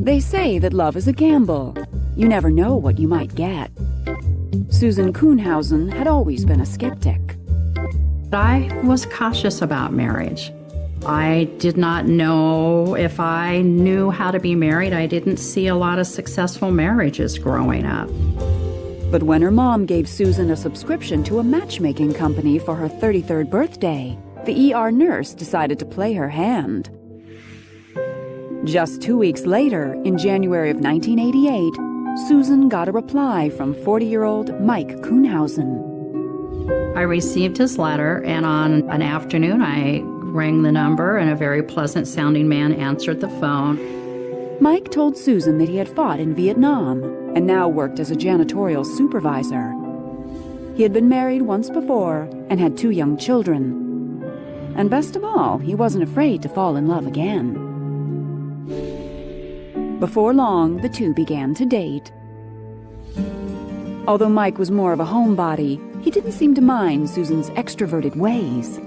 They say that love is a gamble. You never know what you might get. Susan Kuhnhausen had always been a skeptic. I was cautious about marriage. I did not know if I knew how to be married. I didn't see a lot of successful marriages growing up. But when her mom gave Susan a subscription to a matchmaking company for her 33rd birthday, the ER nurse decided to play her hand. Just 2 weeks later, in January of 1988, Susan got a reply from 40-year-old Mike Kuhnhausen. I received his letter, and on an afternoon I rang the number, and a very pleasant-sounding man answered the phone. Mike told Susan that he had fought in Vietnam and now worked as a janitorial supervisor. He had been married once before and had 2 young children. And best of all, he wasn't afraid to fall in love again. Before long, the two began to date. Although Mike was more of a homebody, he didn't seem to mind Susan's extroverted ways.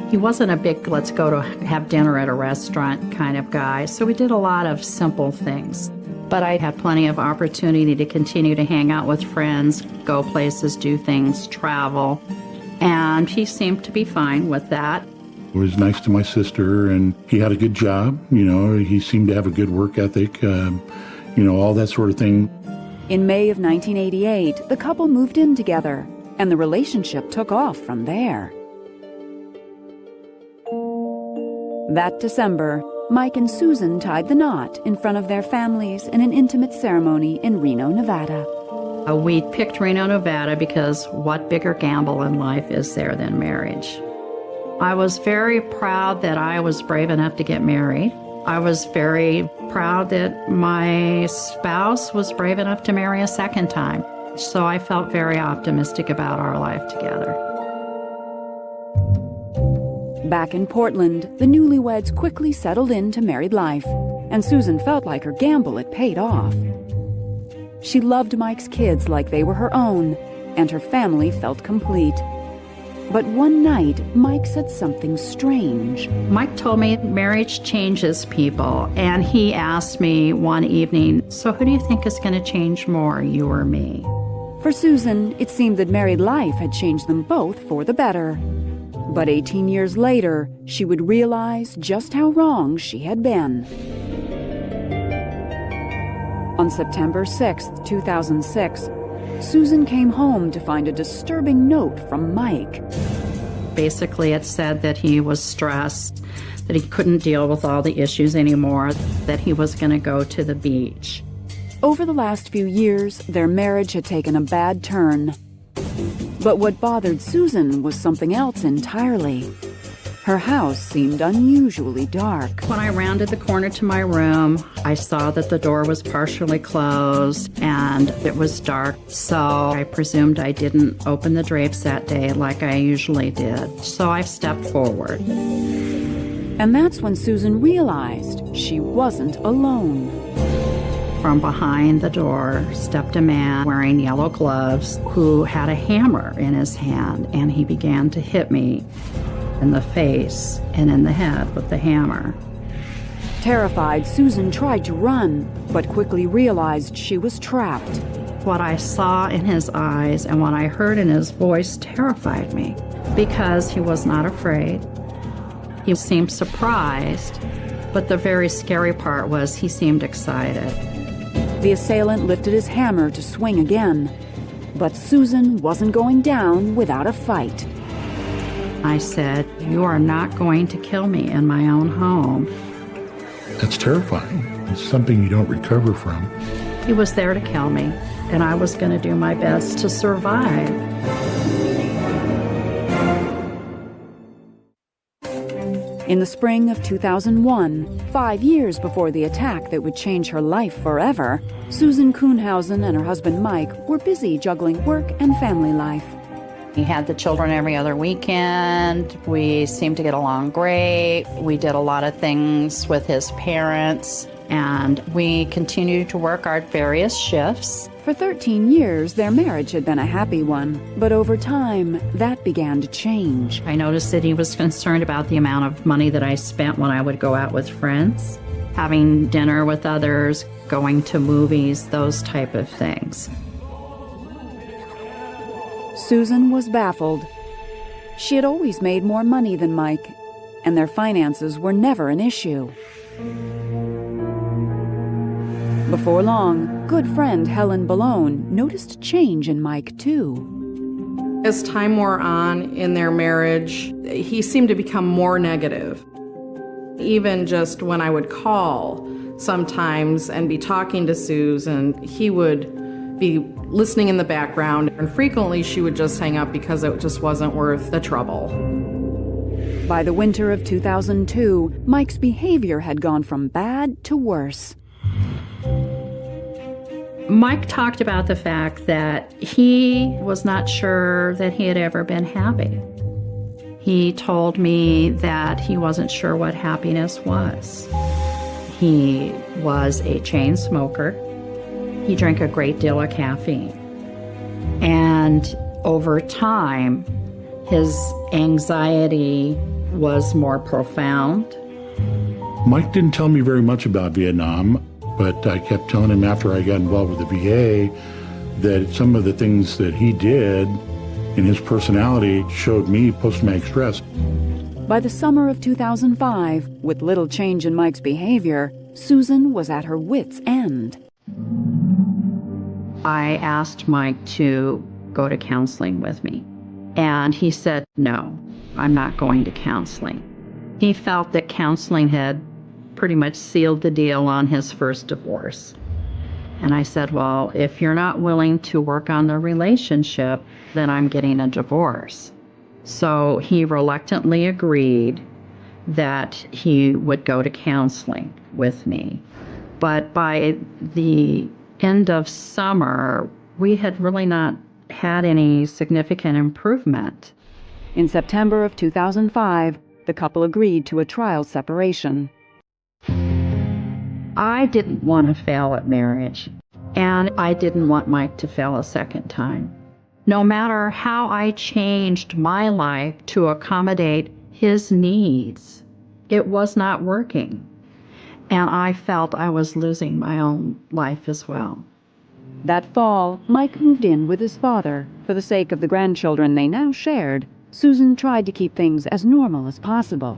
He wasn't a big, let's go to have dinner at a restaurant kind of guy, so we did a lot of simple things. But I had plenty of opportunity to continue to hang out with friends, go places, do things, travel, and he seemed to be fine with that. He was nice to my sister, and he had a good job, he seemed to have a good work ethic, all that sort of thing. In May of 1988, the couple moved in together, and the relationship took off from there. That December, Mike and Susan tied the knot in front of their families in an intimate ceremony in Reno, Nevada. We picked Reno, Nevada because what bigger gamble in life is there than marriage? I was very proud that I was brave enough to get married. I was very proud that my spouse was brave enough to marry a second time. So I felt very optimistic about our life together. Back in Portland, the newlyweds quickly settled into married life, and Susan felt like her gamble had paid off. She loved Mike's kids like they were her own, and her family felt complete. But one night, Mike said something strange. Mike told me marriage changes people, and he asked me one evening, so who do you think is going to change more, you or me? For Susan, it seemed that married life had changed them both for the better. But 18 years later, she would realize just how wrong she had been. On September 6, 2006, Susan came home to find a disturbing note from Mike. Basically, it said that he was stressed, that he couldn't deal with all the issues anymore, that he was going to go to the beach. Over the last few years, their marriage had taken a bad turn. But what bothered Susan was something else entirely. Her house seemed unusually dark. When I rounded the corner to my room, I saw that the door was partially closed and it was dark, so I presumed I didn't open the drapes that day like I usually did. So I stepped forward. And that's when Susan realized she wasn't alone. From behind the door stepped a man wearing yellow gloves who had a hammer in his hand, and he began to hit me in the face and in the head with the hammer. Terrified, Susan tried to run, but quickly realized she was trapped. What I saw in his eyes and what I heard in his voice terrified me because he was not afraid. He seemed surprised, but the very scary part was he seemed excited. The assailant lifted his hammer to swing again, but Susan wasn't going down without a fight. I said, "You are not going to kill me in my own home." That's terrifying. It's something you don't recover from. He was there to kill me, and I was going to do my best to survive. In the spring of 2001, 5 years before the attack that would change her life forever, Susan Kuhnhausen and her husband Mike were busy juggling work and family life. He had the children every other weekend. We seemed to get along great. We did a lot of things with his parents, and we continued to work our various shifts. For 13 years, their marriage had been a happy one, but over time, that began to change. I noticed that he was concerned about the amount of money that I spent when I would go out with friends. having dinner with others, going to movies, those type of things. Susan was baffled. She had always made more money than Mike, and their finances were never an issue. Before long, good friend Helen Balone noticed change in Mike, too. As time wore on in their marriage, he seemed to become more negative. Even just when I would call sometimes and be talking to Susan, he would be listening in the background, and frequently she would just hang up because it just wasn't worth the trouble. By the winter of 2002, Mike's behavior had gone from bad to worse. Mike talked about the fact that he was not sure that he had ever been happy. He told me that he wasn't sure what happiness was. He was a chain smoker. He drank a great deal of caffeine. And over time, his anxiety was more profound. Mike didn't tell me very much about Vietnam, but I kept telling him after I got involved with the VA that some of the things that he did in his personality showed me post-traumatic stress. By the summer of 2005, with little change in Mike's behavior, Susan was at her wit's end. I asked Mike to go to counseling with me, and he said, no, I'm not going to counseling. He felt that counseling had pretty much sealed the deal on his first divorce. And I said, well, if you're not willing to work on the relationship, then I'm getting a divorce. So he reluctantly agreed that he would go to counseling with me. But by the end of summer, we had really not had any significant improvement. In September of 2005, the couple agreed to a trial separation. I didn't want to fail at marriage, and I didn't want Mike to fail a second time. No matter how I changed my life to accommodate his needs, it was not working. And I felt I was losing my own life as well. That fall, Mike moved in with his father. For the sake of the grandchildren they now shared, Susan tried to keep things as normal as possible.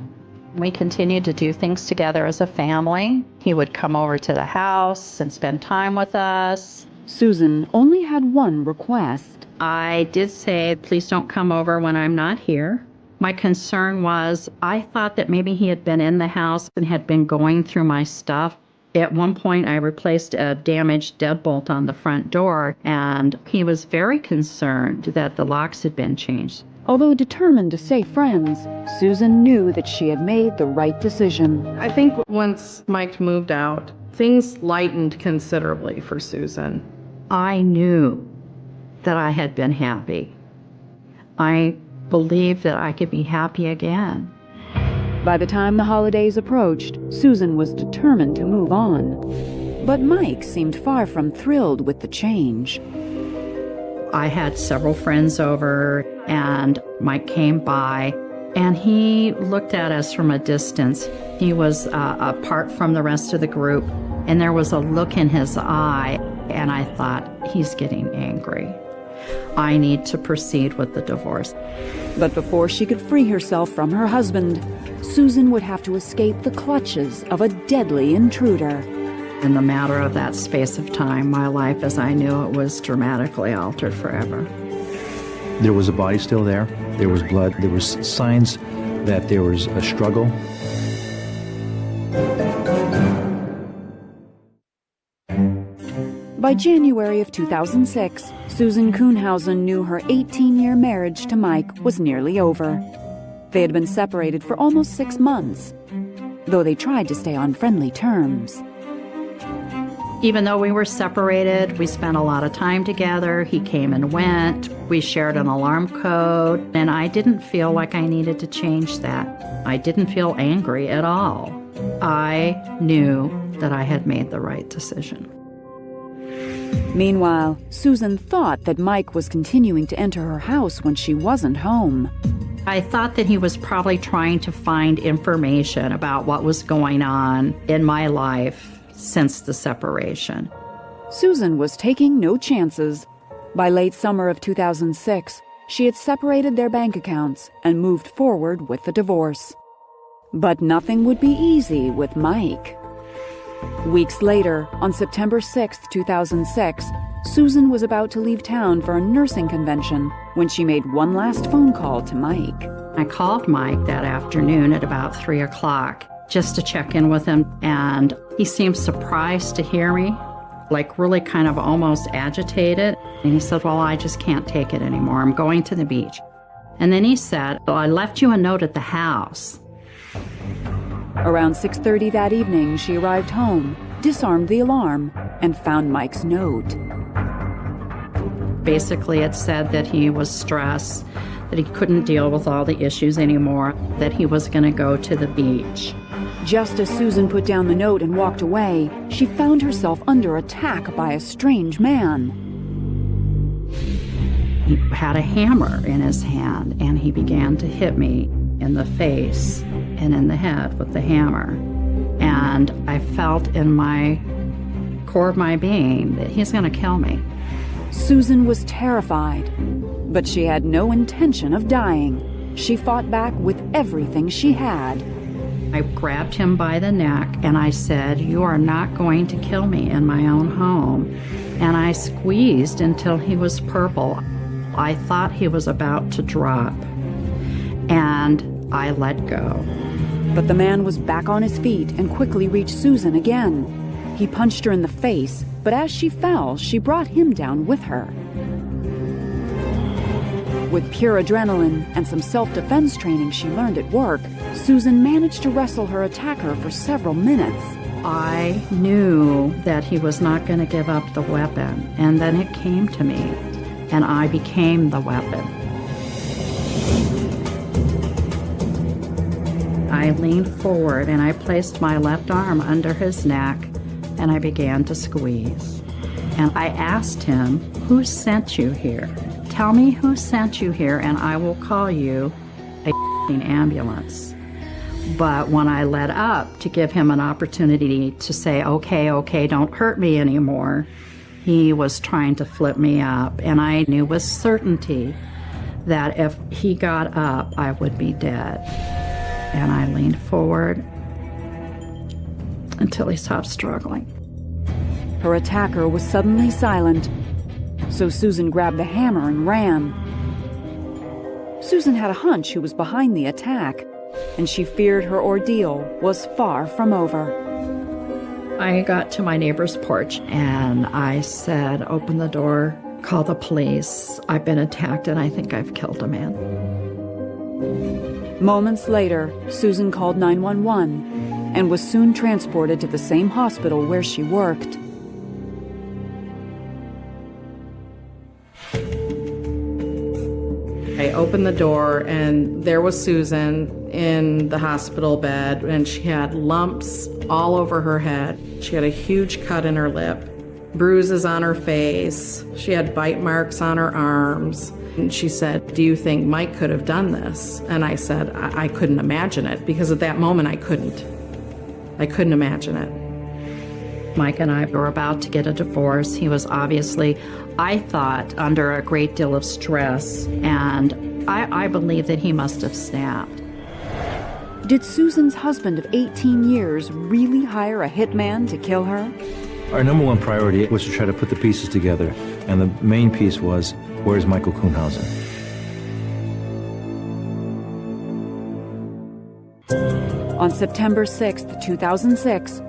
We continued to do things together as a family. He would come over to the house and spend time with us. Susan only had one request. I did say, please don't come over when I'm not here. My concern was, I thought that maybe he had been in the house and had been going through my stuff. At one point, I replaced a damaged deadbolt on the front door, and he was very concerned that the locks had been changed. Although determined to stay friends, Susan knew that she had made the right decision. I think once Mike moved out, things lightened considerably for Susan. I knew that I had been happy. I believed that I could be happy again. By the time the holidays approached, Susan was determined to move on. But Mike seemed far from thrilled with the change. I had several friends over, and Mike came by, and he looked at us from a distance. He was apart from the rest of the group, and there was a look in his eye, and I thought, he's getting angry. I need to proceed with the divorce. But before she could free herself from her husband, Susan would have to escape the clutches of a deadly intruder. In the matter of that space of time, my life as I knew it was dramatically altered forever. There was a body still there. There was blood. There was signs that there was a struggle. By January of 2006, Susan Kuhnhausen knew her 18-year marriage to Mike was nearly over. They had been separated for almost 6 months, though they tried to stay on friendly terms. Even though we were separated, we spent a lot of time together. He came and went. We shared an alarm code, and I didn't feel like I needed to change that. I didn't feel angry at all. I knew that I had made the right decision. Meanwhile, Susan thought that Mike was continuing to enter her house when she wasn't home. I thought that he was probably trying to find information about what was going on in my life since the separation. Susan was taking no chances. By late summer of 2006, she had separated their bank accounts and moved forward with the divorce. But nothing would be easy with Mike. Weeks later, on September 6, 2006, Susan was about to leave town for a nursing convention when she made one last phone call to Mike. I called Mike that afternoon at about 3 o'clock just to check in with him, and he seemed surprised to hear me, like really kind of almost agitated. And he said, well, I just can't take it anymore. I'm going to the beach. And then he said, well, I left you a note at the house. Around 6:30 that evening, she arrived home, disarmed the alarm, and found Mike's note. Basically, it said that he was stressed, that he couldn't deal with all the issues anymore, that he was going to go to the beach. Just as Susan put down the note and walked away, she found herself under attack by a strange man. He had a hammer in his hand, and he began to hit me in the face and in the head with the hammer. And I felt in my core of my being that he's going to kill me. Susan was terrified, but she had no intention of dying. She fought back with everything she had. I grabbed him by the neck and I said, you are not going to kill me in my own home. And I squeezed until he was purple. I thought he was about to drop, and I let go. But the man was back on his feet and quickly reached Susan again. He punched her in the face, but as she fell, she brought him down with her. With pure adrenaline and some self-defense training she learned at work, Susan managed to wrestle her attacker for several minutes. I knew that he was not going to give up the weapon, and then it came to me, and I became the weapon. I leaned forward and I placed my left arm under his neck and I began to squeeze. And I asked him, who sent you here? Tell me who sent you here and I will call you a ambulance. But when I let up to give him an opportunity to say, okay, don't hurt me anymore, he was trying to flip me up. And I knew with certainty that if he got up, I would be dead. And I leaned forward until he stopped struggling. Her attacker was suddenly silent, so Susan grabbed the hammer and ran. Susan had a hunch who was behind the attack, and she feared her ordeal was far from over. I got to my neighbor's porch and I said, open the door, call the police. I've been attacked and I think I've killed a man. Moments later, Susan called 911 and was soon transported to the same hospital where she worked. I opened the door and there was Susan in the hospital bed, and she had lumps all over her head. She had a huge cut in her lip, bruises on her face. She had bite marks on her arms. And she said, do you think Mike could have done this? And I said, I couldn't imagine it, because at that moment I couldn't imagine it. Mike and I were about to get a divorce. He was obviously, I thought, under a great deal of stress, and I believe that he must have snapped. Did Susan's husband of 18 years really hire a hitman to kill her? Our number one priority was to try to put the pieces together, and the main piece was, where's Michael Kuhnhausen? On September 6, 2006,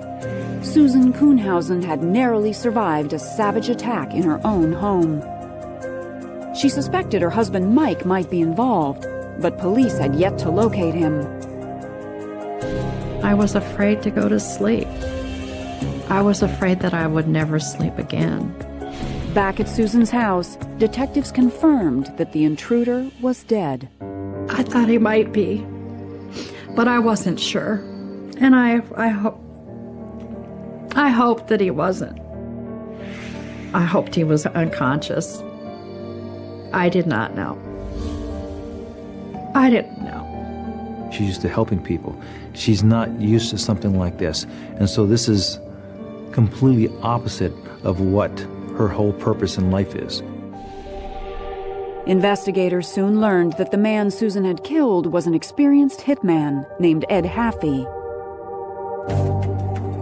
Susan Kuhnhausen had narrowly survived a savage attack in her own home. She suspected her husband Mike might be involved, but police had yet to locate him. I was afraid to go to sleep. I was afraid that I would never sleep again. Back at Susan's house, detectives confirmed that the intruder was dead. I thought he might be, but I wasn't sure. And I hoped that he wasn't. I hoped he was unconscious. I did not know. I didn't know. She's used to helping people. She's not used to something like this. And so this is completely opposite of what her whole purpose in life is. Investigators soon learned that the man Susan had killed was an experienced hitman named Ed Haffey.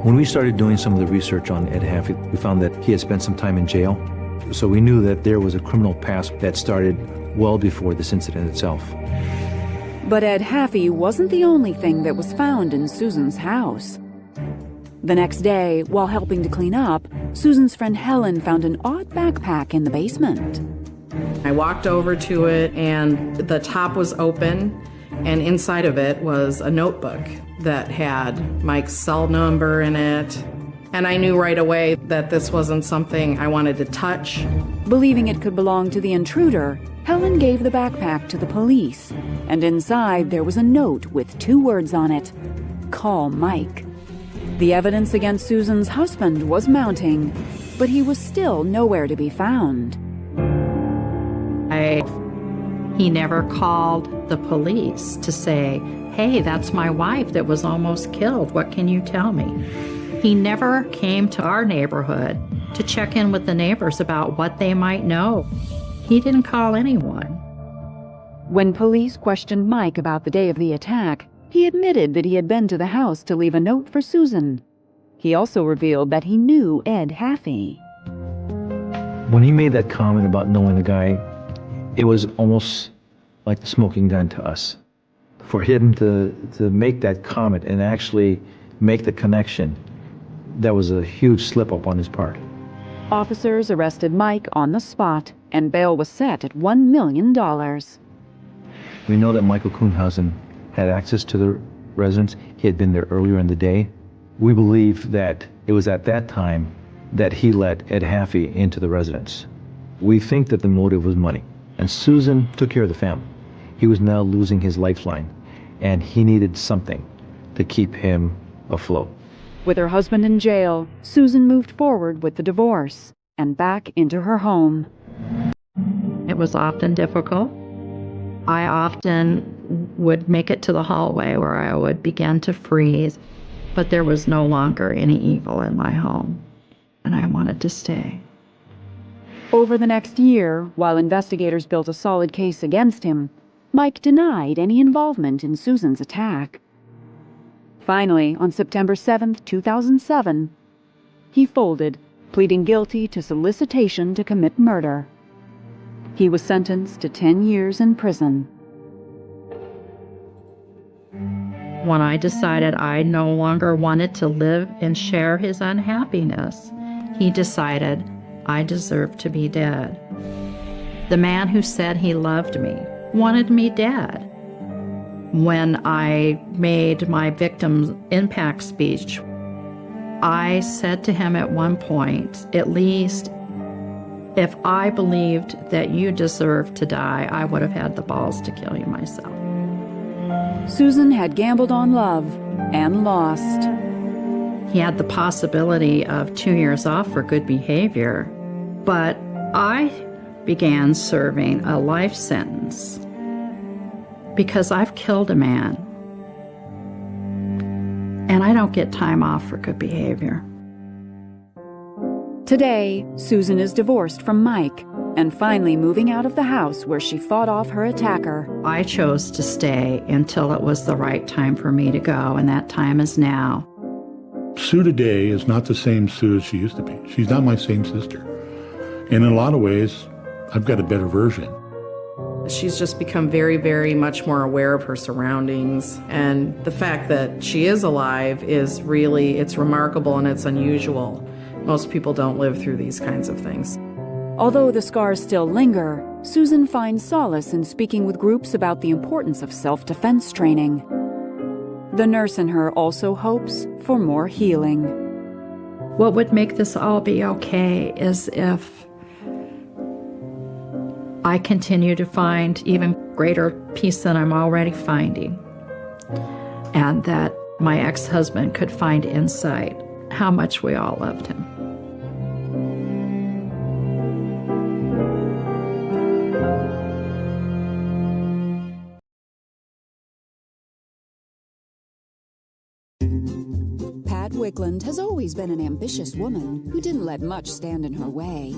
When we started doing some of the research on Ed Haffey, we found that he had spent some time in jail. So we knew that there was a criminal past that started well before this incident itself. But Ed Haffey wasn't the only thing that was found in Susan's house. The next day, while helping to clean up, Susan's friend Helen found an odd backpack in the basement. I walked over to it, and the top was open, and inside of it was a notebook that had Mike's cell number in it. And I knew right away that this wasn't something I wanted to touch. Believing it could belong to the intruder, Helen gave the backpack to the police, and inside there was a note with 2 words on it: "Call Mike." The evidence against Susan's husband was mounting, but he was still nowhere to be found. He never called the police to say, "Hey, that's my wife that was almost killed. What can you tell me?" He never came to our neighborhood to check in with the neighbors about what they might know. He didn't call anyone. When police questioned Mike about the day of the attack, he admitted that he had been to the house to leave a note for Susan. He also revealed that he knew Ed Haffey. When he made that comment about knowing the guy, it was almost like the smoking gun to us. For him to make that comment and actually make the connection, that was a huge slip-up on his part. Officers arrested Mike on the spot, and bail was set at $1 million. We know that Michael Kuhnhausen had access to the residence. He had been there earlier in the day. We believe that it was at that time that he let Ed Haffey into the residence. We think that the motive was money, and Susan took care of the family. He was now losing his lifeline, and he needed something to keep him afloat. With her husband in jail, Susan moved forward with the divorce and back into her home. It was often difficult. I often would make it to the hallway where I would begin to freeze, but there was no longer any evil in my home, and I wanted to stay. Over the next year, while investigators built a solid case against him, Mike denied any involvement in Susan's attack. Finally, on September 7, 2007, he folded, pleading guilty to solicitation to commit murder. He was sentenced to 10 years in prison. When I decided I no longer wanted to live and share his unhappiness, he decided I deserved to be dead. The man who said he loved me wanted me dead. When I made my victim impact speech, I said to him at one point, at least, if I believed that you deserved to die, I would have had the balls to kill you myself. Susan had gambled on love and lost. He had the possibility of 2 years off for good behavior, but I began serving a life sentence because I've killed a man, and I don't get time off for good behavior. Today, Susan is divorced from Mike and finally moving out of the house where she fought off her attacker. I chose to stay until it was the right time for me to go, and that time is now. Sue today is not the same Sue as she used to be. She's not my same sister. And in a lot of ways, I've got a better version. She's just become very, very much more aware of her surroundings. And the fact that she is alive is really, it's remarkable and it's unusual. Most people don't live through these kinds of things. Although the scars still linger, Susan finds solace in speaking with groups about the importance of self-defense training. The nurse in her also hopes for more healing. What would make this all be okay is if I continue to find even greater peace than I'm already finding, and that my ex-husband could find insight how much we all loved him. Pat Wickland has always been an ambitious woman who didn't let much stand in her way.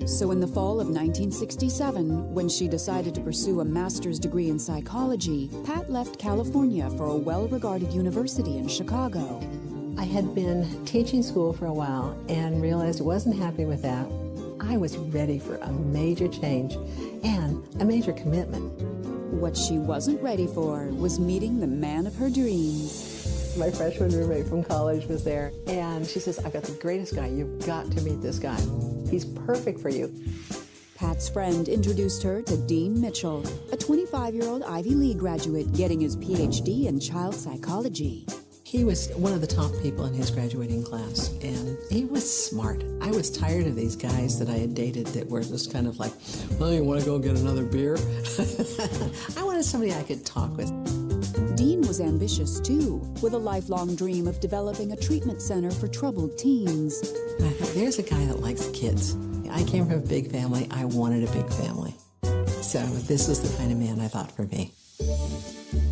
So in the fall of 1967, when she decided to pursue a master's degree in psychology, Pat left California for a well-regarded university in Chicago. I had been teaching school for a while and realized I wasn't happy with that. I was ready for a major change and a major commitment. What she wasn't ready for was meeting the man of her dreams. My freshman roommate from college was there, and she says, I've got the greatest guy. You've got to meet this guy. He's perfect for you. Pat's friend introduced her to Dean Mitchell, a 25-year-old Ivy League graduate getting his PhD in child psychology. He was one of the top people in his graduating class, and he was smart. I was tired of these guys that I had dated that were just kind of like, well, you want to go get another beer? I wanted somebody I could talk with. Dean was ambitious, too, with a lifelong dream of developing a treatment center for troubled teens. And I thought, there's a guy that likes kids. I came from a big family. I wanted a big family. So this was the kind of man I thought for me.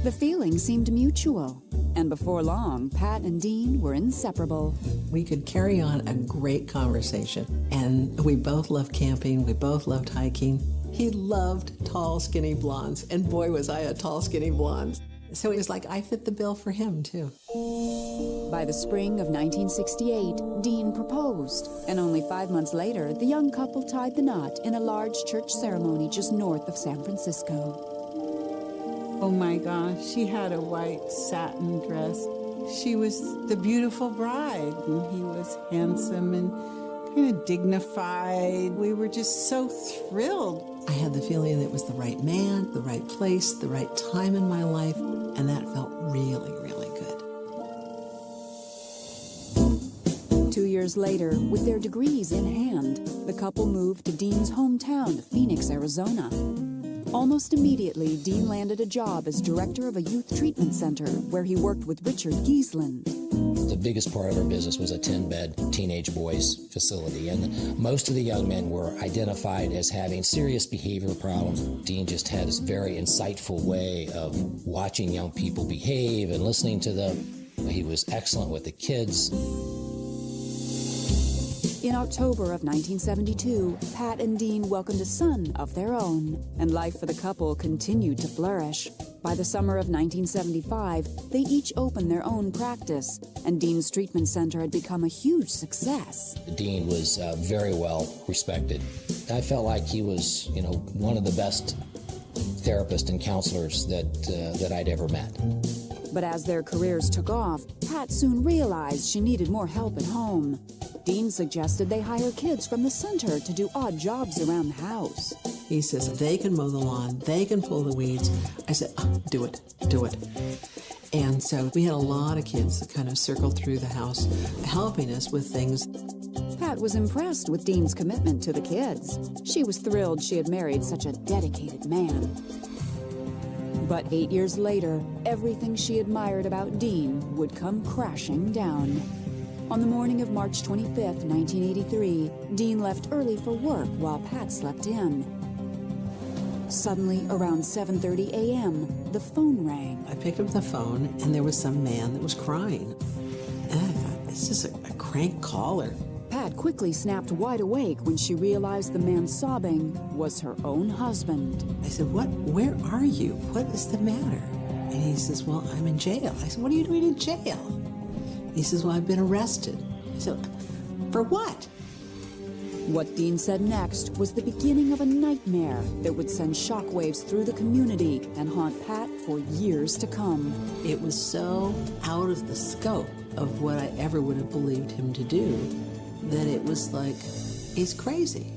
The feeling seemed mutual, and before long, Pat and Dean were inseparable. We could carry on a great conversation, and we both loved camping. We both loved hiking. He loved tall, skinny blondes, and boy, was I a tall, skinny blonde. So it was like I fit the bill for him, too. By the spring of 1968, Dean proposed, and only 5 months later, the young couple tied the knot in a large church ceremony just north of San Francisco. Oh my gosh, she had a white satin dress. She was the beautiful bride, and he was handsome and kind of dignified. We were just so thrilled. I had the feeling that it was the right man, the right place, the right time in my life, and that felt really, really good. 2 years later, with their degrees in hand, the couple moved to Dean's hometown of Phoenix, Arizona. Almost immediately, Dean landed a job as director of a youth treatment center where he worked with Richard Giesland. The biggest part of our business was a 10-bed teenage boys facility, and most of the young men were identified as having serious behavior problems. Dean just had this very insightful way of watching young people behave and listening to them. He was excellent with the kids. In October of 1972, Pat and Dean welcomed a son of their own, and life for the couple continued to flourish. By the summer of 1975, they each opened their own practice, and Dean's treatment center had become a huge success. Dean was very well respected. I felt like he was, one of the best therapists and counselors that I'd ever met. But as their careers took off, Pat soon realized she needed more help at home. Dean suggested they hire kids from the center to do odd jobs around the house. He says, they can mow the lawn, they can pull the weeds. I said, do it. And so we had a lot of kids that kind of circled through the house, helping us with things. Pat was impressed with Dean's commitment to the kids. She was thrilled she had married such a dedicated man. But 8 years later, everything she admired about Dean would come crashing down. On the morning of March 25th, 1983, Dean left early for work while Pat slept in. Suddenly, around 7:30 a.m., the phone rang. I picked up the phone, and there was some man that was crying. And I thought, it's just a crank caller. Pat quickly snapped wide awake when she realized the man sobbing was her own husband. I said, where are you? What is the matter? And he says, well, I'm in jail. I said, what are you doing in jail? He says, well, I've been arrested. I said, for what? What Dean said next was the beginning of a nightmare that would send shockwaves through the community and haunt Pat for years to come. It was so out of the scope of what I ever would have believed him to do that it was like, he's crazy.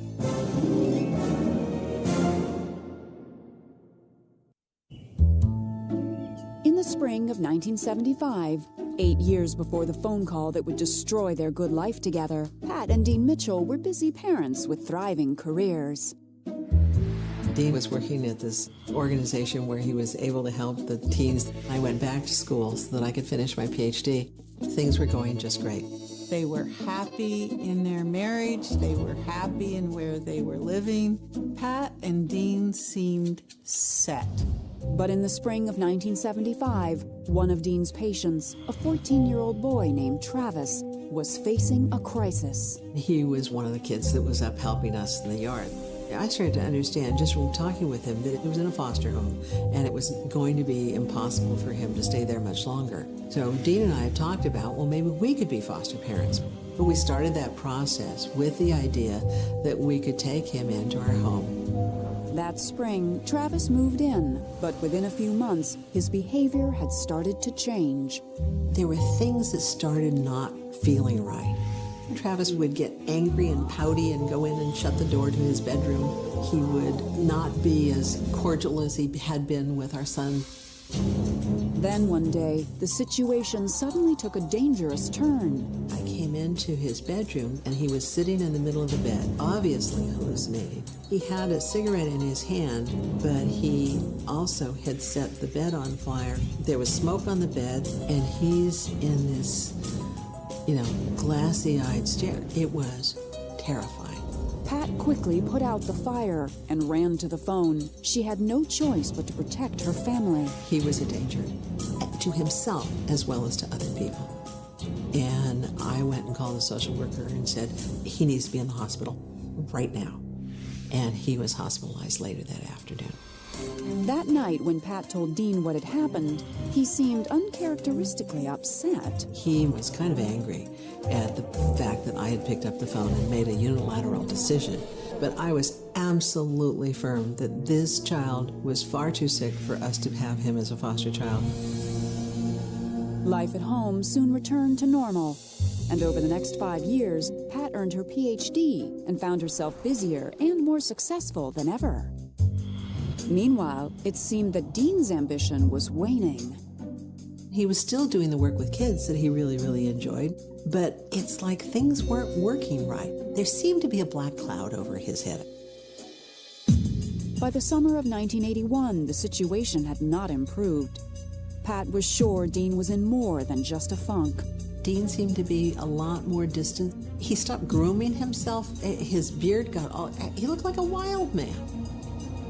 In the spring of 1975, 8 years before the phone call that would destroy their good life together, Pat and Dean Mitchell were busy parents with thriving careers. Dean was working at this organization where he was able to help the teens. I went back to school so that I could finish my PhD. Things were going just great. They were happy in their marriage. They were happy in where they were living. Pat and Dean seemed set. But in the spring of 1975, one of Dean's patients, a 14-year-old boy named Travis, was facing a crisis. He was one of the kids that was up helping us in the yard. I started to understand just from talking with him that he was in a foster home and it was going to be impossible for him to stay there much longer. So Dean and I talked about, well, maybe we could be foster parents. But we started that process with the idea that we could take him into our home. That spring, Travis moved in, but within a few months, his behavior had started to change. There were things that started not feeling right. Travis would get angry and pouty and go in and shut the door to his bedroom. He would not be as cordial as he had been with our son. Then one day, the situation suddenly took a dangerous turn. I came into his bedroom and he was sitting in the middle of the bed, obviously hallucinating. He had a cigarette in his hand, but he also had set the bed on fire. There was smoke on the bed and he's in this, glassy-eyed stare. It was terrifying. Pat quickly put out the fire and ran to the phone. She had no choice but to protect her family. He was a danger to himself as well as to other people. And I went and called a social worker and said, he needs to be in the hospital right now. And he was hospitalized later that afternoon. That night, when Pat told Dean what had happened, he seemed uncharacteristically upset. He was kind of angry at the fact that I had picked up the phone and made a unilateral decision. But I was absolutely firm that this child was far too sick for us to have him as a foster child. Life at home soon returned to normal. And over the next 5 years, Pat earned her PhD and found herself busier and more successful than ever. Meanwhile, it seemed that Dean's ambition was waning. He was still doing the work with kids that he really, really enjoyed, but it's like things weren't working right. There seemed to be a black cloud over his head. By the summer of 1981, the situation had not improved. Pat was sure Dean was in more than just a funk. Dean seemed to be a lot more distant. He stopped grooming himself. His beard he looked like a wild man.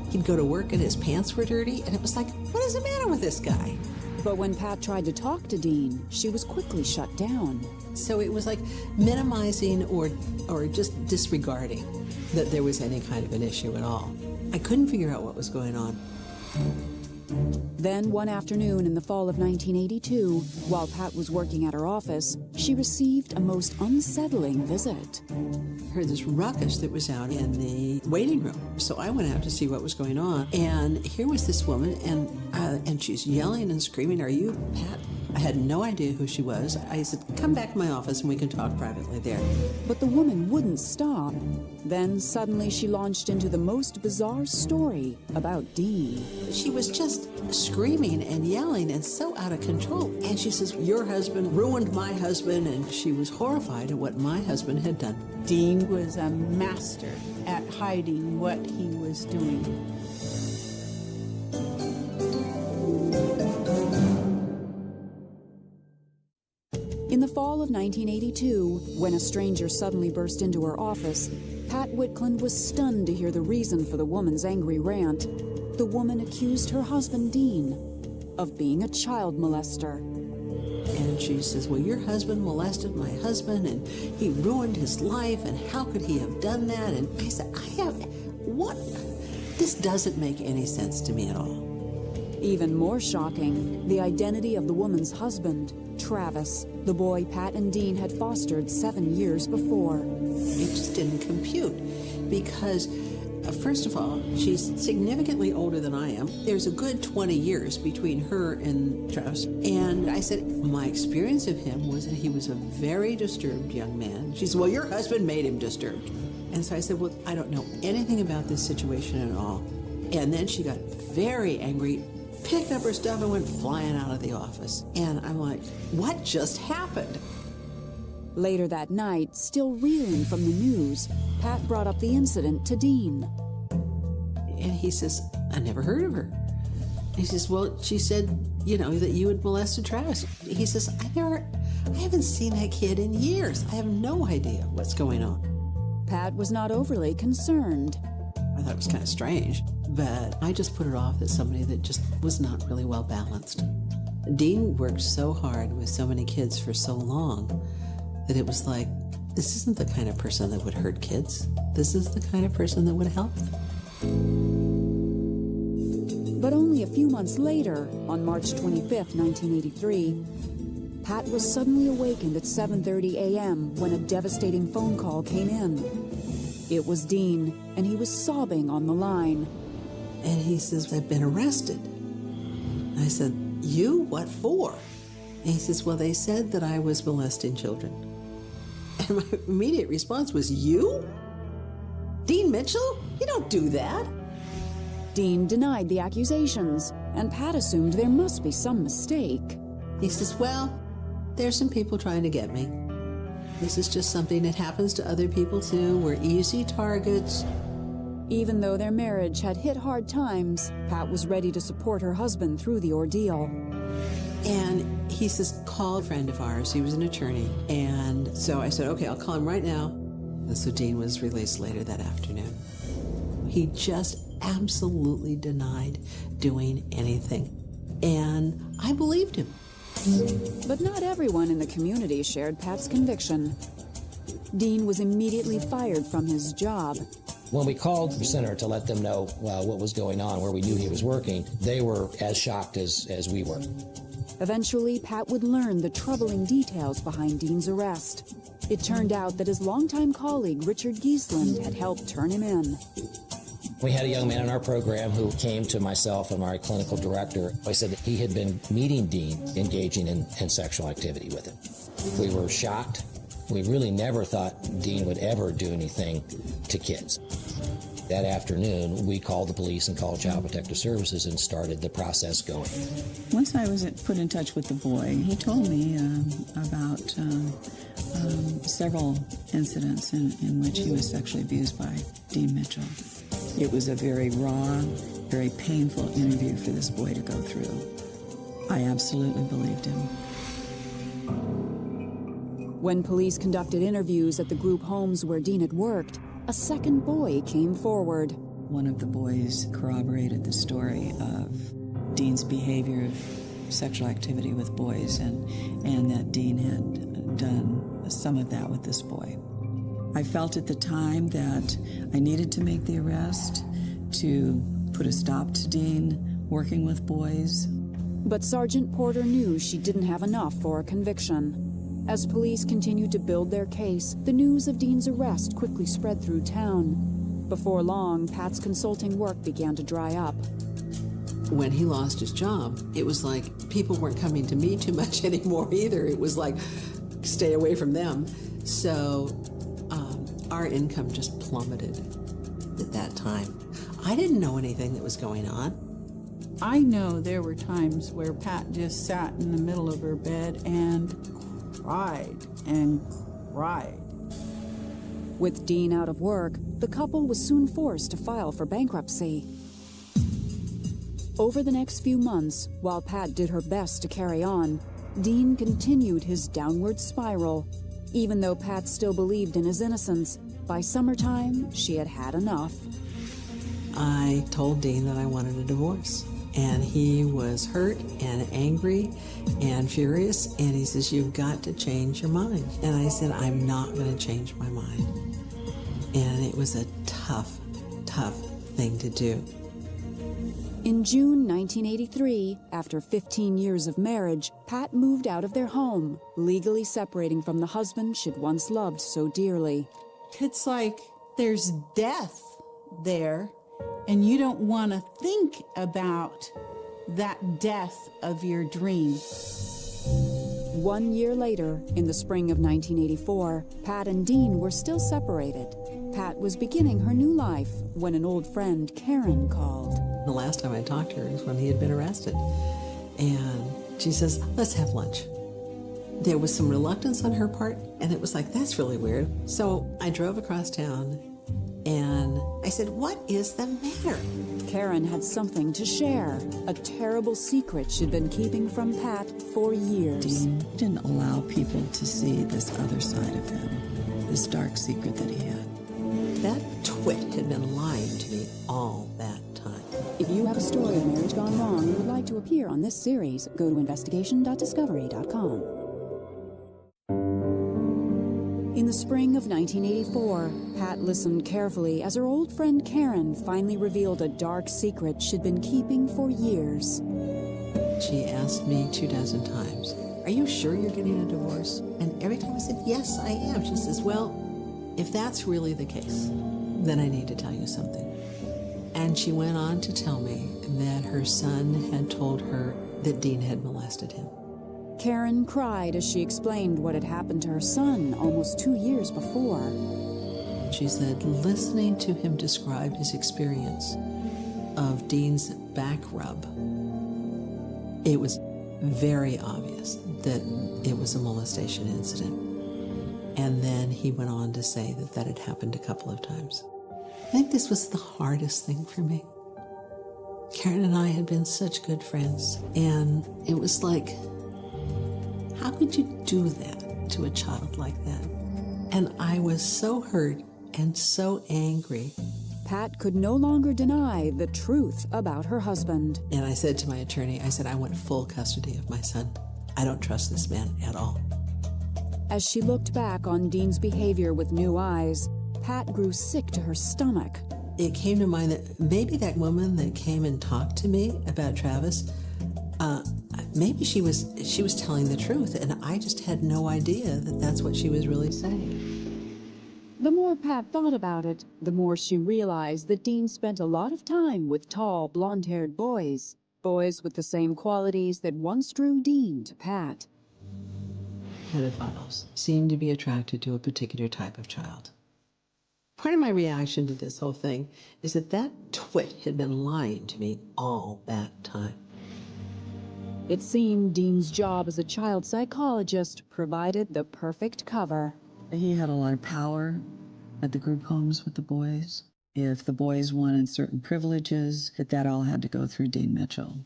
He'd go to work and his pants were dirty, and it was like, what is the matter with this guy? But when Pat tried to talk to Dean, she was quickly shut down. So it was like minimizing or just disregarding that there was any kind of an issue at all. I couldn't figure out what was going on. Then one afternoon in the fall of 1982, while Pat was working at her office, she received a most unsettling visit. I heard this ruckus that was out in the waiting room. So I went out to see what was going on. And here was this woman, and she's yelling and screaming, "Are you Pat?" I had no idea who she was. I said, "Come back to my office and we can talk privately there." But the woman wouldn't stop. Then suddenly she launched into the most bizarre story about Dean. She was just screaming and yelling and so out of control. And she says, "Your husband ruined my husband." And she was horrified at what my husband had done. Dean was a master at hiding what he was doing. In the fall of 1982, when a stranger suddenly burst into her office, Pat Whitcland was stunned to hear the reason for the woman's angry rant. The woman accused her husband, Dean, of being a child molester. And she says, "Well, your husband molested my husband, and he ruined his life, and how could he have done that?" And I said, what? This doesn't make any sense to me at all. Even more shocking, the identity of the woman's husband, Travis, the boy Pat and Dean had fostered 7 years before. It just didn't compute because, first of all, she's significantly older than I am. There's a good 20 years between her and Travis. And I said, my experience of him was that he was a very disturbed young man. She said, "Well, your husband made him disturbed." And so I said, "Well, I don't know anything about this situation at all." And then she got very angry, picked up her stuff and went flying out of the office. And I'm like, what just happened? Later that night, still reeling from the news, Pat brought up the incident to Dean. And he says, "I never heard of her." He says, "Well, she said, that you had molested Travis." He says, I haven't seen that kid in years. I have no idea what's going on. Pat was not overly concerned. I thought it was kind of strange. but I just put it off as somebody that just was not really well balanced. Dean worked so hard with so many kids for so long that it was like, this isn't the kind of person that would hurt kids. This is the kind of person that would help them. But only a few months later, on March 25th, 1983, Pat was suddenly awakened at 7:30 a.m. when a devastating phone call came in. It was Dean, and he was sobbing on the line. And he says, I've been arrested. I said, you? What for? And he says, well, they said that I was molesting children. And my immediate response was, you? Dean Mitchell? You don't do that. Dean denied the accusations, and Pat assumed there must be some mistake. He says, well, there's some people trying to get me. This is just something that happens to other people too. We're easy targets. Even though their marriage had hit hard times, Pat was ready to support her husband through the ordeal. And he says, call a friend of ours. He was an attorney. And so I said, okay, I'll call him right now. And so Dean was released later that afternoon. He just absolutely denied doing anything. And I believed him. But not everyone in the community shared Pat's conviction. Dean was immediately fired from his job. When we called the center to let them know what was going on, where we knew he was working, they were as shocked as we were. Eventually, Pat would learn the troubling details behind Dean's arrest. It turned out that his longtime colleague, Richard Giesland, had helped turn him in. We had a young man in our program who came to myself and my clinical director. I said that he had been meeting Dean, engaging in sexual activity with him. We were shocked. We really never thought Dean would ever do anything to kids. That afternoon, we called the police and called Child Protective Services and started the process going. Once I was put in touch with the boy, he told me about several incidents in which he was sexually abused by Dean Mitchell. It was a very raw, very painful interview for this boy to go through. I absolutely believed him. When police conducted interviews at the group homes where Dean had worked, a second boy came forward. One of the boys corroborated the story of Dean's behavior of sexual activity with boys and that Dean had done some of that with this boy. I felt at the time that I needed to make the arrest to put a stop to Dean working with boys. But Sergeant Porter knew she didn't have enough for a conviction. As police continued to build their case, the news of Dean's arrest quickly spread through town. Before long, Pat's consulting work began to dry up. When he lost his job, it was like people weren't coming to me too much anymore either. It was like, stay away from them. So our income just plummeted at that time. I didn't know anything that was going on. I know there were times where Pat just sat in the middle of her bed and cried and cried. With Dean out of work, the couple was soon forced to file for bankruptcy. Over the next few months, while Pat did her best to carry on, Dean continued his downward spiral. Even though Pat still believed in his innocence, by summertime, she had had enough. I told Dean that I wanted a divorce. And he was hurt and angry and furious. And he says, you've got to change your mind. And I said, I'm not going to change my mind. And it was a tough, tough thing to do. In June 1983, after 15 years of marriage, Pat moved out of their home, legally separating from the husband she'd once loved so dearly. It's like there's death there, and you don't want to think about that death of your dream. 1 year later, in the spring of 1984, Pat and Dean were still separated. Pat was beginning her new life when an old friend, Karen, called. The last time I talked to her was when he had been arrested. And she says, let's have lunch. There was some reluctance on her part, and it was like, that's really weird. So I drove across town, and I said, what is the matter? Karen had something to share, a terrible secret she'd been keeping from Pat for years. Dean didn't allow people to see this other side of him, this dark secret that he had. That twit had been lying to me all that time. you have a story of marriage gone wrong and would like to appear on this series, go to investigation.discovery.com. In the spring of 1984, Pat listened carefully as her old friend Karen finally revealed a dark secret she'd been keeping for years. She asked me 24 times, "Are you sure you're getting a divorce?" And every time I said, "Yes, I am," she says, "Well, if that's really the case, then I need to tell you something." And she went on to tell me that her son had told her that Dean had molested him. Karen cried as she explained what had happened to her son almost 2 years before. She said, listening to him describe his experience of Dean's back rub, it was very obvious that it was a molestation incident. And then he went on to say that that had happened a couple of times. I think this was the hardest thing for me. Karen and I had been such good friends, and it was like, how could you do that to a child like that? And I was so hurt and so angry. Pat could no longer deny the truth about her husband. And I said to my attorney, I said, I want full custody of my son. I don't trust this man at all. As she looked back on Dean's behavior with new eyes, Pat grew sick to her stomach. It came to mind that maybe that woman that came and talked to me about Travis, maybe she was telling the truth, and I just had no idea that that's what she was really saying. The more Pat thought about it, the more she realized that Dean spent a lot of time with tall, blonde-haired boys. Boys with the same qualities that once drew Dean to Pat. Pedophiles seem to be attracted to a particular type of child. Part of my reaction to this whole thing is that that twit had been lying to me all that time. It seemed Dean's job as a child psychologist provided the perfect cover. He had a lot of power at the group homes with the boys. If the boys wanted certain privileges, that all had to go through Dean Mitchell.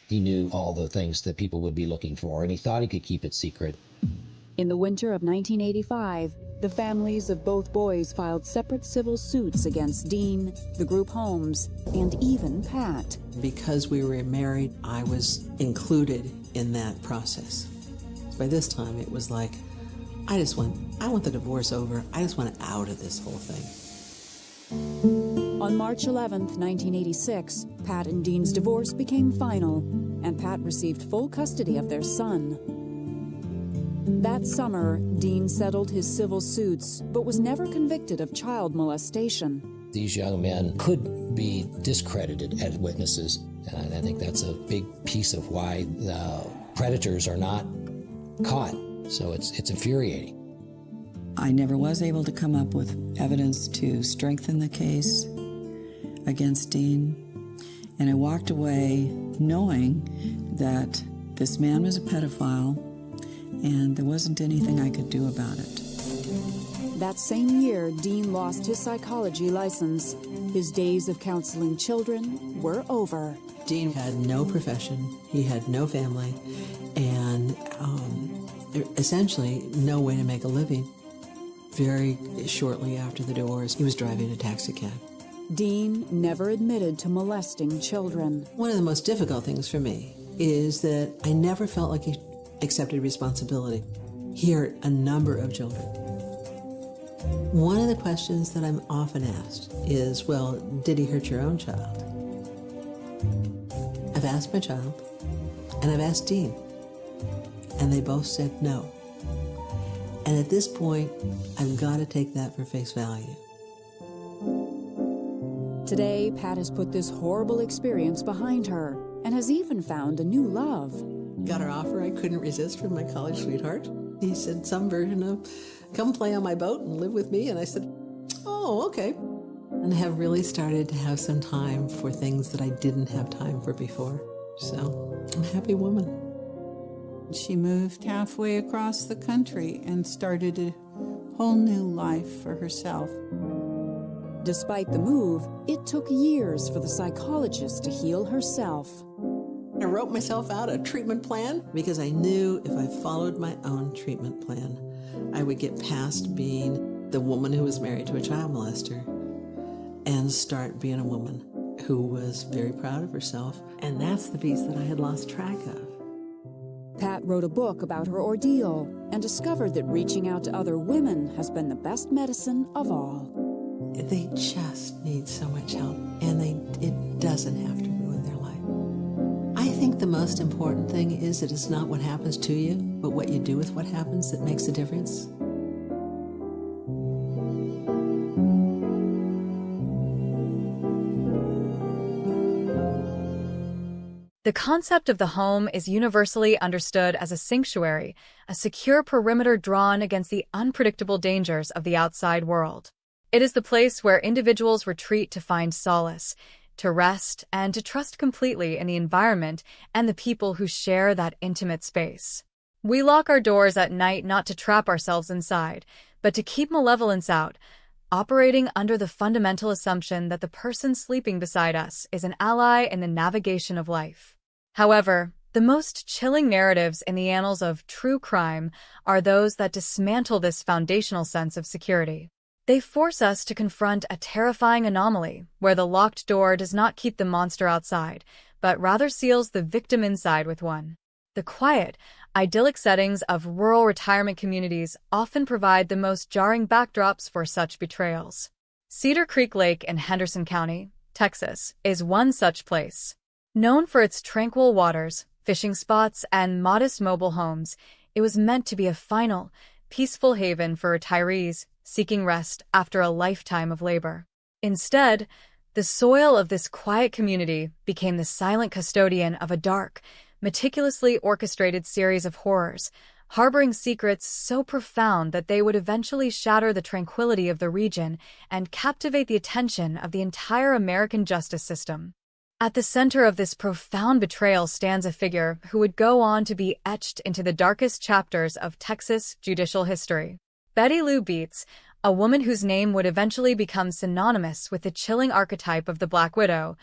He knew all the things that people would be looking for, and he thought he could keep it secret. In the winter of 1985, the families of both boys filed separate civil suits against Dean, the group homes, and even Pat. Because we were married, I was included in that process. By this time, it was like, I want the divorce over. I just want out of this whole thing. On March 11th, 1986, Pat and Dean's divorce became final, and Pat received full custody of their son. That summer, Dean settled his civil suits, but was never convicted of child molestation. These young men could be discredited as witnesses, and I think that's a big piece of why the predators are not caught. So it's infuriating. I never was able to come up with evidence to strengthen the case against Dean, and I walked away knowing that this man was a pedophile and there wasn't anything I could do about it. That same year, Dean lost his psychology license. His days of counseling children were over. Dean had no profession, he had no family, and essentially no way to make a living. Very shortly after the divorce, he was driving a taxi cab. Dean never admitted to molesting children. One of the most difficult things for me is that I never felt like he accepted responsibility. He hurt a number of children. One of the questions that I'm often asked is, well, did he hurt your own child? I've asked my child, and I've asked Dean, and they both said no. And at this point, I've got to take that for face value. Today, Pat has put this horrible experience behind her and has even found a new love. Got an offer I couldn't resist from my college sweetheart. He said some version of, come play on my boat and live with me. And I said, oh, okay. And I have really started to have some time for things that I didn't have time for before. So I'm a happy woman. She moved halfway across the country and started a whole new life for herself. Despite the move, it took years for the psychologist to heal herself. I wrote myself out a treatment plan because I knew if I followed my own treatment plan, I would get past being the woman who was married to a child molester and start being a woman who was very proud of herself, and that's the piece that I had lost track of. Pat wrote a book about her ordeal and discovered that reaching out to other women has been the best medicine of all. They just need so much help, and it doesn't have to ruin their life. I think the most important thing is that it's not what happens to you, but what you do with what happens that makes a difference. The concept of the home is universally understood as a sanctuary, a secure perimeter drawn against the unpredictable dangers of the outside world. It is the place where individuals retreat to find solace, to rest, and to trust completely in the environment and the people who share that intimate space. We lock our doors at night not to trap ourselves inside, but to keep malevolence out, operating under the fundamental assumption that the person sleeping beside us is an ally in the navigation of life. However, the most chilling narratives in the annals of true crime are those that dismantle this foundational sense of security. They force us to confront a terrifying anomaly where the locked door does not keep the monster outside, but rather seals the victim inside with one. The quiet, idyllic settings of rural retirement communities often provide the most jarring backdrops for such betrayals. Cedar Creek Lake in Henderson County, Texas, is one such place. Known for its tranquil waters, fishing spots, and modest mobile homes, it was meant to be a final, peaceful haven for retirees seeking rest after a lifetime of labor. Instead, the soil of this quiet community became the silent custodian of a dark, meticulously orchestrated series of horrors, harboring secrets so profound that they would eventually shatter the tranquility of the region and captivate the attention of the entire American justice system. At the center of this profound betrayal stands a figure who would go on to be etched into the darkest chapters of Texas judicial history. Betty Lou Beets, a woman whose name would eventually become synonymous with the chilling archetype of the Black Widow,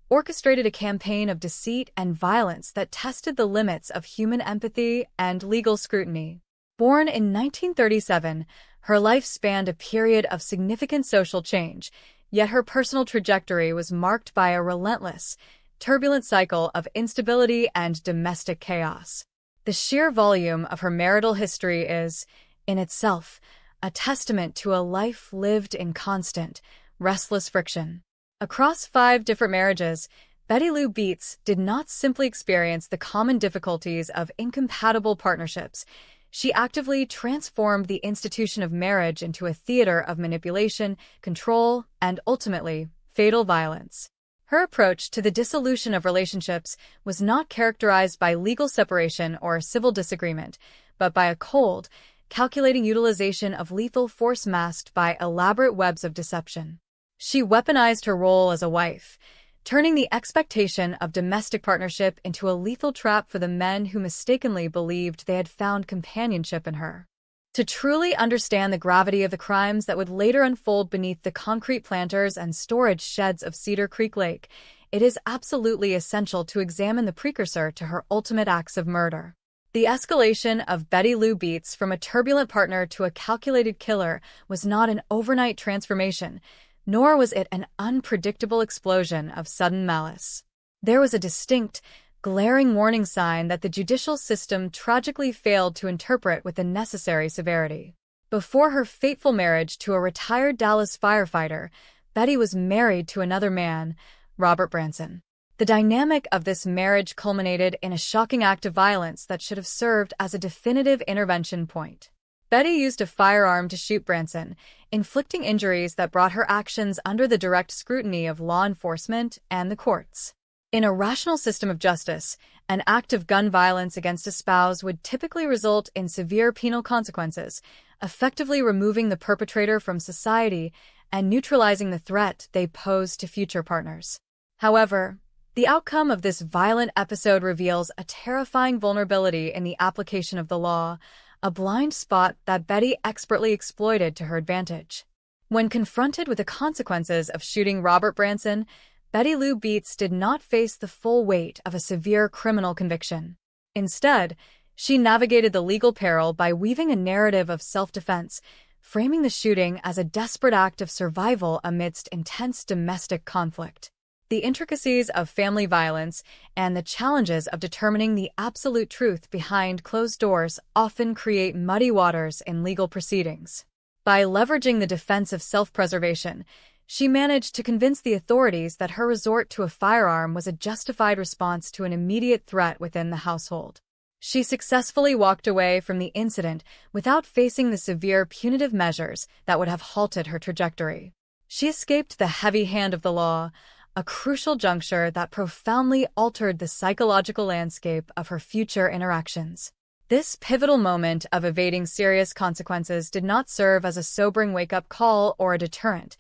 orchestrated a campaign of deceit and violence that tested the limits of human empathy and legal scrutiny. Born in 1937, her life spanned a period of significant social change, yet her personal trajectory was marked by a relentless, turbulent cycle of instability and domestic chaos. The sheer volume of her marital history is, in itself, a testament to a life lived in constant, restless friction. Across 5 different marriages, Betty Lou Beets did not simply experience the common difficulties of incompatible partnerships. She actively transformed the institution of marriage into a theater of manipulation, control, and ultimately, fatal violence. Her approach to the dissolution of relationships was not characterized by legal separation or civil disagreement, but by a cold, calculating utilization of lethal force masked by elaborate webs of deception. She weaponized her role as a wife, turning the expectation of domestic partnership into a lethal trap for the men who mistakenly believed they had found companionship in her. To truly understand the gravity of the crimes that would later unfold beneath the concrete planters and storage sheds of Cedar Creek Lake, it is absolutely essential to examine the precursor to her ultimate acts of murder. The escalation of Betty Lou Beets from a turbulent partner to a calculated killer was not an overnight transformation, nor was it an unpredictable explosion of sudden malice. There was a distinct, glaring warning sign that the judicial system tragically failed to interpret with the necessary severity. Before her fateful marriage to a retired Dallas firefighter, Betty was married to another man, Robert Branson. The dynamic of this marriage culminated in a shocking act of violence that should have served as a definitive intervention point. Betty used a firearm to shoot Branson, inflicting injuries that brought her actions under the direct scrutiny of law enforcement and the courts. In a rational system of justice, an act of gun violence against a spouse would typically result in severe penal consequences, effectively removing the perpetrator from society and neutralizing the threat they pose to future partners. However, the outcome of this violent episode reveals a terrifying vulnerability in the application of the law, a blind spot that Betty expertly exploited to her advantage. When confronted with the consequences of shooting Robert Branson, Betty Lou Beets did not face the full weight of a severe criminal conviction. Instead, she navigated the legal peril by weaving a narrative of self-defense, framing the shooting as a desperate act of survival amidst intense domestic conflict. The intricacies of family violence and the challenges of determining the absolute truth behind closed doors often create muddy waters in legal proceedings. By leveraging the defense of self-preservation, she managed to convince the authorities that her resort to a firearm was a justified response to an immediate threat within the household. She successfully walked away from the incident without facing the severe punitive measures that would have halted her trajectory. She escaped the heavy hand of the law, a crucial juncture that profoundly altered the psychological landscape of her future interactions. This pivotal moment of evading serious consequences did not serve as a sobering wake-up call or a deterrent.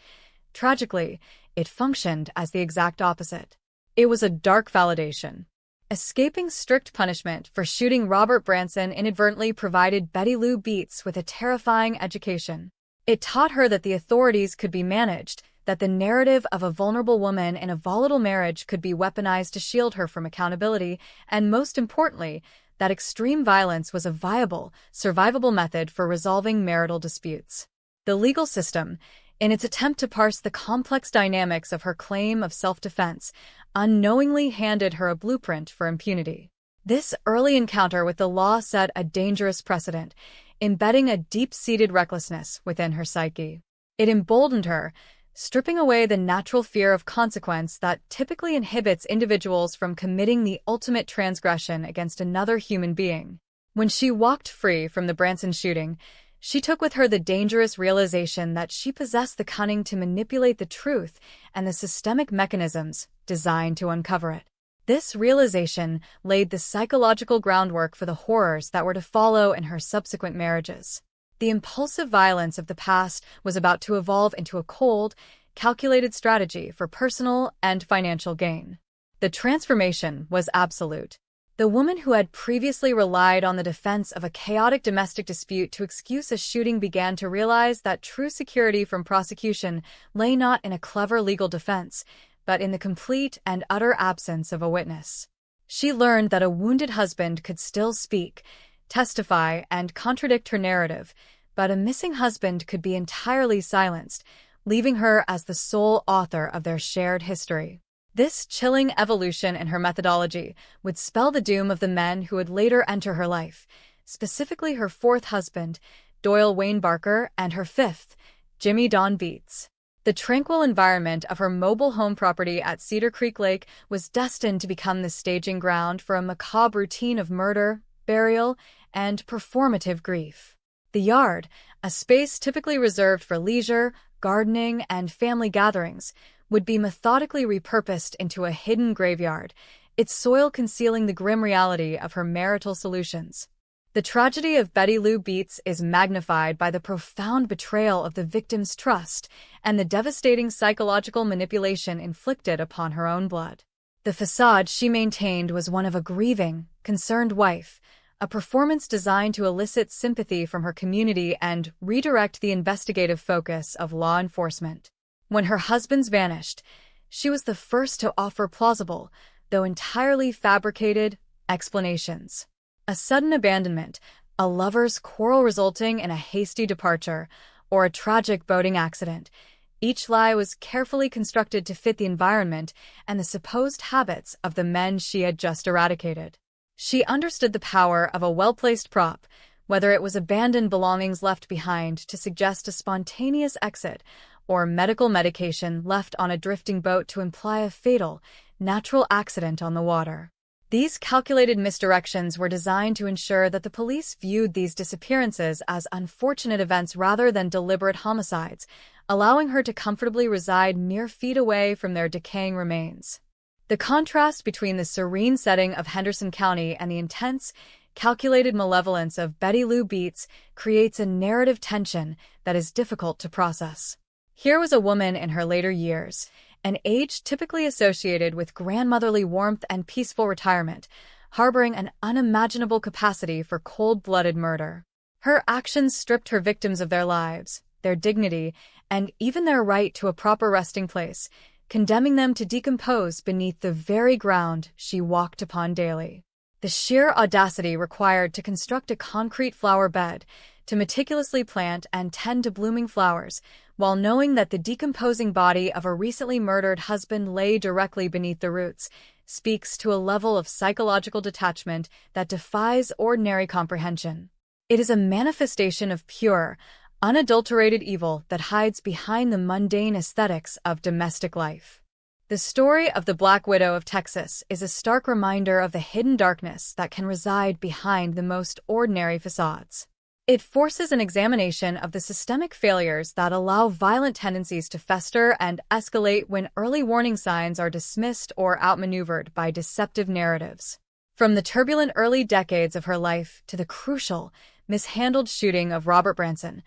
Tragically, it functioned as the exact opposite. It was a dark validation. Escaping strict punishment for shooting Robert Branson inadvertently provided Betty Lou Beets with a terrifying education. It taught her that the authorities could be managed, that the narrative of a vulnerable woman in a volatile marriage could be weaponized to shield her from accountability, and most importantly, that extreme violence was a viable, survivable method for resolving marital disputes. The legal system, in its attempt to parse the complex dynamics of her claim of self-defense, unknowingly handed her a blueprint for impunity. This early encounter with the law set a dangerous precedent, embedding a deep-seated recklessness within her psyche. It emboldened her, stripping away the natural fear of consequence that typically inhibits individuals from committing the ultimate transgression against another human being. When she walked free from the Branson shooting, she took with her the dangerous realization that she possessed the cunning to manipulate the truth and the systemic mechanisms designed to uncover it. This realization laid the psychological groundwork for the horrors that were to follow in her subsequent marriages. The impulsive violence of the past was about to evolve into a cold, calculated strategy for personal and financial gain. The transformation was absolute. The woman who had previously relied on the defense of a chaotic domestic dispute to excuse a shooting began to realize that true security from prosecution lay not in a clever legal defense, but in the complete and utter absence of a witness. She learned that a wounded husband could still speak, testify, and contradict her narrative, but a missing husband could be entirely silenced, leaving her as the sole author of their shared history. This chilling evolution in her methodology would spell the doom of the men who would later enter her life, specifically her fourth husband, Doyle Wayne Barker, and her fifth, Jimmy Don Beets. The tranquil environment of her mobile home property at Cedar Creek Lake was destined to become the staging ground for a macabre routine of murder, burial, and performative grief. The yard, a space typically reserved for leisure, gardening, and family gatherings, would be methodically repurposed into a hidden graveyard, its soil concealing the grim reality of her marital solutions. The tragedy of Betty Lou Beets is magnified by the profound betrayal of the victim's trust and the devastating psychological manipulation inflicted upon her own blood. The facade she maintained was one of a grieving, concerned wife, a performance designed to elicit sympathy from her community and redirect the investigative focus of law enforcement. When her husbands vanished, she was the first to offer plausible, though entirely fabricated, explanations. A sudden abandonment, a lover's quarrel resulting in a hasty departure, or a tragic boating accident. Each lie was carefully constructed to fit the environment and the supposed habits of the men she had just eradicated. She understood the power of a well-placed prop, whether it was abandoned belongings left behind to suggest a spontaneous exit, or medical medication left on a drifting boat to imply a fatal, natural accident on the water. These calculated misdirections were designed to ensure that the police viewed these disappearances as unfortunate events rather than deliberate homicides, allowing her to comfortably reside mere feet away from their decaying remains. The contrast between the serene setting of Henderson County and the intense, calculated malevolence of Betty Lou Beets creates a narrative tension that is difficult to process. Here was a woman in her later years, an age typically associated with grandmotherly warmth and peaceful retirement, harboring an unimaginable capacity for cold-blooded murder. Her actions stripped her victims of their lives, their dignity, and even their right to a proper resting place, condemning them to decompose beneath the very ground she walked upon daily. The sheer audacity required to construct a concrete flower bed, to meticulously plant and tend to blooming flowers, while knowing that the decomposing body of a recently murdered husband lay directly beneath the roots, speaks to a level of psychological detachment that defies ordinary comprehension. It is a manifestation of pure, unadulterated evil that hides behind the mundane aesthetics of domestic life. The story of the Black Widow of Texas is a stark reminder of the hidden darkness that can reside behind the most ordinary facades. It forces an examination of the systemic failures that allow violent tendencies to fester and escalate when early warning signs are dismissed or outmaneuvered by deceptive narratives. From the turbulent early decades of her life to the crucial, mishandled shooting of Robert Branson,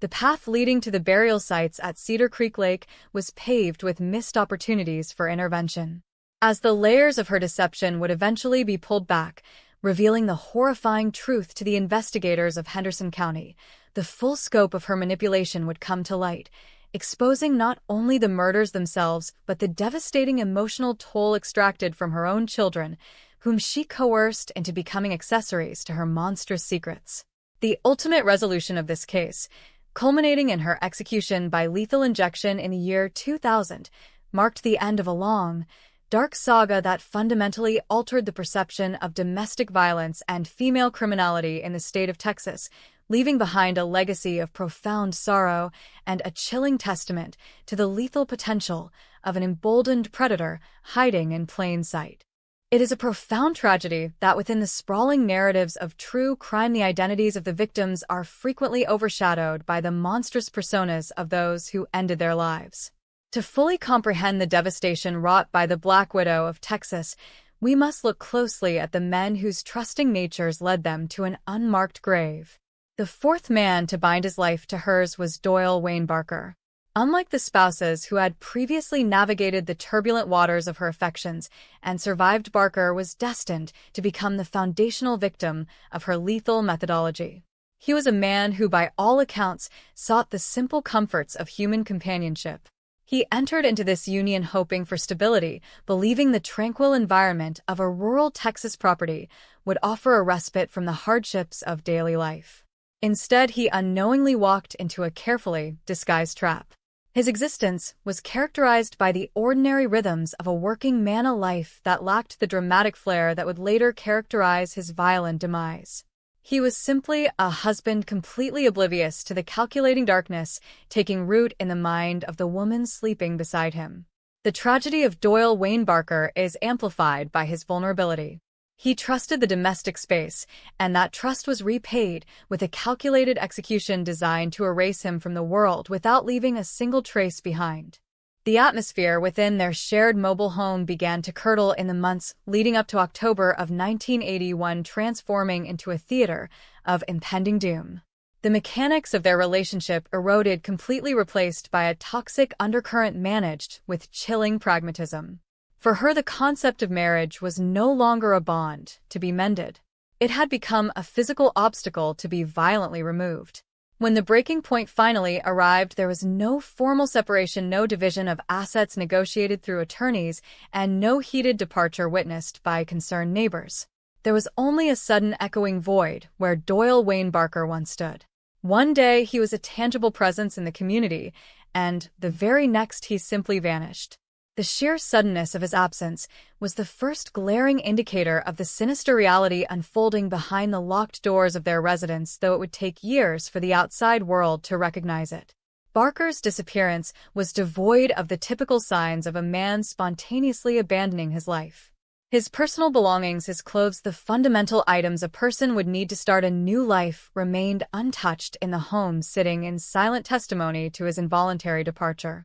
the path leading to the burial sites at Cedar Creek Lake was paved with missed opportunities for intervention. As the layers of her deception would eventually be pulled back, revealing the horrifying truth to the investigators of Henderson County, the full scope of her manipulation would come to light, exposing not only the murders themselves but the devastating emotional toll extracted from her own children, whom she coerced into becoming accessories to her monstrous secrets. The ultimate resolution of this case, culminating in her execution by lethal injection in the year 2000, marked the end of a long, dark saga that fundamentally altered the perception of domestic violence and female criminality in the state of Texas, leaving behind a legacy of profound sorrow and a chilling testament to the lethal potential of an emboldened predator hiding in plain sight. It is a profound tragedy that within the sprawling narratives of true crime, the identities of the victims are frequently overshadowed by the monstrous personas of those who ended their lives. To fully comprehend the devastation wrought by the Black Widow of Texas, we must look closely at the men whose trusting natures led them to an unmarked grave. The fourth man to bind his life to hers was Doyle Wayne Barker. Unlike the spouses who had previously navigated the turbulent waters of her affections and survived, Barker was destined to become the foundational victim of her lethal methodology. He was a man who, by all accounts, sought the simple comforts of human companionship. He entered into this union hoping for stability, believing the tranquil environment of a rural Texas property would offer a respite from the hardships of daily life. Instead, he unknowingly walked into a carefully disguised trap. His existence was characterized by the ordinary rhythms of a working man, a life that lacked the dramatic flair that would later characterize his violent demise. He was simply a husband completely oblivious to the calculating darkness taking root in the mind of the woman sleeping beside him. The tragedy of Doyle Wayne Barker is amplified by his vulnerability. He trusted the domestic space, and that trust was repaid with a calculated execution designed to erase him from the world without leaving a single trace behind. The atmosphere within their shared mobile home began to curdle in the months leading up to October of 1981, transforming into a theater of impending doom. The mechanics of their relationship eroded, completely replaced by a toxic undercurrent managed with chilling pragmatism. For her, the concept of marriage was no longer a bond to be mended. It had become a physical obstacle to be violently removed. When the breaking point finally arrived, there was no formal separation, no division of assets negotiated through attorneys, and no heated departure witnessed by concerned neighbors. There was only a sudden echoing void where Doyle Wayne Barker once stood. One day he was a tangible presence in the community, and the very next he simply vanished. The sheer suddenness of his absence was the first glaring indicator of the sinister reality unfolding behind the locked doors of their residence, though it would take years for the outside world to recognize it. Barker's disappearance was devoid of the typical signs of a man spontaneously abandoning his life. His personal belongings, his clothes, the fundamental items a person would need to start a new life, remained untouched in the home, sitting in silent testimony to his involuntary departure.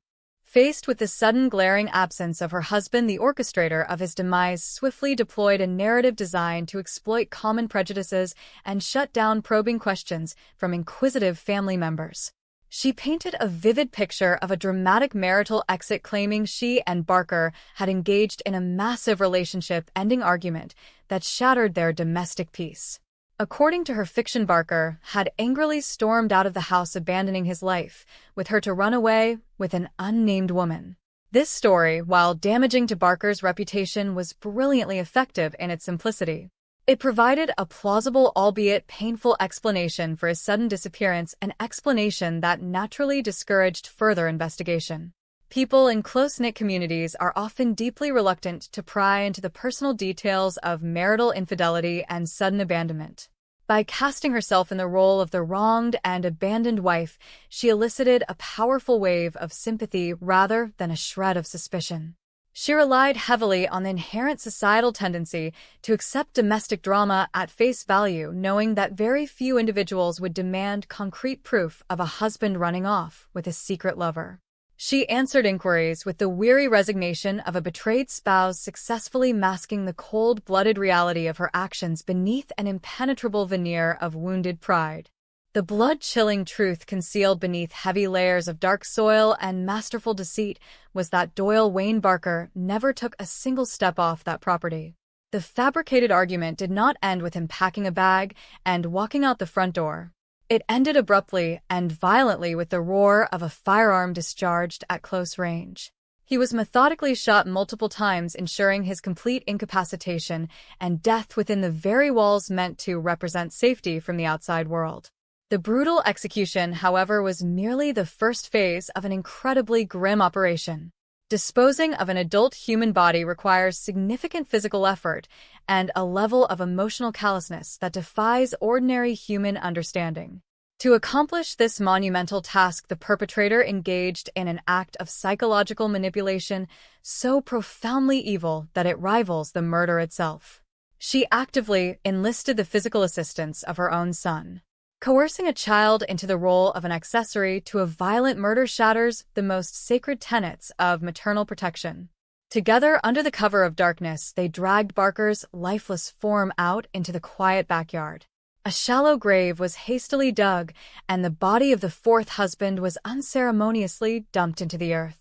Faced with the sudden glaring absence of her husband, the orchestrator of his demise swiftly deployed a narrative designed to exploit common prejudices and shut down probing questions from inquisitive family members. She painted a vivid picture of a dramatic marital exit, claiming she and Barker had engaged in a massive relationship-ending argument that shattered their domestic peace. According to her fiction, Barker had angrily stormed out of the house, abandoning his life, with her to run away with an unnamed woman. This story, while damaging to Barker's reputation, was brilliantly effective in its simplicity. It provided a plausible, albeit painful, explanation for his sudden disappearance, an explanation that naturally discouraged further investigation. People in close-knit communities are often deeply reluctant to pry into the personal details of marital infidelity and sudden abandonment. By casting herself in the role of the wronged and abandoned wife, she elicited a powerful wave of sympathy rather than a shred of suspicion. She relied heavily on the inherent societal tendency to accept domestic drama at face value, knowing that very few individuals would demand concrete proof of a husband running off with a secret lover. She answered inquiries with the weary resignation of a betrayed spouse, successfully masking the cold-blooded reality of her actions beneath an impenetrable veneer of wounded pride. The blood-chilling truth concealed beneath heavy layers of dark soil and masterful deceit was that Doyle Wayne Barker never took a single step off that property. The fabricated argument did not end with him packing a bag and walking out the front door. It ended abruptly and violently with the roar of a firearm discharged at close range. He was methodically shot multiple times, ensuring his complete incapacitation and death within the very walls meant to represent safety from the outside world. The brutal execution, however, was merely the first phase of an incredibly grim operation. Disposing of an adult human body requires significant physical effort and a level of emotional callousness that defies ordinary human understanding. To accomplish this monumental task, the perpetrator engaged in an act of psychological manipulation so profoundly evil that it rivals the murder itself. She actively enlisted the physical assistance of her own son. Coercing a child into the role of an accessory to a violent murder shatters the most sacred tenets of maternal protection. Together, under the cover of darkness, they dragged Barker's lifeless form out into the quiet backyard. A shallow grave was hastily dug, and the body of the fourth husband was unceremoniously dumped into the earth.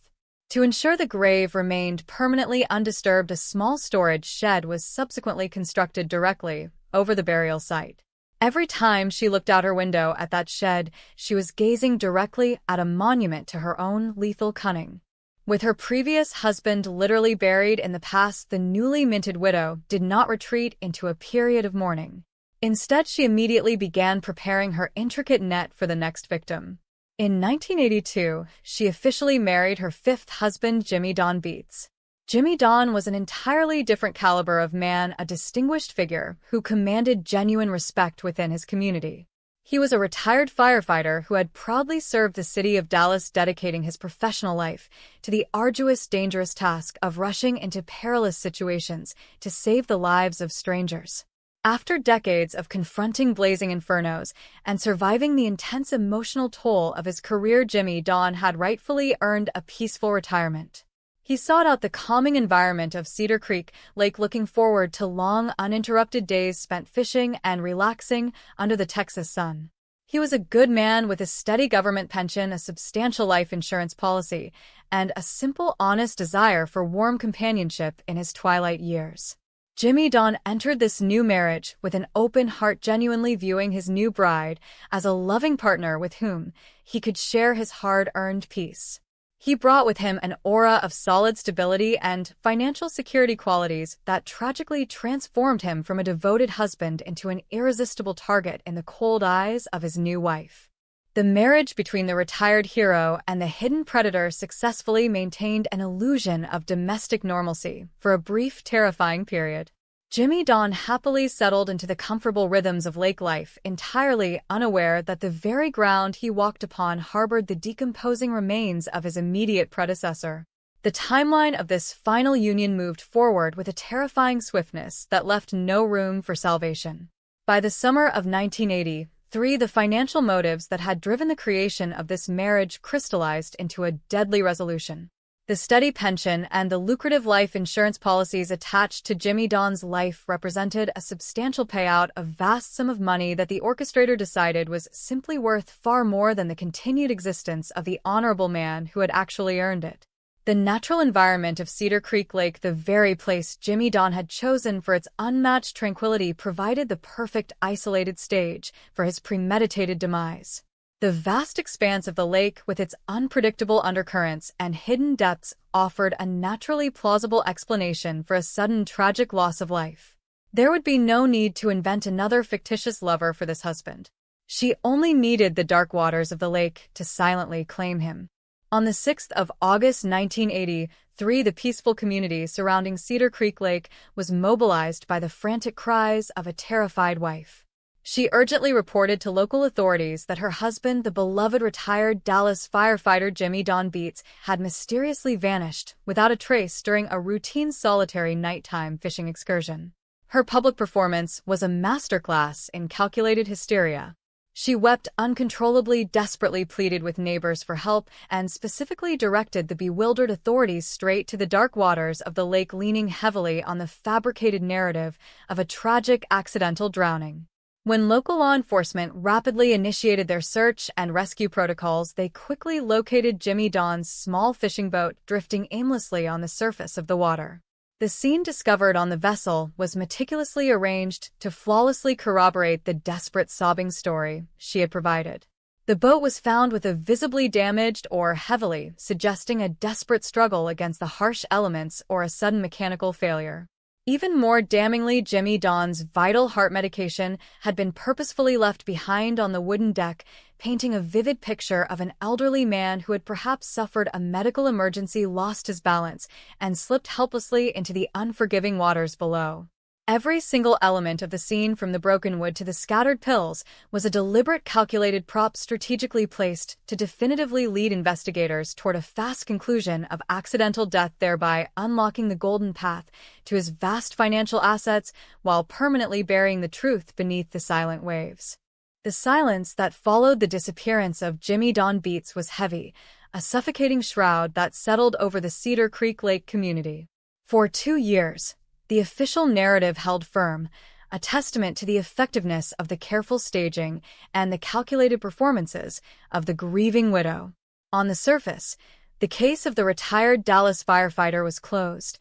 To ensure the grave remained permanently undisturbed, a small storage shed was subsequently constructed directly over the burial site. Every time she looked out her window at that shed, she was gazing directly at a monument to her own lethal cunning. With her previous husband literally buried in the past, the newly minted widow did not retreat into a period of mourning. Instead, she immediately began preparing her intricate net for the next victim. In 1982, she officially married her fifth husband, Jimmy Don Beats. Jimmy Don was an entirely different caliber of man, a distinguished figure who commanded genuine respect within his community. He was a retired firefighter who had proudly served the city of Dallas, dedicating his professional life to the arduous, dangerous task of rushing into perilous situations to save the lives of strangers. After decades of confronting blazing infernos and surviving the intense emotional toll of his career, Jimmy Don had rightfully earned a peaceful retirement. He sought out the calming environment of Cedar Creek Lake, looking forward to long, uninterrupted days spent fishing and relaxing under the Texas sun. He was a good man with a steady government pension, a substantial life insurance policy, and a simple, honest desire for warm companionship in his twilight years. Jimmy Don entered this new marriage with an open heart, genuinely viewing his new bride as a loving partner with whom he could share his hard-earned peace. He brought with him an aura of solid stability and financial security, qualities that tragically transformed him from a devoted husband into an irresistible target in the cold eyes of his new wife. The marriage between the retired hero and the hidden predator successfully maintained an illusion of domestic normalcy for a brief, terrifying period. Jimmy Don happily settled into the comfortable rhythms of lake life, entirely unaware that the very ground he walked upon harbored the decomposing remains of his immediate predecessor. The timeline of this final union moved forward with a terrifying swiftness that left no room for salvation. By the summer of 1983, the financial motives that had driven the creation of this marriage crystallized into a deadly resolution. The steady pension and the lucrative life insurance policies attached to Jimmy Don's life represented a substantial payout, a vast sum of money that the orchestrator decided was simply worth far more than the continued existence of the honorable man who had actually earned it. The natural environment of Cedar Creek Lake, the very place Jimmy Don had chosen for its unmatched tranquility, provided the perfect isolated stage for his premeditated demise. The vast expanse of the lake, with its unpredictable undercurrents and hidden depths, offered a naturally plausible explanation for a sudden tragic loss of life. There would be no need to invent another fictitious lover for this husband. She only needed the dark waters of the lake to silently claim him. On the 6th of August 1983, the peaceful community surrounding Cedar Creek Lake was mobilized by the frantic cries of a terrified wife. She urgently reported to local authorities that her husband, the beloved retired Dallas firefighter Jimmy Don Beats, had mysteriously vanished without a trace during a routine solitary nighttime fishing excursion. Her public performance was a masterclass in calculated hysteria. She wept uncontrollably, desperately pleaded with neighbors for help, and specifically directed the bewildered authorities straight to the dark waters of the lake, leaning heavily on the fabricated narrative of a tragic accidental drowning. When local law enforcement rapidly initiated their search and rescue protocols, they quickly located Jimmy Don's small fishing boat drifting aimlessly on the surface of the water. The scene discovered on the vessel was meticulously arranged to flawlessly corroborate the desperate sobbing story she had provided. The boat was found with a visibly damaged or heavily, suggesting a desperate struggle against the harsh elements or a sudden mechanical failure. Even more damningly, Jimmy Don's vital heart medication had been purposefully left behind on the wooden deck, painting a vivid picture of an elderly man who had perhaps suffered a medical emergency, lost his balance, and slipped helplessly into the unforgiving waters below. Every single element of the scene, from the broken wood to the scattered pills, was a deliberate, calculated prop strategically placed to definitively lead investigators toward a fast conclusion of accidental death, thereby unlocking the golden path to his vast financial assets while permanently burying the truth beneath the silent waves. The silence that followed the disappearance of Jimmy Don Beats was heavy, a suffocating shroud that settled over the Cedar Creek Lake community. For 2 years, the official narrative held firm, a testament to the effectiveness of the careful staging and the calculated performances of the grieving widow. On the surface, the case of the retired Dallas firefighter was closed,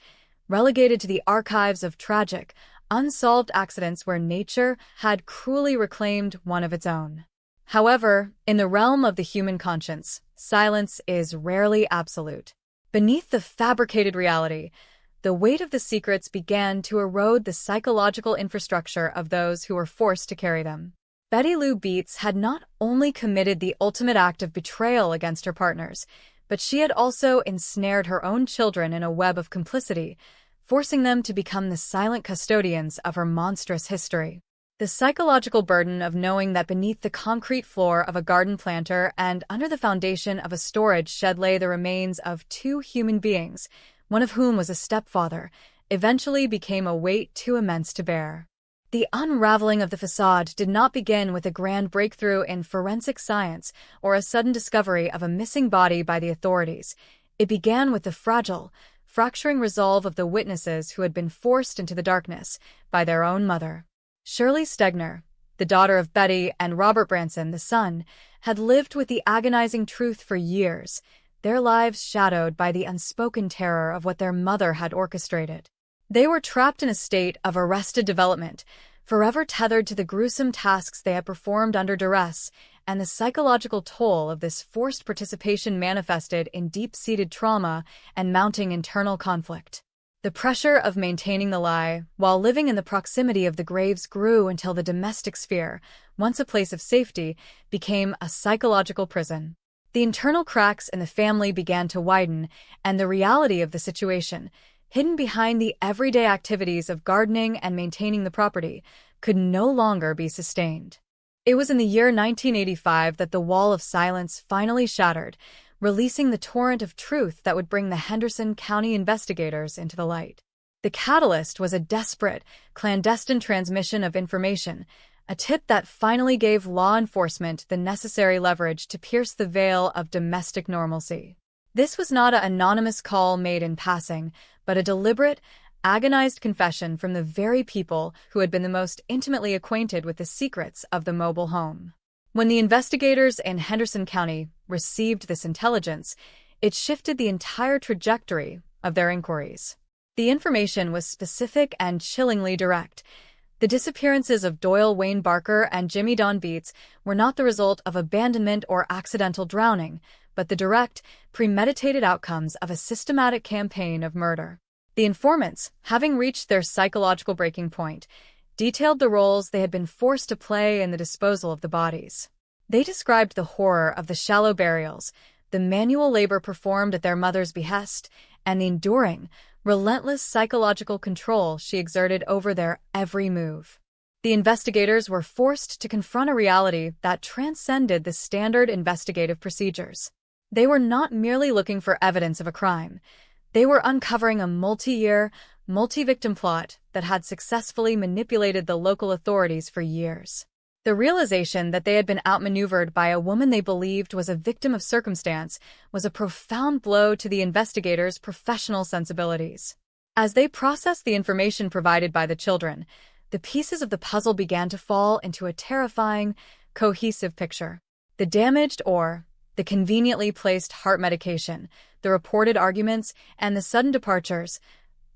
relegated to the archives of tragic, unsolved accidents where nature had cruelly reclaimed one of its own. However, in the realm of the human conscience, silence is rarely absolute. Beneath the fabricated reality, the weight of the secrets began to erode the psychological infrastructure of those who were forced to carry them. Betty Lou Beats had not only committed the ultimate act of betrayal against her partners, but she had also ensnared her own children in a web of complicity, forcing them to become the silent custodians of her monstrous history. The psychological burden of knowing that beneath the concrete floor of a garden planter and under the foundation of a storage shed lay the remains of 2 human beings, one of whom was a stepfather, eventually became a weight too immense to bear. The unraveling of the facade did not begin with a grand breakthrough in forensic science or a sudden discovery of a missing body by the authorities. It began with the fragile, fracturing resolve of the witnesses who had been forced into the darkness by their own mother. Shirley Stegner, the daughter of Betty, and Robert Branson, the son, had lived with the agonizing truth for years, their lives shadowed by the unspoken terror of what their mother had orchestrated. They were trapped in a state of arrested development, forever tethered to the gruesome tasks they had performed under duress, and the psychological toll of this forced participation manifested in deep-seated trauma and mounting internal conflict. The pressure of maintaining the lie while living in the proximity of the graves grew until the domestic sphere, once a place of safety, became a psychological prison. The internal cracks in the family began to widen, and the reality of the situation, hidden behind the everyday activities of gardening and maintaining the property, could no longer be sustained. It was in the year 1985 that the wall of silence finally shattered, releasing the torrent of truth that would bring the Henderson County investigators into the light. The catalyst was a desperate, clandestine transmission of information, a tip that finally gave law enforcement the necessary leverage to pierce the veil of domestic normalcy. This was not an anonymous call made in passing, but a deliberate, agonized confession from the very people who had been the most intimately acquainted with the secrets of the mobile home. When the investigators in Henderson County received this intelligence, it shifted the entire trajectory of their inquiries. The information was specific and chillingly direct. The disappearances of Doyle Wayne Barker and Jimmy Don Beats were not the result of abandonment or accidental drowning, but the direct, premeditated outcomes of a systematic campaign of murder. The informants, having reached their psychological breaking point, detailed the roles they had been forced to play in the disposal of the bodies. They described the horror of the shallow burials, the manual labor performed at their mother's behest, and the enduring, relentless psychological control she exerted over their every move. The investigators were forced to confront a reality that transcended the standard investigative procedures. They were not merely looking for evidence of a crime. They were uncovering a multi-year, multi-victim plot that had successfully manipulated the local authorities for years. The realization that they had been outmaneuvered by a woman they believed was a victim of circumstance was a profound blow to the investigators' professional sensibilities. As they processed the information provided by the children, the pieces of the puzzle began to fall into a terrifying, cohesive picture. The damaged oar, the conveniently placed heart medication, the reported arguments, and the sudden departures,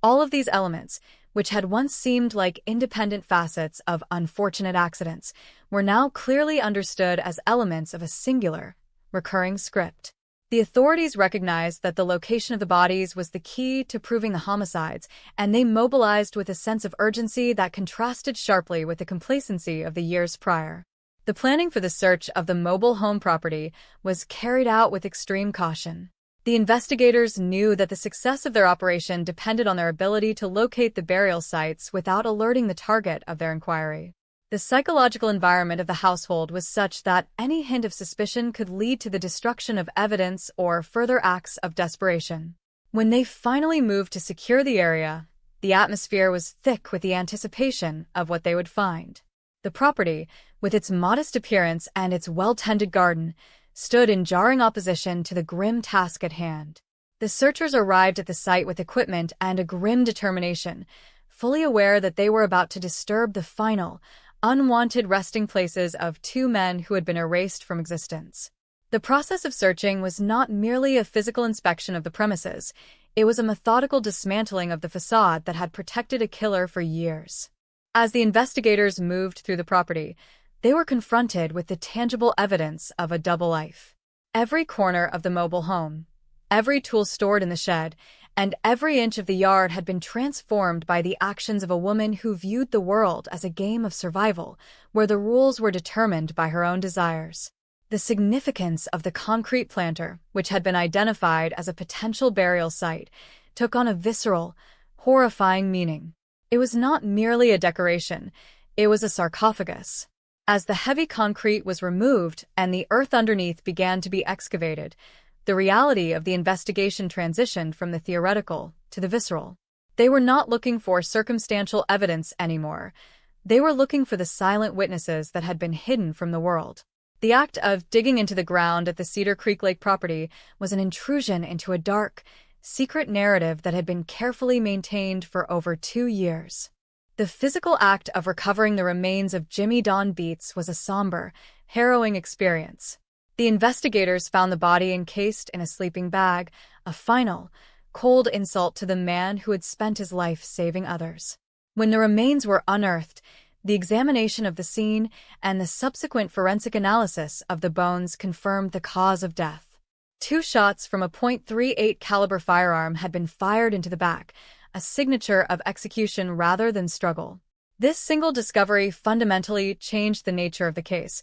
all of these elements, which had once seemed like independent facets of unfortunate accidents, were now clearly understood as elements of a singular, recurring script. The authorities recognized that the location of the bodies was the key to proving the homicides, and they mobilized with a sense of urgency that contrasted sharply with the complacency of the years prior. The planning for the search of the mobile home property was carried out with extreme caution. The investigators knew that the success of their operation depended on their ability to locate the burial sites without alerting the target of their inquiry. The psychological environment of the household was such that any hint of suspicion could lead to the destruction of evidence or further acts of desperation. When they finally moved to secure the area, the atmosphere was thick with the anticipation of what they would find. The property, with its modest appearance and its well-tended garden, stood in jarring opposition to the grim task at hand. The searchers arrived at the site with equipment and a grim determination, fully aware that they were about to disturb the final, unwanted resting places of two men who had been erased from existence. The process of searching was not merely a physical inspection of the premises, it was a methodical dismantling of the facade that had protected a killer for years. As the investigators moved through the property, they were confronted with the tangible evidence of a double life. Every corner of the mobile home, every tool stored in the shed, and every inch of the yard had been transformed by the actions of a woman who viewed the world as a game of survival, where the rules were determined by her own desires. The significance of the concrete planter, which had been identified as a potential burial site, took on a visceral, horrifying meaning. It was not merely a decoration, it was a sarcophagus. As the heavy concrete was removed and the earth underneath began to be excavated, the reality of the investigation transitioned from the theoretical to the visceral. They were not looking for circumstantial evidence anymore. They were looking for the silent witnesses that had been hidden from the world. The act of digging into the ground at the Cedar Creek Lake property was an intrusion into a dark, secret narrative that had been carefully maintained for over 2 years. The physical act of recovering the remains of Jimmy Don Beats was a somber, harrowing experience. The investigators found the body encased in a sleeping bag, a final, cold insult to the man who had spent his life saving others. When the remains were unearthed, the examination of the scene and the subsequent forensic analysis of the bones confirmed the cause of death. 2 shots from a .38 caliber firearm had been fired into the back, a signature of execution rather than struggle. This single discovery fundamentally changed the nature of the case,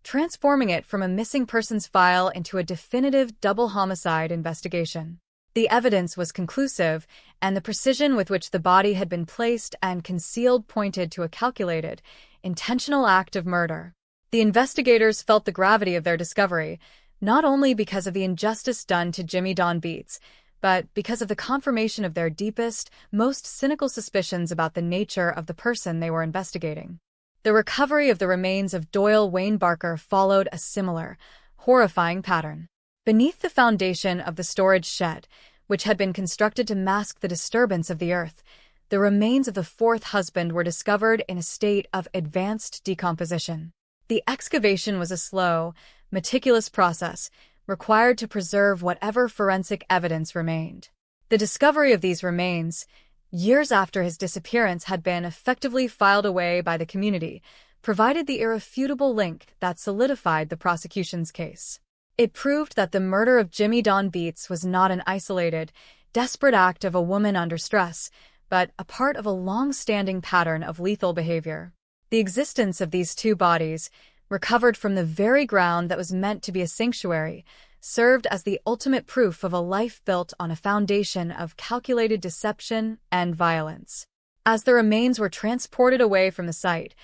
transforming it from a missing persons file into a definitive double homicide investigation. The evidence was conclusive, and the precision with which the body had been placed and concealed pointed to a calculated, intentional act of murder. The investigators felt the gravity of their discovery, not only because of the injustice done to Jimmy Don Beats, but because of the confirmation of their deepest, most cynical suspicions about the nature of the person they were investigating. The recovery of the remains of Doyle Wayne Barker followed a similar, horrifying pattern. Beneath the foundation of the storage shed, which had been constructed to mask the disturbance of the earth, the remains of the 4th husband were discovered in a state of advanced decomposition. The excavation was a slow, meticulous process, required to preserve whatever forensic evidence remained. The discovery of these remains, years after his disappearance, had been effectively filed away by the community, provided the irrefutable link that solidified the prosecution's case. It proved that the murder of Jimmy Don Beats was not an isolated, desperate act of a woman under stress, but a part of a long-standing pattern of lethal behavior. The existence of these two bodies, recovered from the very ground that was meant to be a sanctuary, served as the ultimate proof of a life built on a foundation of calculated deception and violence. As the remains were transported away from the site,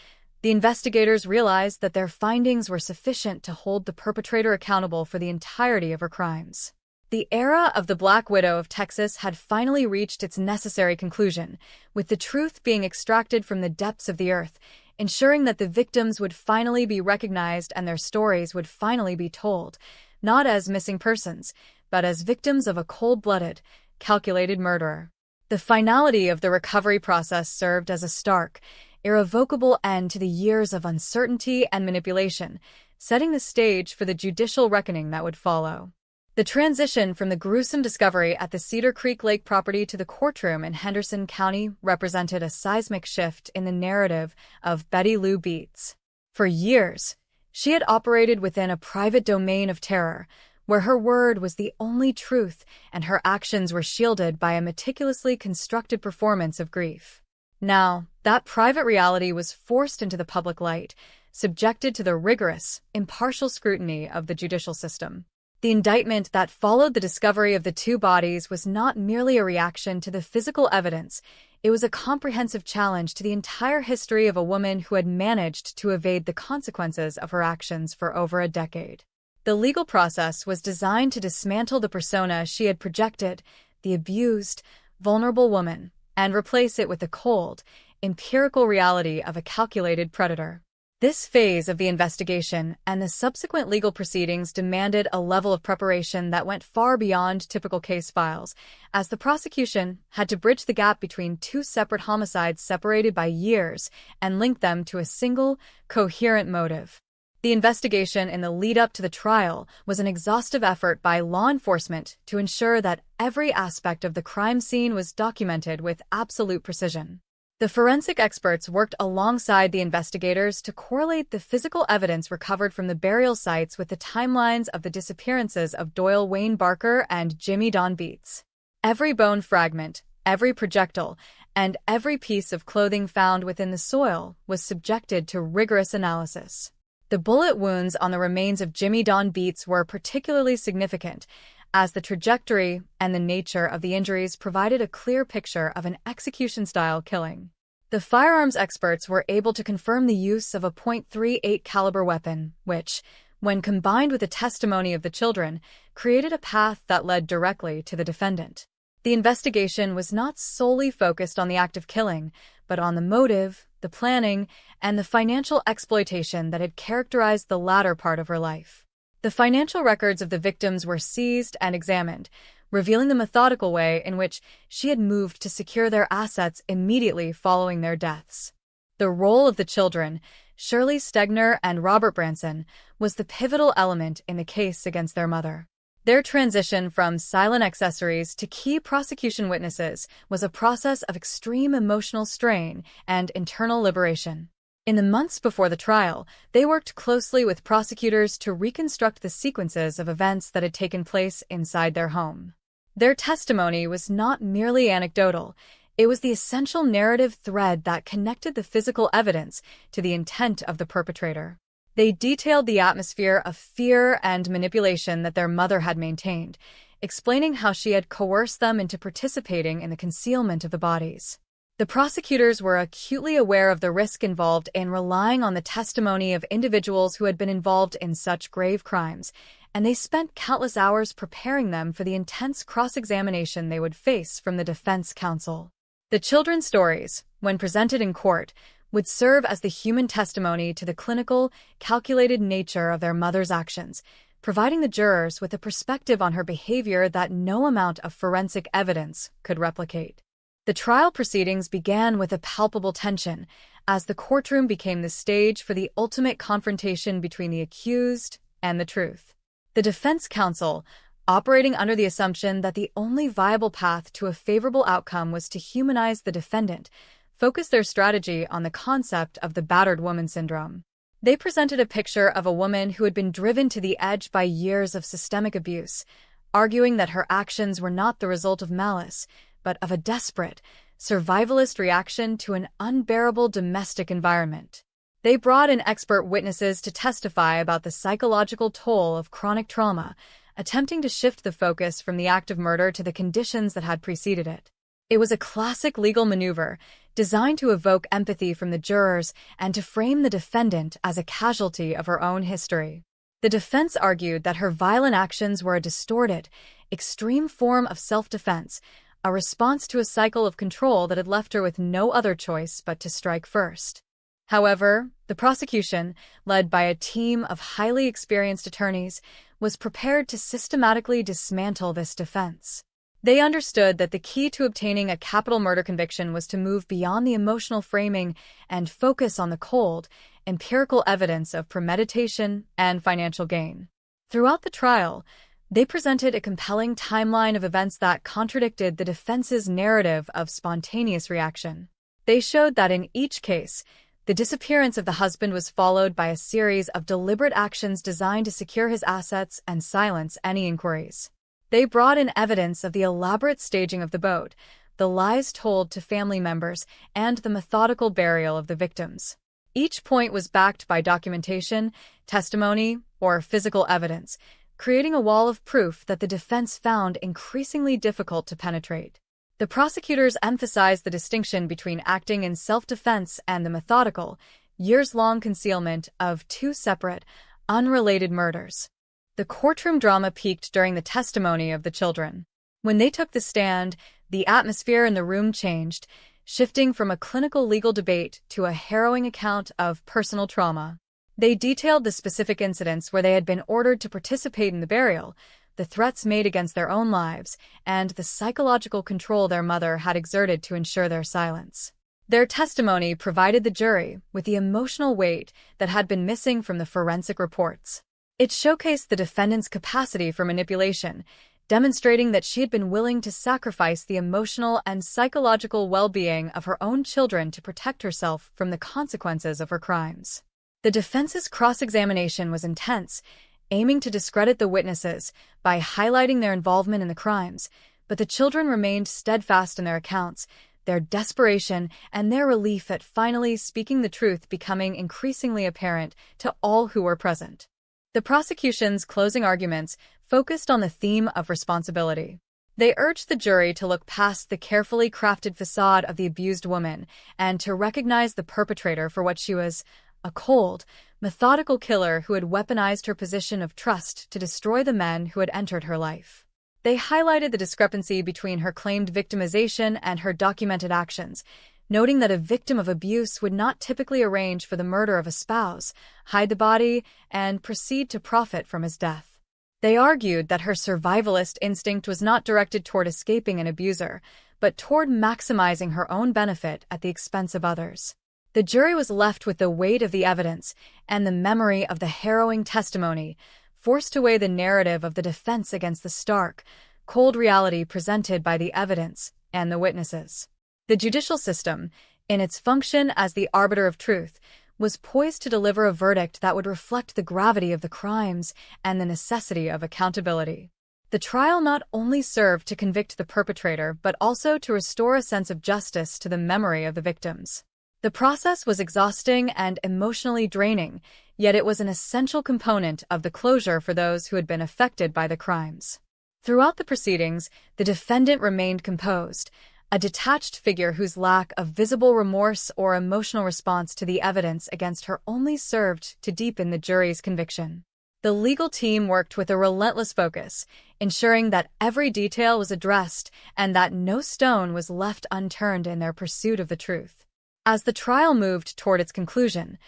the investigators realized that their findings were sufficient to hold the perpetrator accountable for the entirety of her crimes. The era of the Black Widow of Texas had finally reached its necessary conclusion, with the truth being extracted from the depths of the earth, ensuring that the victims would finally be recognized and their stories would finally be told, not as missing persons, but as victims of a cold-blooded, calculated murderer. The finality of the recovery process served as a stark, irrevocable end to the years of uncertainty and manipulation, setting the stage for the judicial reckoning that would follow. The transition from the gruesome discovery at the Cedar Creek Lake property to the courtroom in Henderson County represented a seismic shift in the narrative of Betty Lou Beets. For years, she had operated within a private domain of terror, where her word was the only truth and her actions were shielded by a meticulously constructed performance of grief. Now, that private reality was forced into the public light, subjected to the rigorous, impartial scrutiny of the judicial system. The indictment that followed the discovery of the two bodies was not merely a reaction to the physical evidence, it was a comprehensive challenge to the entire history of a woman who had managed to evade the consequences of her actions for over a decade. The legal process was designed to dismantle the persona she had projected, the abused, vulnerable woman, and replace it with the cold, empirical reality of a calculated predator. This phase of the investigation and the subsequent legal proceedings demanded a level of preparation that went far beyond typical case files, as the prosecution had to bridge the gap between two separate homicides separated by years and link them to a single, coherent motive. The investigation in the lead-up to the trial was an exhaustive effort by law enforcement to ensure that every aspect of the crime scene was documented with absolute precision. The forensic experts worked alongside the investigators to correlate the physical evidence recovered from the burial sites with the timelines of the disappearances of Doyle Wayne Barker and Jimmy Don Beets. Every bone fragment, every projectile, and every piece of clothing found within the soil was subjected to rigorous analysis. The bullet wounds on the remains of Jimmy Don Beets were particularly significant, as the trajectory and the nature of the injuries provided a clear picture of an execution-style killing. The firearms experts were able to confirm the use of a .38 caliber weapon, which, when combined with the testimony of the children, created a path that led directly to the defendant. The investigation was not solely focused on the act of killing, but on the motive, the planning, and the financial exploitation that had characterized the latter part of her life. The financial records of the victims were seized and examined, revealing the methodical way in which she had moved to secure their assets immediately following their deaths. The role of the children, Shirley Stegner and Robert Branson, was the pivotal element in the case against their mother. Their transition from silent accessories to key prosecution witnesses was a process of extreme emotional strain and internal liberation. In the months before the trial, they worked closely with prosecutors to reconstruct the sequences of events that had taken place inside their home. Their testimony was not merely anecdotal, it was the essential narrative thread that connected the physical evidence to the intent of the perpetrator. They detailed the atmosphere of fear and manipulation that their mother had maintained, explaining how she had coerced them into participating in the concealment of the bodies. The prosecutors were acutely aware of the risk involved in relying on the testimony of individuals who had been involved in such grave crimes, and they spent countless hours preparing them for the intense cross-examination they would face from the defense counsel. The children's stories, when presented in court, would serve as the human testimony to the clinical, calculated nature of their mother's actions, providing the jurors with a perspective on her behavior that no amount of forensic evidence could replicate. The trial proceedings began with a palpable tension, as the courtroom became the stage for the ultimate confrontation between the accused and the truth. The defense counsel, operating under the assumption that the only viable path to a favorable outcome was to humanize the defendant, focused their strategy on the concept of the battered woman syndrome. They presented a picture of a woman who had been driven to the edge by years of systemic abuse, arguing that her actions were not the result of malice, but of a desperate, survivalist reaction to an unbearable domestic environment. They brought in expert witnesses to testify about the psychological toll of chronic trauma, attempting to shift the focus from the act of murder to the conditions that had preceded it. It was a classic legal maneuver designed to evoke empathy from the jurors and to frame the defendant as a casualty of her own history. The defense argued that her violent actions were a distorted, extreme form of self-defense, a response to a cycle of control that had left her with no other choice but to strike first. However, the prosecution, led by a team of highly experienced attorneys, was prepared to systematically dismantle this defense. They understood that the key to obtaining a capital murder conviction was to move beyond the emotional framing and focus on the cold, empirical evidence of premeditation and financial gain. Throughout the trial, they presented a compelling timeline of events that contradicted the defense's narrative of spontaneous reaction. They showed that in each case, the disappearance of the husband was followed by a series of deliberate actions designed to secure his assets and silence any inquiries. They brought in evidence of the elaborate staging of the boat, the lies told to family members, and the methodical burial of the victims. Each point was backed by documentation, testimony, or physical evidence, creating a wall of proof that the defense found increasingly difficult to penetrate. The prosecutors emphasized the distinction between acting in self-defense and the methodical, years-long concealment of two separate, unrelated murders. The courtroom drama peaked during the testimony of the children. When they took the stand, the atmosphere in the room changed, shifting from a clinical legal debate to a harrowing account of personal trauma. They detailed the specific incidents where they had been ordered to participate in the burial, the threats made against their own lives, and the psychological control their mother had exerted to ensure their silence. Their testimony provided the jury with the emotional weight that had been missing from the forensic reports. It showcased the defendant's capacity for manipulation, demonstrating that she had been willing to sacrifice the emotional and psychological well-being of her own children to protect herself from the consequences of her crimes. The defense's cross-examination was intense, aiming to discredit the witnesses by highlighting their involvement in the crimes, but the children remained steadfast in their accounts, their desperation and their relief at finally speaking the truth becoming increasingly apparent to all who were present. The prosecution's closing arguments focused on the theme of responsibility. They urged the jury to look past the carefully crafted facade of the abused woman and to recognize the perpetrator for what she was, a cold, methodical killer who had weaponized her position of trust to destroy the men who had entered her life. They highlighted the discrepancy between her claimed victimization and her documented actions, noting that a victim of abuse would not typically arrange for the murder of a spouse, hide the body, and proceed to profit from his death. They argued that her survivalist instinct was not directed toward escaping an abuser, but toward maximizing her own benefit at the expense of others. The jury was left with the weight of the evidence and the memory of the harrowing testimony, forced to weigh the narrative of the defense against the stark, cold reality presented by the evidence and the witnesses. The judicial system, in its function as the arbiter of truth, was poised to deliver a verdict that would reflect the gravity of the crimes and the necessity of accountability. The trial not only served to convict the perpetrator but also to restore a sense of justice to the memory of the victims. The process was exhausting and emotionally draining, yet it was an essential component of the closure for those who had been affected by the crimes. Throughout the proceedings, the defendant remained composed, a detached figure whose lack of visible remorse or emotional response to the evidence against her only served to deepen the jury's conviction. The legal team worked with a relentless focus, ensuring that every detail was addressed and that no stone was left unturned in their pursuit of the truth. As the trial moved toward its conclusion,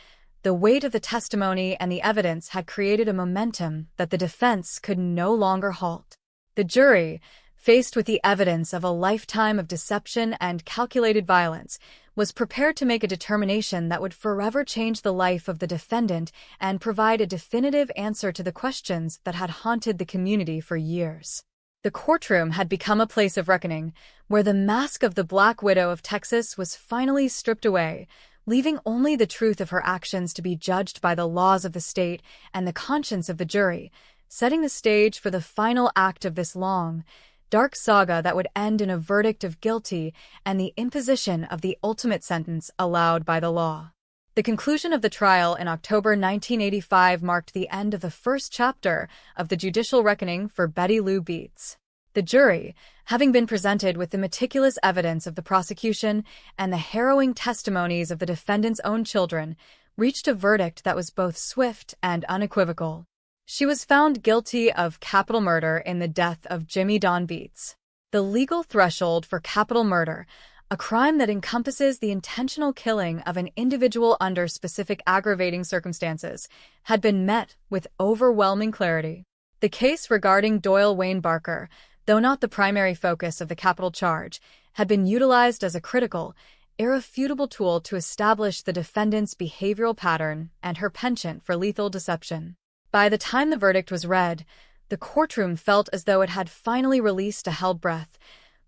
the weight of the testimony and the evidence had created a momentum that the defense could no longer halt. The jury, faced with the evidence of a lifetime of deception and calculated violence, was prepared to make a determination that would forever change the life of the defendant and provide a definitive answer to the questions that had haunted the community for years. The courtroom had become a place of reckoning, where the mask of the Black Widow of Texas was finally stripped away, leaving only the truth of her actions to be judged by the laws of the state and the conscience of the jury, setting the stage for the final act of this long, dark saga that would end in a verdict of guilty and the imposition of the ultimate sentence allowed by the law. The conclusion of the trial in October 1985 marked the end of the first chapter of the judicial reckoning for Betty Lou Beets. The jury, having been presented with the meticulous evidence of the prosecution and the harrowing testimonies of the defendant's own children, reached a verdict that was both swift and unequivocal. She was found guilty of capital murder in the death of Jimmy Don Beets. The legal threshold for capital murder, a crime that encompasses the intentional killing of an individual under specific aggravating circumstances, had been met with overwhelming clarity. The case regarding Doyle Wayne Barker, though not the primary focus of the capital charge, had been utilized as a critical, irrefutable tool to establish the defendant's behavioral pattern and her penchant for lethal deception. By the time the verdict was read, the courtroom felt as though it had finally released a held breath.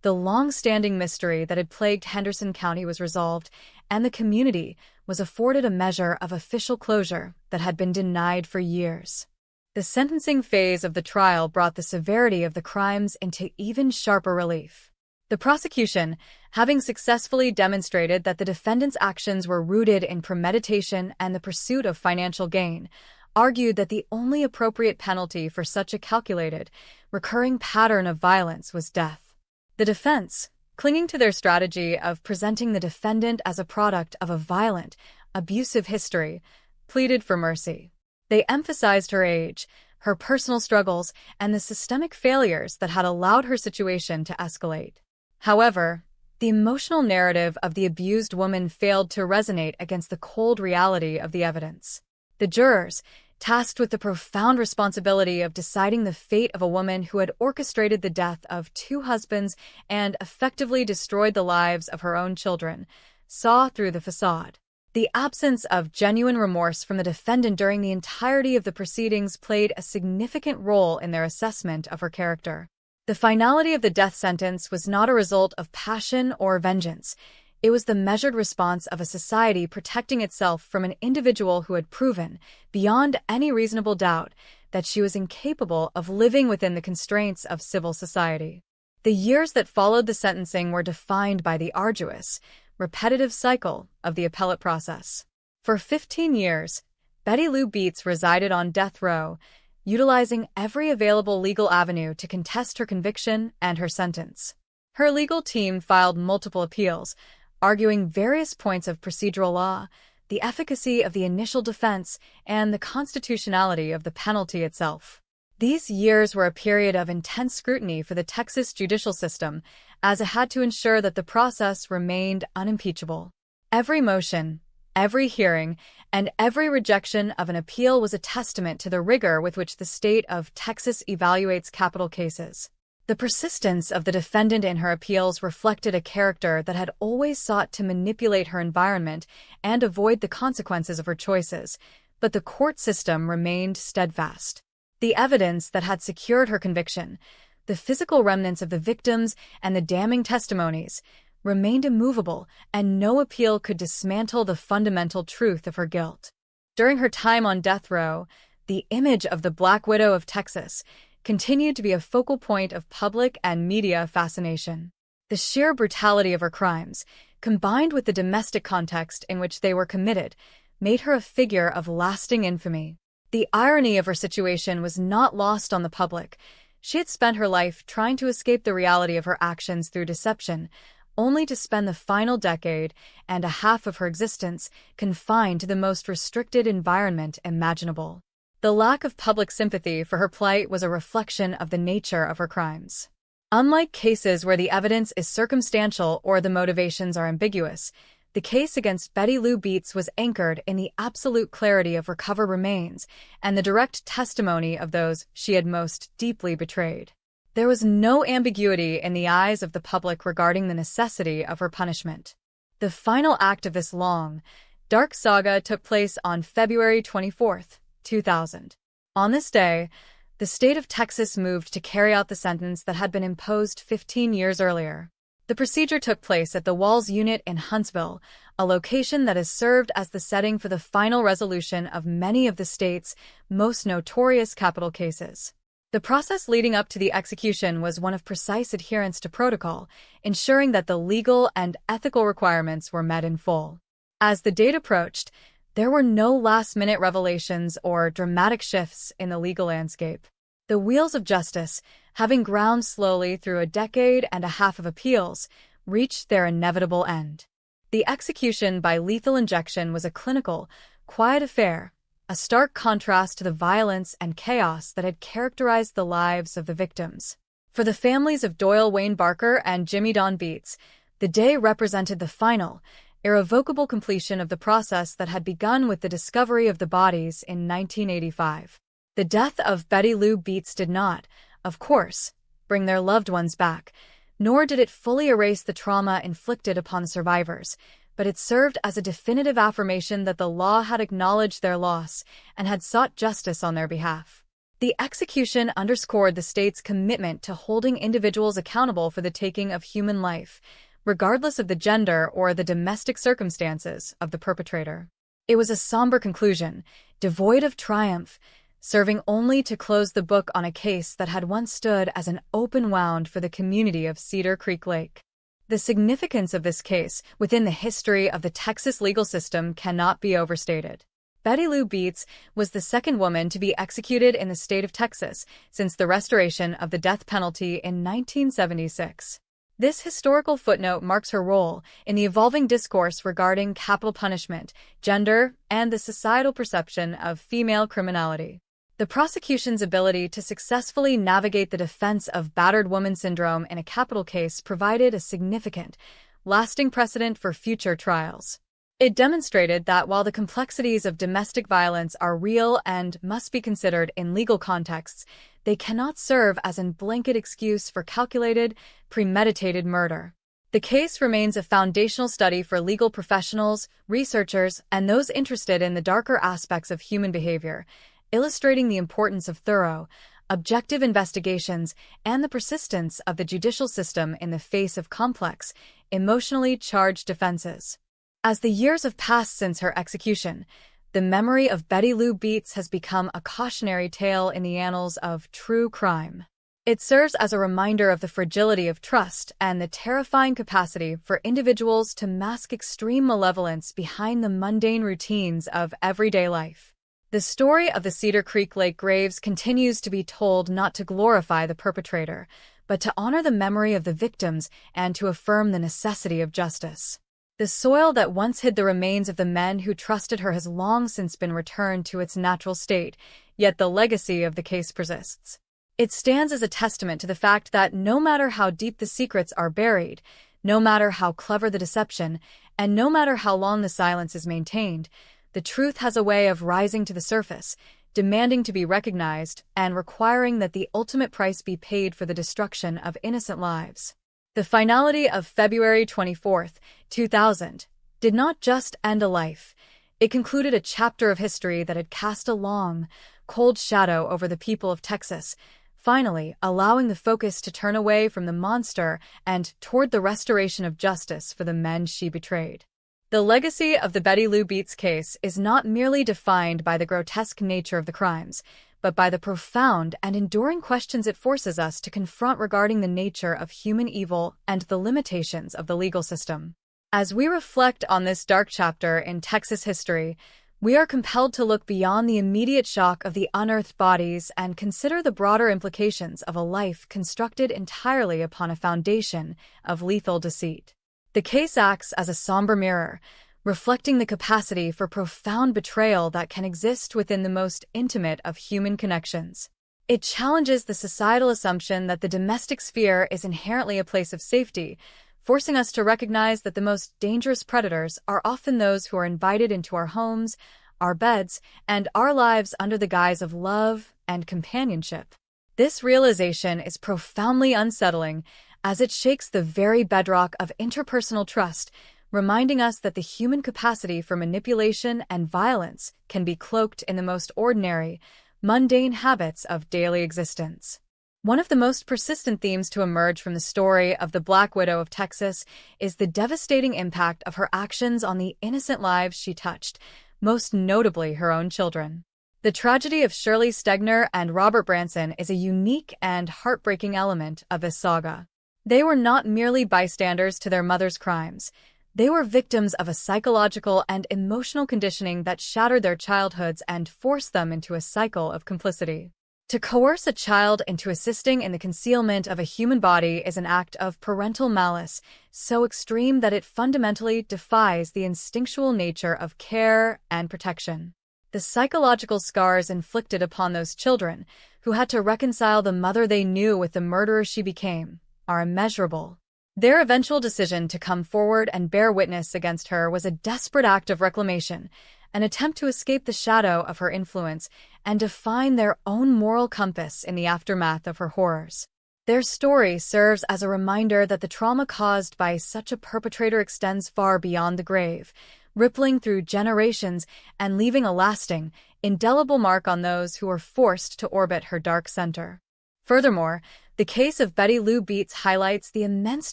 The long-standing mystery that had plagued Henderson County was resolved, and the community was afforded a measure of official closure that had been denied for years. The sentencing phase of the trial brought the severity of the crimes into even sharper relief. The prosecution, having successfully demonstrated that the defendant's actions were rooted in premeditation and the pursuit of financial gain, argued that the only appropriate penalty for such a calculated, recurring pattern of violence was death. The defense, clinging to their strategy of presenting the defendant as a product of a violent, abusive history, pleaded for mercy. They emphasized her age, her personal struggles, and the systemic failures that had allowed her situation to escalate. However, the emotional narrative of the abused woman failed to resonate against the cold reality of the evidence. The jurors, tasked with the profound responsibility of deciding the fate of a woman who had orchestrated the death of 2 husbands and effectively destroyed the lives of her own children, saw through the facade. The absence of genuine remorse from the defendant during the entirety of the proceedings played a significant role in their assessment of her character. The finality of the death sentence was not a result of passion or vengeance. It was the measured response of a society protecting itself from an individual who had proven, beyond any reasonable doubt, that she was incapable of living within the constraints of civil society. The years that followed the sentencing were defined by the arduous, repetitive cycle of the appellate process. For 15 years, Betty Lou Beets resided on death row, utilizing every available legal avenue to contest her conviction and her sentence. Her legal team filed multiple appeals, arguing various points of procedural law, the efficacy of the initial defense, and the constitutionality of the penalty itself. These years were a period of intense scrutiny for the Texas judicial system, as it had to ensure that the process remained unimpeachable. Every motion, every hearing, and every rejection of an appeal was a testament to the rigor with which the state of Texas evaluates capital cases. The persistence of the defendant in her appeals reflected a character that had always sought to manipulate her environment and avoid the consequences of her choices, but the court system remained steadfast. The evidence that had secured her conviction, the physical remnants of the victims and the damning testimonies, remained immovable, and no appeal could dismantle the fundamental truth of her guilt. During her time on death row, the image of the Black Widow of Texas continued to be a focal point of public and media fascination. The sheer brutality of her crimes, combined with the domestic context in which they were committed, made her a figure of lasting infamy. The irony of her situation was not lost on the public. She had spent her life trying to escape the reality of her actions through deception, only to spend the final decade and a half of her existence confined to the most restricted environment imaginable. The lack of public sympathy for her plight was a reflection of the nature of her crimes. Unlike cases where the evidence is circumstantial or the motivations are ambiguous, the case against Betty Lou Beets was anchored in the absolute clarity of recovered remains and the direct testimony of those she had most deeply betrayed. There was no ambiguity in the eyes of the public regarding the necessity of her punishment. The final act of this long, dark saga took place on February 24, 2000. On this day, the state of Texas moved to carry out the sentence that had been imposed 15 years earlier. The procedure took place at the Walls Unit in Huntsville, a location that has served as the setting for the final resolution of many of the state's most notorious capital cases. The process leading up to the execution was one of precise adherence to protocol, ensuring that the legal and ethical requirements were met in full. As the date approached, there were no last-minute revelations or dramatic shifts in the legal landscape. The wheels of justice, having ground slowly through a decade and a half of appeals, reached their inevitable end. The execution by lethal injection was a clinical, quiet affair, a stark contrast to the violence and chaos that had characterized the lives of the victims. For the families of Doyle Wayne Barker and Jimmy Don Beats, the day represented the final, irrevocable completion of the process that had begun with the discovery of the bodies in 1985. The death of Betty Lou Beats did not, of course, bring their loved ones back, nor did it fully erase the trauma inflicted upon the survivors, but it served as a definitive affirmation that the law had acknowledged their loss and had sought justice on their behalf. The execution underscored the state's commitment to holding individuals accountable for the taking of human life, regardless of the gender or the domestic circumstances of the perpetrator. It was a somber conclusion, devoid of triumph, serving only to close the book on a case that had once stood as an open wound for the community of Cedar Creek Lake. The significance of this case within the history of the Texas legal system cannot be overstated. Betty Lou Beats was the second woman to be executed in the state of Texas since the restoration of the death penalty in 1976. This historical footnote marks her role in the evolving discourse regarding capital punishment, gender, and the societal perception of female criminality. The prosecution's ability to successfully navigate the defense of battered woman syndrome in a capital case provided a significant, lasting precedent for future trials. It demonstrated that while the complexities of domestic violence are real and must be considered in legal contexts, they cannot serve as a blanket excuse for calculated, premeditated murder. The case remains a foundational study for legal professionals, researchers, and those interested in the darker aspects of human behavior, illustrating the importance of thorough, objective investigations and the persistence of the judicial system in the face of complex, emotionally charged defenses. As the years have passed since her execution, the memory of Betty Lou Beats has become a cautionary tale in the annals of true crime. It serves as a reminder of the fragility of trust and the terrifying capacity for individuals to mask extreme malevolence behind the mundane routines of everyday life. The story of the Cedar Creek Lake graves continues to be told not to glorify the perpetrator, but to honor the memory of the victims and to affirm the necessity of justice. The soil that once hid the remains of the men who trusted her has long since been returned to its natural state, yet the legacy of the case persists. It stands as a testament to the fact that no matter how deep the secrets are buried, no matter how clever the deception, and no matter how long the silence is maintained, the truth has a way of rising to the surface, demanding to be recognized and requiring that the ultimate price be paid for the destruction of innocent lives. The finality of February 24, 2000, did not just end a life. It concluded a chapter of history that had cast a long, cold shadow over the people of Texas, finally allowing the focus to turn away from the monster and toward the restoration of justice for the men she betrayed. The legacy of the Betty Lou Beats case is not merely defined by the grotesque nature of the crimes, but by the profound and enduring questions it forces us to confront regarding the nature of human evil and the limitations of the legal system. As we reflect on this dark chapter in Texas history, we are compelled to look beyond the immediate shock of the unearthed bodies and consider the broader implications of a life constructed entirely upon a foundation of lethal deceit. The case acts as a somber mirror, reflecting the capacity for profound betrayal that can exist within the most intimate of human connections. It challenges the societal assumption that the domestic sphere is inherently a place of safety, forcing us to recognize that the most dangerous predators are often those who are invited into our homes, our beds, and our lives under the guise of love and companionship. This realization is profoundly unsettling, as it shakes the very bedrock of interpersonal trust, reminding us that the human capacity for manipulation and violence can be cloaked in the most ordinary, mundane habits of daily existence. One of the most persistent themes to emerge from the story of the Black Widow of Texas is the devastating impact of her actions on the innocent lives she touched, most notably her own children. The tragedy of Shirley Stegner and Robert Branson is a unique and heartbreaking element of this saga. They were not merely bystanders to their mother's crimes. They were victims of a psychological and emotional conditioning that shattered their childhoods and forced them into a cycle of complicity. To coerce a child into assisting in the concealment of a human body is an act of parental malice so extreme that it fundamentally defies the instinctual nature of care and protection. The psychological scars inflicted upon those children, who had to reconcile the mother they knew with the murderer she became, are immeasurable. Their eventual decision to come forward and bear witness against her was a desperate act of reclamation, an attempt to escape the shadow of her influence and define their own moral compass in the aftermath of her horrors. Their story serves as a reminder that the trauma caused by such a perpetrator extends far beyond the grave, rippling through generations and leaving a lasting, indelible mark on those who were forced to orbit her dark center. Furthermore, the case of Betty Lou Beets highlights the immense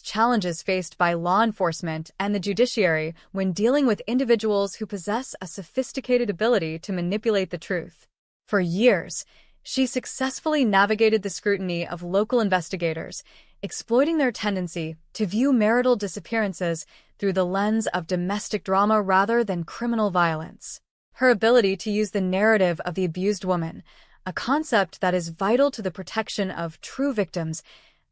challenges faced by law enforcement and the judiciary when dealing with individuals who possess a sophisticated ability to manipulate the truth. For years, she successfully navigated the scrutiny of local investigators, exploiting their tendency to view marital disappearances through the lens of domestic drama rather than criminal violence. Her ability to use the narrative of the abused woman, a concept that is vital to the protection of true victims,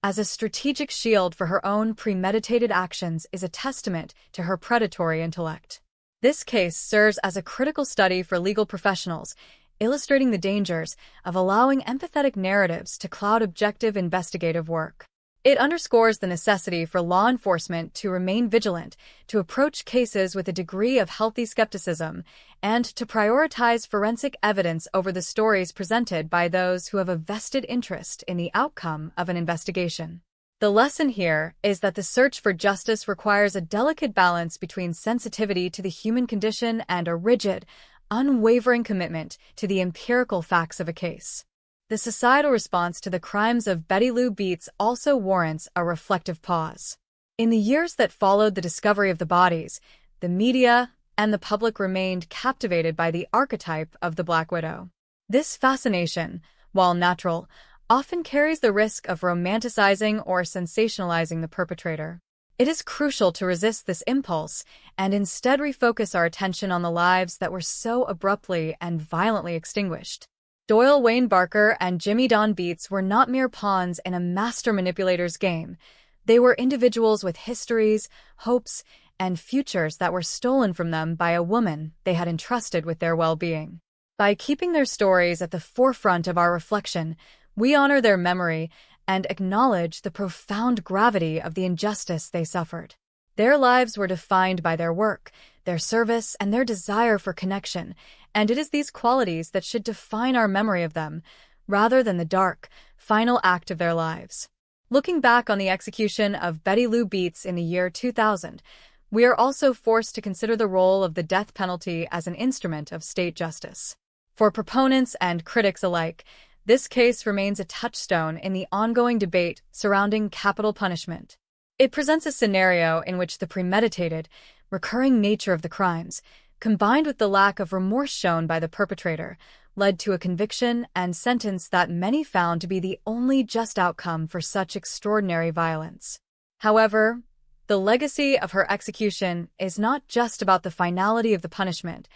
as a strategic shield for her own premeditated actions is a testament to her predatory intellect. This case serves as a critical study for legal professionals, illustrating the dangers of allowing empathetic narratives to cloud objective investigative work. It underscores the necessity for law enforcement to remain vigilant, to approach cases with a degree of healthy skepticism, and to prioritize forensic evidence over the stories presented by those who have a vested interest in the outcome of an investigation. The lesson here is that the search for justice requires a delicate balance between sensitivity to the human condition and a rigid, unwavering commitment to the empirical facts of a case. The societal response to the crimes of Betty Lou Beets also warrants a reflective pause. In the years that followed the discovery of the bodies, the media and the public remained captivated by the archetype of the Black Widow. This fascination, while natural, often carries the risk of romanticizing or sensationalizing the perpetrator. It is crucial to resist this impulse and instead refocus our attention on the lives that were so abruptly and violently extinguished. Doyle Wayne Barker and Jimmy Don Beets were not mere pawns in a master manipulator's game. They were individuals with histories, hopes, and futures that were stolen from them by a woman they had entrusted with their well-being. By keeping their stories at the forefront of our reflection, we honor their memory and acknowledge the profound gravity of the injustice they suffered. Their lives were defined by their work, their service, and their desire for connection, and it is these qualities that should define our memory of them, rather than the dark, final act of their lives. Looking back on the execution of Betty Lou Beets in the year 2000, we are also forced to consider the role of the death penalty as an instrument of state justice. For proponents and critics alike, this case remains a touchstone in the ongoing debate surrounding capital punishment. It presents a scenario in which the premeditated, recurring nature of the crimes, combined with the lack of remorse shown by the perpetrator, led to a conviction and sentence that many found to be the only just outcome for such extraordinary violence. However, the legacy of her execution is not just about the finality of the punishment.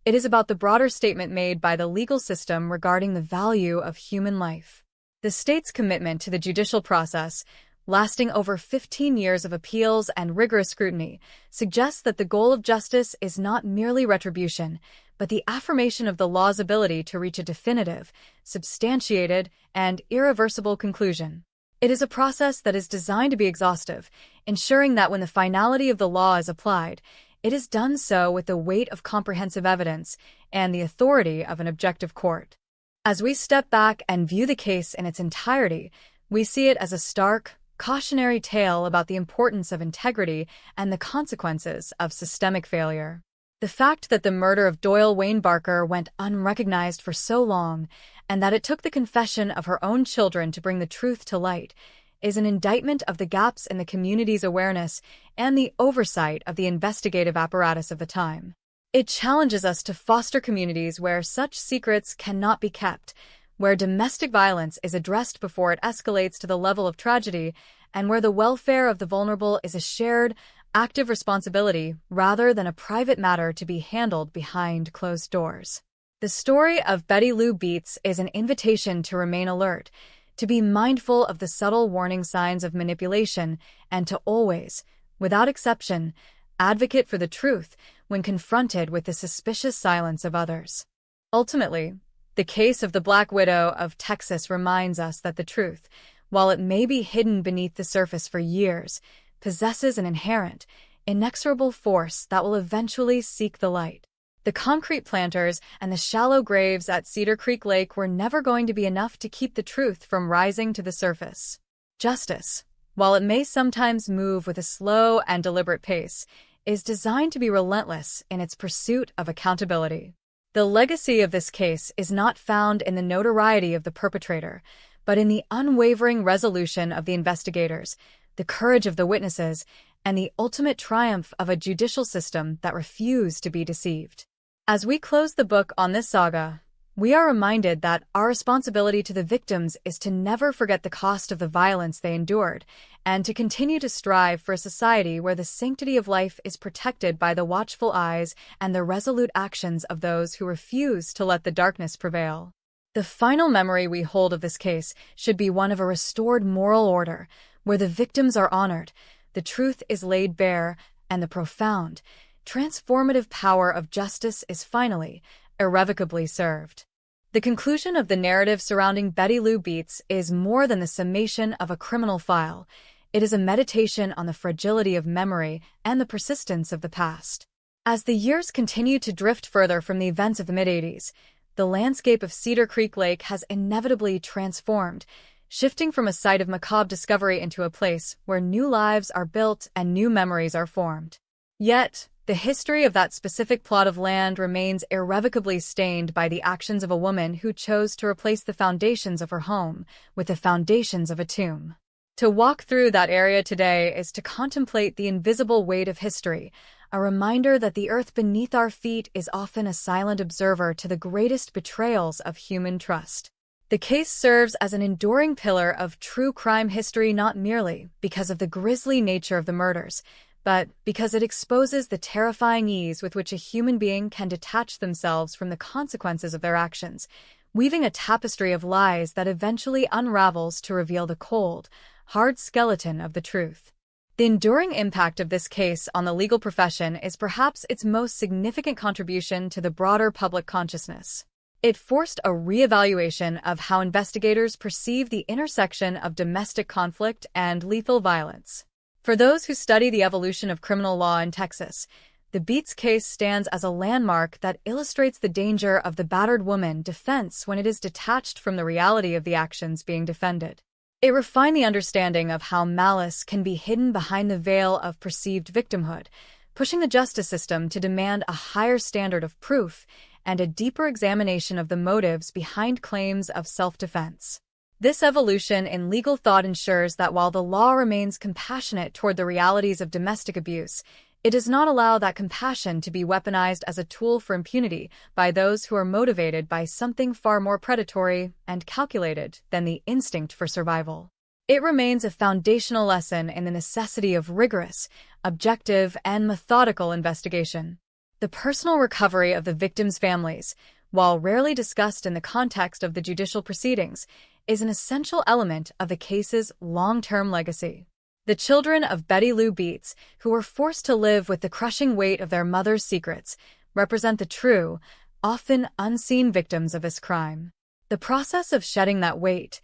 It is about the broader statement made by the legal system regarding the value of human life. The state's commitment to the judicial process, lasting over 15 years of appeals and rigorous scrutiny, suggests that the goal of justice is not merely retribution, but the affirmation of the law's ability to reach a definitive, substantiated, and irreversible conclusion. It is a process that is designed to be exhaustive, ensuring that when the finality of the law is applied, it is done so with the weight of comprehensive evidence and the authority of an objective court. As we step back and view the case in its entirety, we see it as a stark, cautionary tale about the importance of integrity and the consequences of systemic failure. The fact that the murder of Doyle Wayne Barker went unrecognized for so long, and that it took the confession of her own children to bring the truth to light, is an indictment of the gaps in the community's awareness and the oversight of the investigative apparatus of the time. It challenges us to foster communities where such secrets cannot be kept, where domestic violence is addressed before it escalates to the level of tragedy, and where the welfare of the vulnerable is a shared, active responsibility rather than a private matter to be handled behind closed doors. The story of Betty Lou Beets is an invitation to remain alert, to be mindful of the subtle warning signs of manipulation, and to always, without exception, advocate for the truth when confronted with the suspicious silence of others. Ultimately, the case of the Black Widow of Texas reminds us that the truth, while it may be hidden beneath the surface for years, possesses an inherent, inexorable force that will eventually seek the light. The concrete planters and the shallow graves at Cedar Creek Lake were never going to be enough to keep the truth from rising to the surface. Justice, while it may sometimes move with a slow and deliberate pace, is designed to be relentless in its pursuit of accountability. The legacy of this case is not found in the notoriety of the perpetrator, but in the unwavering resolution of the investigators, the courage of the witnesses, and the ultimate triumph of a judicial system that refused to be deceived. As we close the book on this saga, we are reminded that our responsibility to the victims is to never forget the cost of the violence they endured, and to continue to strive for a society where the sanctity of life is protected by the watchful eyes and the resolute actions of those who refuse to let the darkness prevail. The final memory we hold of this case should be one of a restored moral order, where the victims are honored, the truth is laid bare, and the profound, transformative power of justice is finally, irrevocably served. The conclusion of the narrative surrounding Betty Lou Beets is more than the summation of a criminal file. It is a meditation on the fragility of memory and the persistence of the past. As the years continue to drift further from the events of the mid-'80s, the landscape of Cedar Creek Lake has inevitably transformed, shifting from a site of macabre discovery into a place where new lives are built and new memories are formed. Yet, the history of that specific plot of land remains irrevocably stained by the actions of a woman who chose to replace the foundations of her home with the foundations of a tomb. To walk through that area today is to contemplate the invisible weight of history, a reminder that the earth beneath our feet is often a silent observer to the greatest betrayals of human trust. The case serves as an enduring pillar of true crime history not merely because of the grisly nature of the murders, but because it exposes the terrifying ease with which a human being can detach themselves from the consequences of their actions, weaving a tapestry of lies that eventually unravels to reveal the cold, hard skeleton of the truth. The enduring impact of this case on the legal profession is perhaps its most significant contribution to the broader public consciousness. It forced a reevaluation of how investigators perceive the intersection of domestic conflict and lethal violence. For those who study the evolution of criminal law in Texas, the Beets case stands as a landmark that illustrates the danger of the battered woman defense when it is detached from the reality of the actions being defended. It refined the understanding of how malice can be hidden behind the veil of perceived victimhood, pushing the justice system to demand a higher standard of proof and a deeper examination of the motives behind claims of self-defense. This evolution in legal thought ensures that while the law remains compassionate toward the realities of domestic abuse, it does not allow that compassion to be weaponized as a tool for impunity by those who are motivated by something far more predatory and calculated than the instinct for survival. It remains a foundational lesson in the necessity of rigorous, objective, and methodical investigation. The personal recovery of the victims' families, while rarely discussed in the context of the judicial proceedings, is an essential element of the case's long-term legacy. The children of Betty Lou Beets, who were forced to live with the crushing weight of their mother's secrets, represent the true, often unseen victims of this crime. The process of shedding that weight,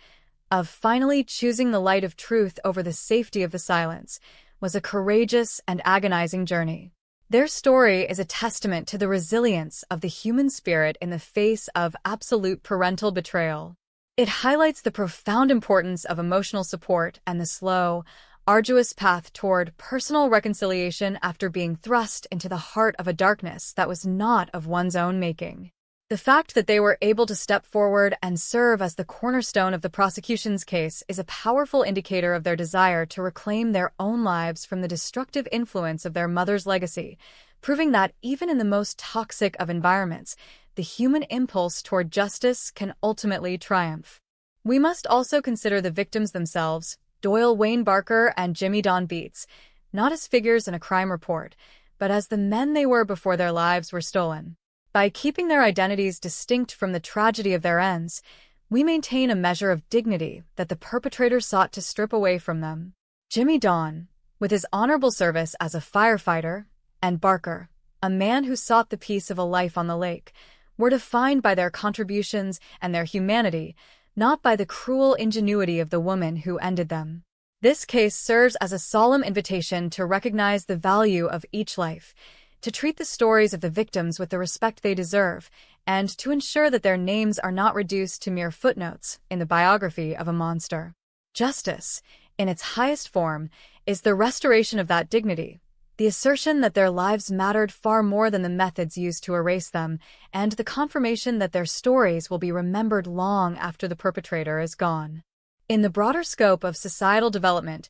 of finally choosing the light of truth over the safety of the silence, was a courageous and agonizing journey. Their story is a testament to the resilience of the human spirit in the face of absolute parental betrayal. It highlights the profound importance of emotional support and the slow, arduous path toward personal reconciliation after being thrust into the heart of a darkness that was not of one's own making. The fact that they were able to step forward and serve as the cornerstone of the prosecution's case is a powerful indicator of their desire to reclaim their own lives from the destructive influence of their mother's legacy, proving that even in the most toxic of environments, the human impulse toward justice can ultimately triumph. We must also consider the victims themselves, Doyle Wayne Barker and Jimmy Don Beats, not as figures in a crime report, but as the men they were before their lives were stolen. By keeping their identities distinct from the tragedy of their ends, we maintain a measure of dignity that the perpetrators sought to strip away from them. Jimmy Don, with his honorable service as a firefighter, and Barker, a man who sought the peace of a life on the lake, were defined by their contributions and their humanity, not by the cruel ingenuity of the woman who ended them. This case serves as a solemn invitation to recognize the value of each life, to treat the stories of the victims with the respect they deserve, and to ensure that their names are not reduced to mere footnotes in the biography of a monster. Justice, in its highest form, is the restoration of that dignity, the assertion that their lives mattered far more than the methods used to erase them, and the confirmation that their stories will be remembered long after the perpetrator is gone. In the broader scope of societal development,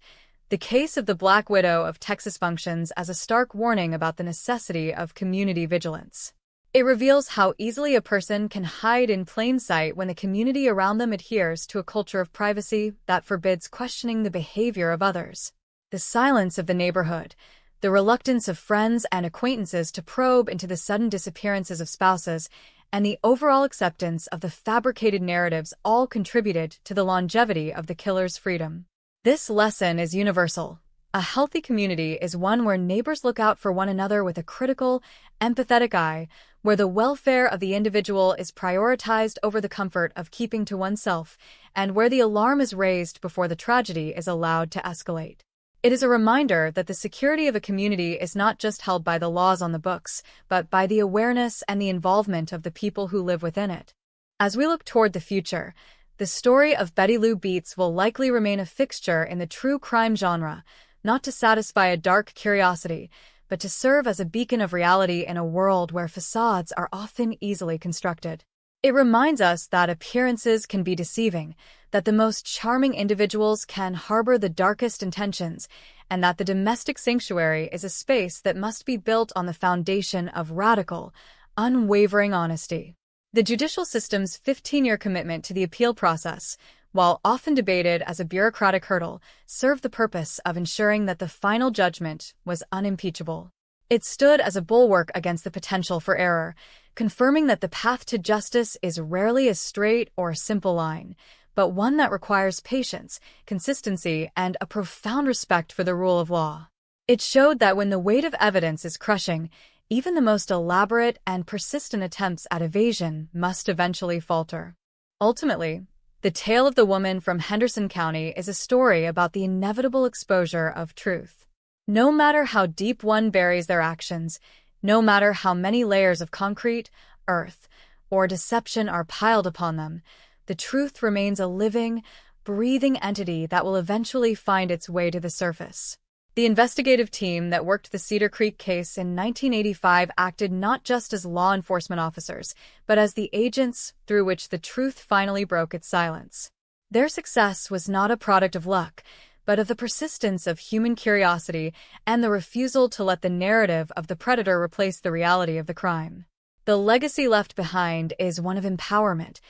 the case of the Black Widow of Texas functions as a stark warning about the necessity of community vigilance. It reveals how easily a person can hide in plain sight when the community around them adheres to a culture of privacy that forbids questioning the behavior of others. The silence of the neighborhood, the reluctance of friends and acquaintances to probe into the sudden disappearances of spouses, and the overall acceptance of the fabricated narratives all contributed to the longevity of the killer's freedom. This lesson is universal. A healthy community is one where neighbors look out for one another with a critical, empathetic eye, where the welfare of the individual is prioritized over the comfort of keeping to oneself, and where the alarm is raised before the tragedy is allowed to escalate. It is a reminder that the security of a community is not just held by the laws on the books, but by the awareness and the involvement of the people who live within it. As we look toward the future, the story of Betty Lou Beets will likely remain a fixture in the true crime genre, not to satisfy a dark curiosity, but to serve as a beacon of reality in a world where facades are often easily constructed. It reminds us that appearances can be deceiving, that the most charming individuals can harbor the darkest intentions, and that the domestic sanctuary is a space that must be built on the foundation of radical, unwavering honesty. The judicial system's 15-year commitment to the appeal process, while often debated as a bureaucratic hurdle, served the purpose of ensuring that the final judgment was unimpeachable. It stood as a bulwark against the potential for error, confirming that the path to justice is rarely a straight or simple line, but one that requires patience, consistency, and a profound respect for the rule of law. It showed that when the weight of evidence is crushing, even the most elaborate and persistent attempts at evasion must eventually falter. Ultimately, the tale of the woman from Henderson County is a story about the inevitable exposure of truth. No matter how deep one buries their actions, no matter how many layers of concrete, earth, or deception are piled upon them, the truth remains a living, breathing entity that will eventually find its way to the surface. The investigative team that worked the Cedar Creek case in 1985 acted not just as law enforcement officers, but as the agents through which the truth finally broke its silence. Their success was not a product of luck, but of the persistence of human curiosity and the refusal to let the narrative of the predator replace the reality of the crime. The legacy left behind is one of empowerment,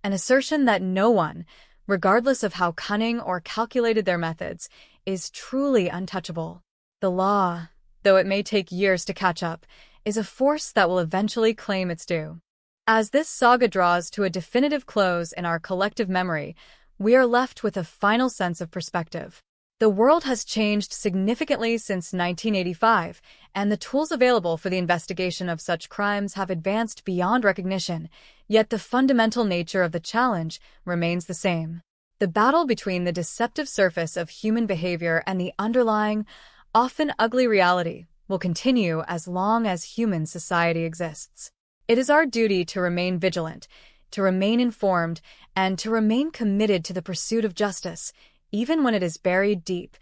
an assertion that no one, regardless of how cunning or calculated their methods, is truly untouchable. The law, though it may take years to catch up, is a force that will eventually claim its due. As this saga draws to a definitive close in our collective memory, we are left with a final sense of perspective. The world has changed significantly since 1985, and the tools available for the investigation of such crimes have advanced beyond recognition, yet the fundamental nature of the challenge remains the same. The battle between the deceptive surface of human behavior and the underlying, often ugly reality will continue as long as human society exists. It is our duty to remain vigilant, to remain informed, and to remain committed to the pursuit of justice, even when it is buried deep,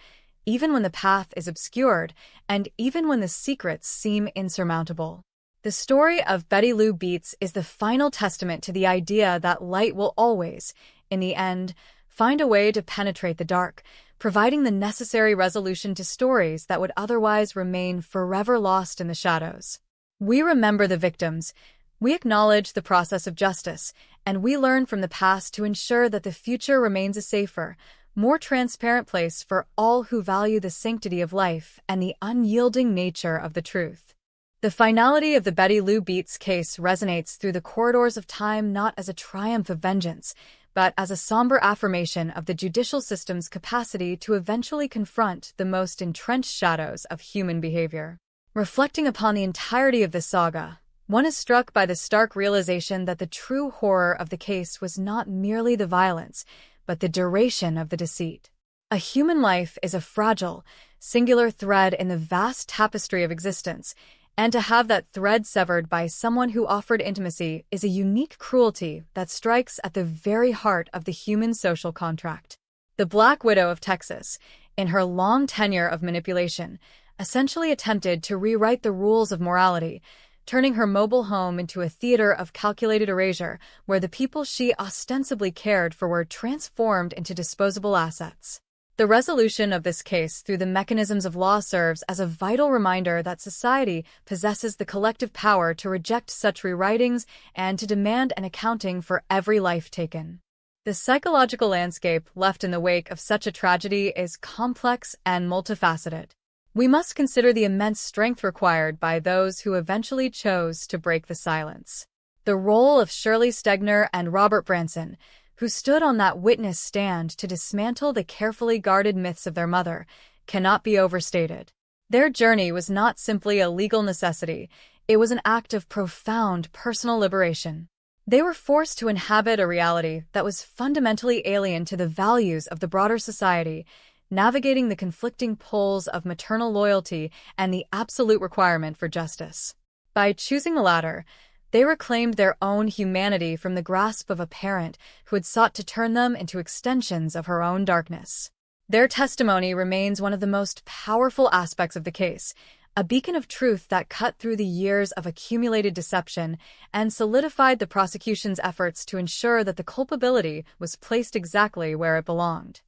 even when the path is obscured, and even when the secrets seem insurmountable. The story of Betty Lou Beets is the final testament to the idea that light will always, in the end, find a way to penetrate the dark, providing the necessary resolution to stories that would otherwise remain forever lost in the shadows. We remember the victims, we acknowledge the process of justice, and we learn from the past to ensure that the future remains a safer, more transparent place for all who value the sanctity of life and the unyielding nature of the truth. The finality of the Betty Lou Beets case resonates through the corridors of time not as a triumph of vengeance, but as a somber affirmation of the judicial system's capacity to eventually confront the most entrenched shadows of human behavior. Reflecting upon the entirety of this saga, one is struck by the stark realization that the true horror of the case was not merely the violence, but the duration of the deceit. A human life is a fragile, singular thread in the vast tapestry of existence, and to have that thread severed by someone who offered intimacy is a unique cruelty that strikes at the very heart of the human social contract. The Black Widow of Texas, in her long tenure of manipulation, essentially attempted to rewrite the rules of morality, turning her mobile home into a theater of calculated erasure where the people she ostensibly cared for were transformed into disposable assets. The resolution of this case through the mechanisms of law serves as a vital reminder that society possesses the collective power to reject such rewritings and to demand an accounting for every life taken. The psychological landscape left in the wake of such a tragedy is complex and multifaceted. We must consider the immense strength required by those who eventually chose to break the silence. The role of Shirley Stegner and Robert Branson, who stood on that witness stand to dismantle the carefully guarded myths of their mother, cannot be overstated. Their journey was not simply a legal necessity, it was an act of profound personal liberation. They were forced to inhabit a reality that was fundamentally alien to the values of the broader society, navigating the conflicting poles of maternal loyalty and the absolute requirement for justice. By choosing the latter, they reclaimed their own humanity from the grasp of a parent who had sought to turn them into extensions of her own darkness. Their testimony remains one of the most powerful aspects of the case, a beacon of truth that cut through the years of accumulated deception and solidified the prosecution's efforts to ensure that the culpability was placed exactly where it belonged.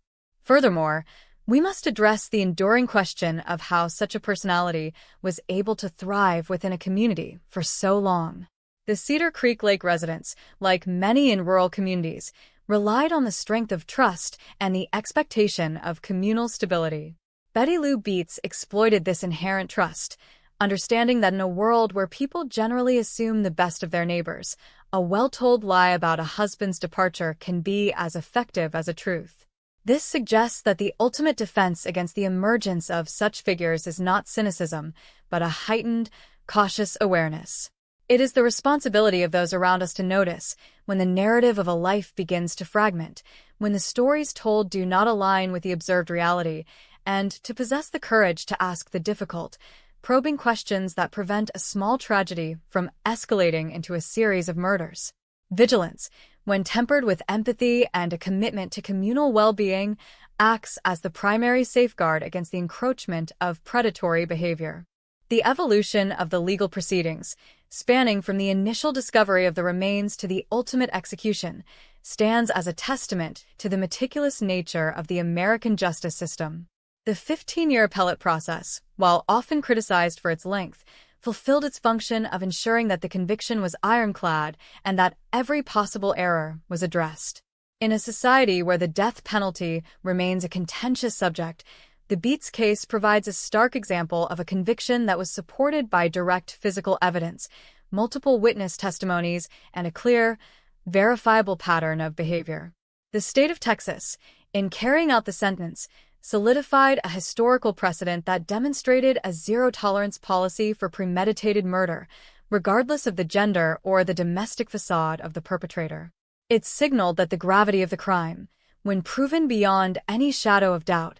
Furthermore, we must address the enduring question of how such a personality was able to thrive within a community for so long. The Cedar Creek Lake residents, like many in rural communities, relied on the strength of trust and the expectation of communal stability. Betty Lou Beets exploited this inherent trust, understanding that in a world where people generally assume the best of their neighbors, a well-told lie about a husband's departure can be as effective as a truth. This suggests that the ultimate defense against the emergence of such figures is not cynicism, but a heightened, cautious awareness. It is the responsibility of those around us to notice when the narrative of a life begins to fragment, when the stories told do not align with the observed reality, and to possess the courage to ask the difficult, probing questions that prevent a small tragedy from escalating into a series of murders. Vigilance, when tempered with empathy and a commitment to communal well-being, acts as the primary safeguard against the encroachment of predatory behavior. The evolution of the legal proceedings, spanning from the initial discovery of the remains to the ultimate execution, stands as a testament to the meticulous nature of the American justice system. The 15-year appellate process, while often criticized for its length, fulfilled its function of ensuring that the conviction was ironclad and that every possible error was addressed. In a society where the death penalty remains a contentious subject, the Beets case provides a stark example of a conviction that was supported by direct physical evidence, multiple witness testimonies, and a clear, verifiable pattern of behavior. The state of Texas, in carrying out the sentence, solidified a historical precedent that demonstrated a zero-tolerance policy for premeditated murder, regardless of the gender or the domestic facade of the perpetrator. It signaled that the gravity of the crime, when proven beyond any shadow of doubt,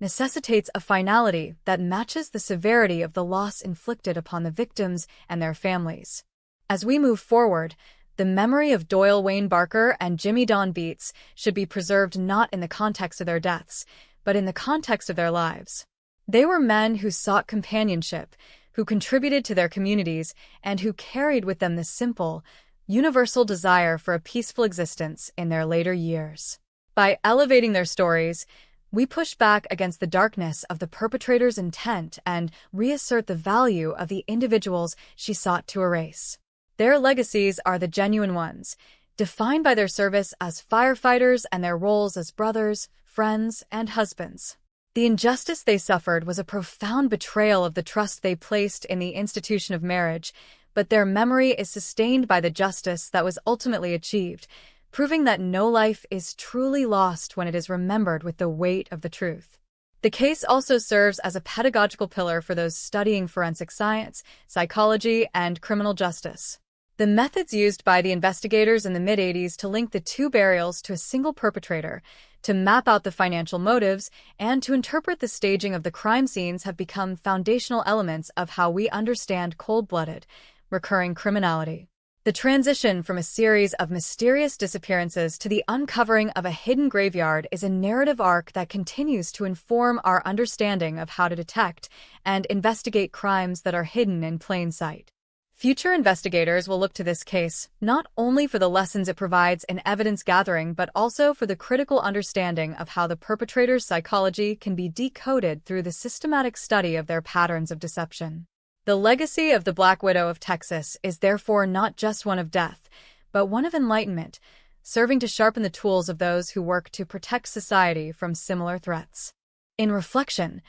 necessitates a finality that matches the severity of the loss inflicted upon the victims and their families. As we move forward, the memory of Doyle Wayne Barker and Jimmy Don Beets should be preserved not in the context of their deaths, but in the context of their lives. They were men who sought companionship, who contributed to their communities, and who carried with them the simple, universal desire for a peaceful existence in their later years. By elevating their stories, we push back against the darkness of the perpetrator's intent and reassert the value of the individuals she sought to erase. Their legacies are the genuine ones, defined by their service as firefighters and their roles as brothers, friends, and husbands. The injustice they suffered was a profound betrayal of the trust they placed in the institution of marriage, but their memory is sustained by the justice that was ultimately achieved, proving that no life is truly lost when it is remembered with the weight of the truth. The case also serves as a pedagogical pillar for those studying forensic science, psychology, and criminal justice. The methods used by the investigators in the mid-80s to link the two burials to a single perpetrator, to map out the financial motives, and to interpret the staging of the crime scenes have become foundational elements of how we understand cold-blooded, recurring criminality. The transition from a series of mysterious disappearances to the uncovering of a hidden graveyard is a narrative arc that continues to inform our understanding of how to detect and investigate crimes that are hidden in plain sight. Future investigators will look to this case not only for the lessons it provides in evidence gathering, but also for the critical understanding of how the perpetrator's psychology can be decoded through the systematic study of their patterns of deception. The legacy of the Black Widow of Texas is therefore not just one of death, but one of enlightenment, serving to sharpen the tools of those who work to protect society from similar threats. In reflection,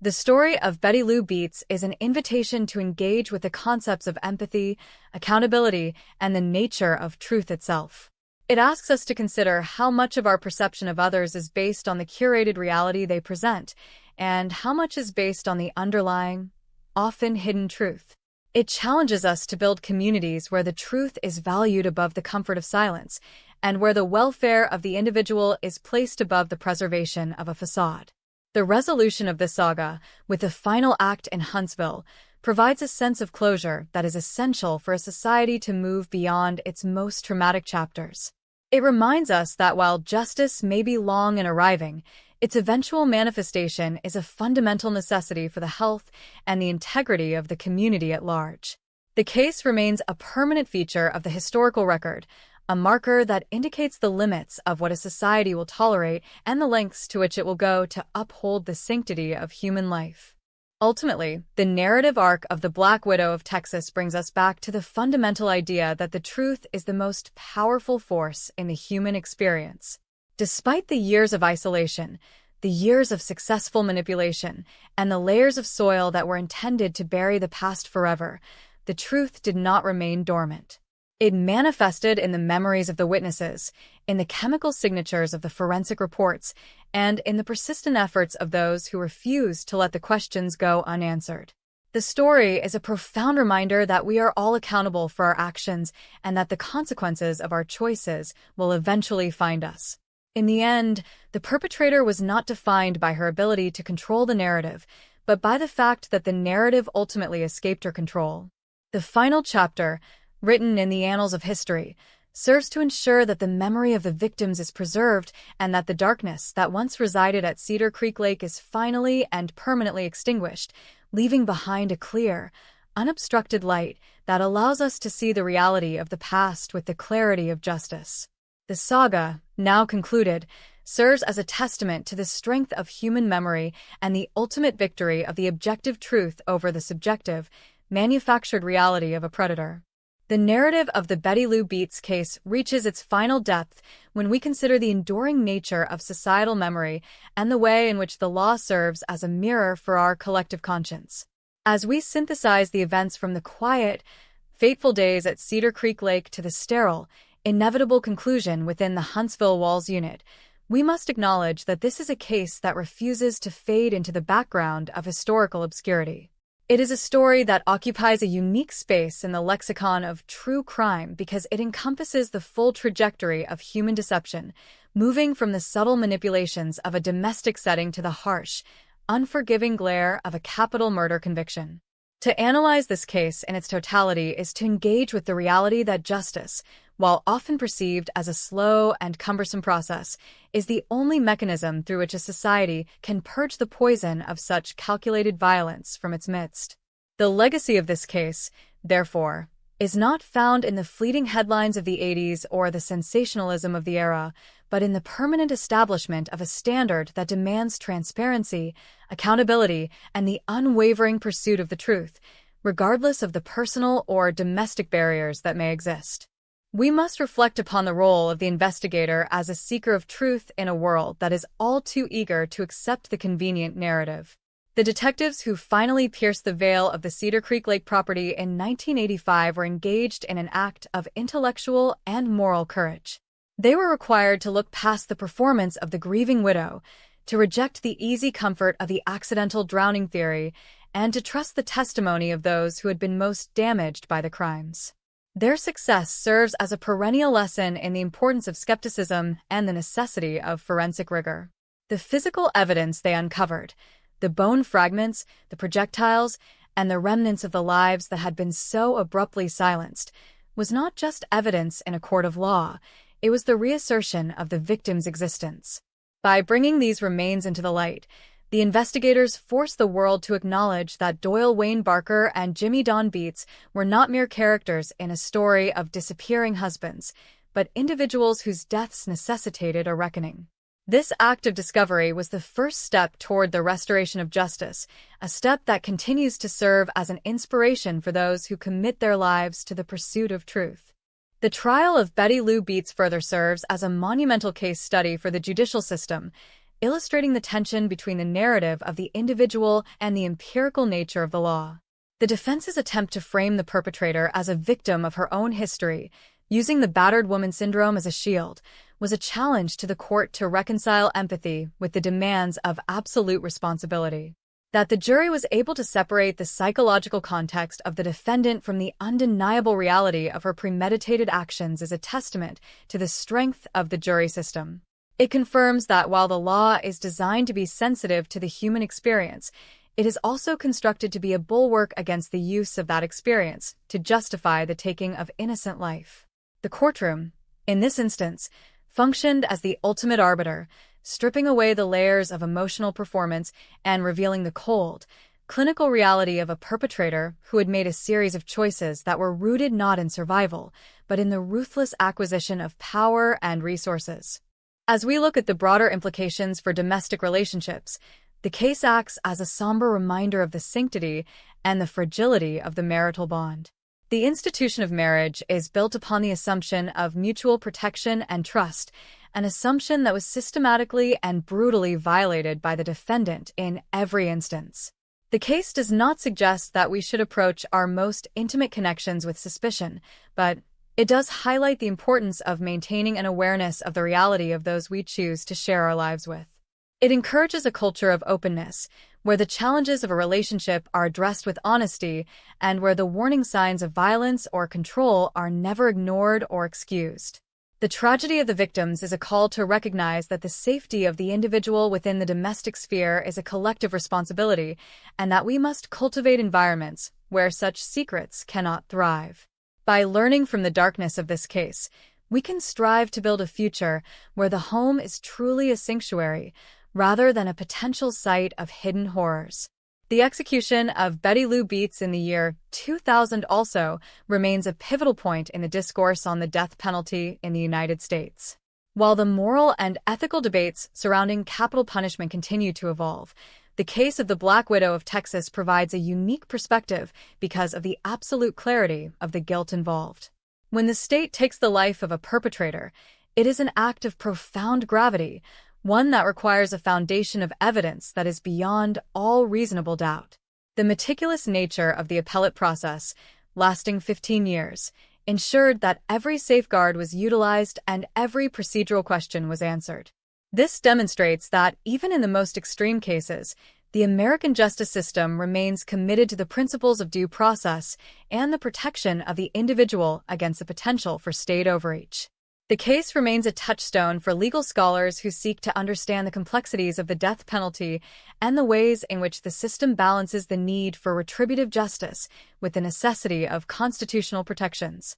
the story of Betty Lou Beets is an invitation to engage with the concepts of empathy, accountability, and the nature of truth itself. It asks us to consider how much of our perception of others is based on the curated reality they present, and how much is based on the underlying, often hidden truth. It challenges us to build communities where the truth is valued above the comfort of silence, and where the welfare of the individual is placed above the preservation of a facade. The resolution of this saga, with the final act in Huntsville, provides a sense of closure that is essential for a society to move beyond its most traumatic chapters. It reminds us that while justice may be long in arriving, its eventual manifestation is a fundamental necessity for the health and the integrity of the community at large. The case remains a permanent feature of the historical record, a marker that indicates the limits of what a society will tolerate and the lengths to which it will go to uphold the sanctity of human life. Ultimately, the narrative arc of the Black Widow of Texas brings us back to the fundamental idea that the truth is the most powerful force in the human experience. Despite the years of isolation, the years of successful manipulation, and the layers of soil that were intended to bury the past forever, the truth did not remain dormant. It manifested in the memories of the witnesses, in the chemical signatures of the forensic reports, and in the persistent efforts of those who refused to let the questions go unanswered. The story is a profound reminder that we are all accountable for our actions and that the consequences of our choices will eventually find us. In the end, the perpetrator was not defined by her ability to control the narrative, but by the fact that the narrative ultimately escaped her control. The final chapter, written in the annals of history, serves to ensure that the memory of the victims is preserved and that the darkness that once resided at Cedar Creek Lake is finally and permanently extinguished, leaving behind a clear, unobstructed light that allows us to see the reality of the past with the clarity of justice. The saga, now concluded, serves as a testament to the strength of human memory and the ultimate victory of the objective truth over the subjective, manufactured reality of a predator. The narrative of the Betty Lou Beets case reaches its final depth when we consider the enduring nature of societal memory and the way in which the law serves as a mirror for our collective conscience. As we synthesize the events from the quiet, fateful days at Cedar Creek Lake to the sterile, inevitable conclusion within the Huntsville Walls unit, we must acknowledge that this is a case that refuses to fade into the background of historical obscurity. It is a story that occupies a unique space in the lexicon of true crime because it encompasses the full trajectory of human deception, moving from the subtle manipulations of a domestic setting to the harsh, unforgiving glare of a capital murder conviction. To analyze this case in its totality is to engage with the reality that justice, while often perceived as a slow and cumbersome process, is the only mechanism through which a society can purge the poison of such calculated violence from its midst. The legacy of this case, therefore, is not found in the fleeting headlines of the 80s or the sensationalism of the era, but in the permanent establishment of a standard that demands transparency, accountability, and the unwavering pursuit of the truth, regardless of the personal or domestic barriers that may exist. We must reflect upon the role of the investigator as a seeker of truth in a world that is all too eager to accept the convenient narrative. The detectives who finally pierced the veil of the Cedar Creek Lake property in 1985 were engaged in an act of intellectual and moral courage. They were required to look past the performance of the grieving widow, to reject the easy comfort of the accidental drowning theory, and to trust the testimony of those who had been most damaged by the crimes. Their success serves as a perennial lesson in the importance of skepticism and the necessity of forensic rigor. The physical evidence they uncovered, the bone fragments, the projectiles, and the remnants of the lives that had been so abruptly silenced, was not just evidence in a court of law, it was the reassertion of the victim's existence. By bringing these remains into the light, the investigators forced the world to acknowledge that Doyle Wayne Barker and Jimmy Don Beats were not mere characters in a story of disappearing husbands, but individuals whose deaths necessitated a reckoning. This act of discovery was the first step toward the restoration of justice, a step that continues to serve as an inspiration for those who commit their lives to the pursuit of truth. The trial of Betty Lou Beats further serves as a monumental case study for the judicial system, illustrating the tension between the narrative of the individual and the empirical nature of the law. The defense's attempt to frame the perpetrator as a victim of her own history, using the battered woman syndrome as a shield, was a challenge to the court to reconcile empathy with the demands of absolute responsibility. That the jury was able to separate the psychological context of the defendant from the undeniable reality of her premeditated actions is a testament to the strength of the jury system. It confirms that while the law is designed to be sensitive to the human experience, it is also constructed to be a bulwark against the use of that experience to justify the taking of innocent life. The courtroom, in this instance, functioned as the ultimate arbiter, stripping away the layers of emotional performance and revealing the cold, clinical reality of a perpetrator who had made a series of choices that were rooted not in survival, but in the ruthless acquisition of power and resources. As we look at the broader implications for domestic relationships, the case acts as a somber reminder of the sanctity and the fragility of the marital bond. The institution of marriage is built upon the assumption of mutual protection and trust, an assumption that was systematically and brutally violated by the defendant in every instance. The case does not suggest that we should approach our most intimate connections with suspicion, but it does highlight the importance of maintaining an awareness of the reality of those we choose to share our lives with. It encourages a culture of openness, where the challenges of a relationship are addressed with honesty and where the warning signs of violence or control are never ignored or excused. The tragedy of the victims is a call to recognize that the safety of the individual within the domestic sphere is a collective responsibility, and that we must cultivate environments where such secrets cannot thrive. By learning from the darkness of this case, we can strive to build a future where the home is truly a sanctuary, rather than a potential site of hidden horrors. The execution of Betty Lou Beats in the year 2000 also remains a pivotal point in the discourse on the death penalty in the United States. While the moral and ethical debates surrounding capital punishment continue to evolve, the case of the Black Widow of Texas provides a unique perspective because of the absolute clarity of the guilt involved. When the state takes the life of a perpetrator, it is an act of profound gravity, one that requires a foundation of evidence that is beyond all reasonable doubt. The meticulous nature of the appellate process, lasting 15 years, ensured that every safeguard was utilized and every procedural question was answered. This demonstrates that, even in the most extreme cases, the American justice system remains committed to the principles of due process and the protection of the individual against the potential for state overreach. The case remains a touchstone for legal scholars who seek to understand the complexities of the death penalty and the ways in which the system balances the need for retributive justice with the necessity of constitutional protections.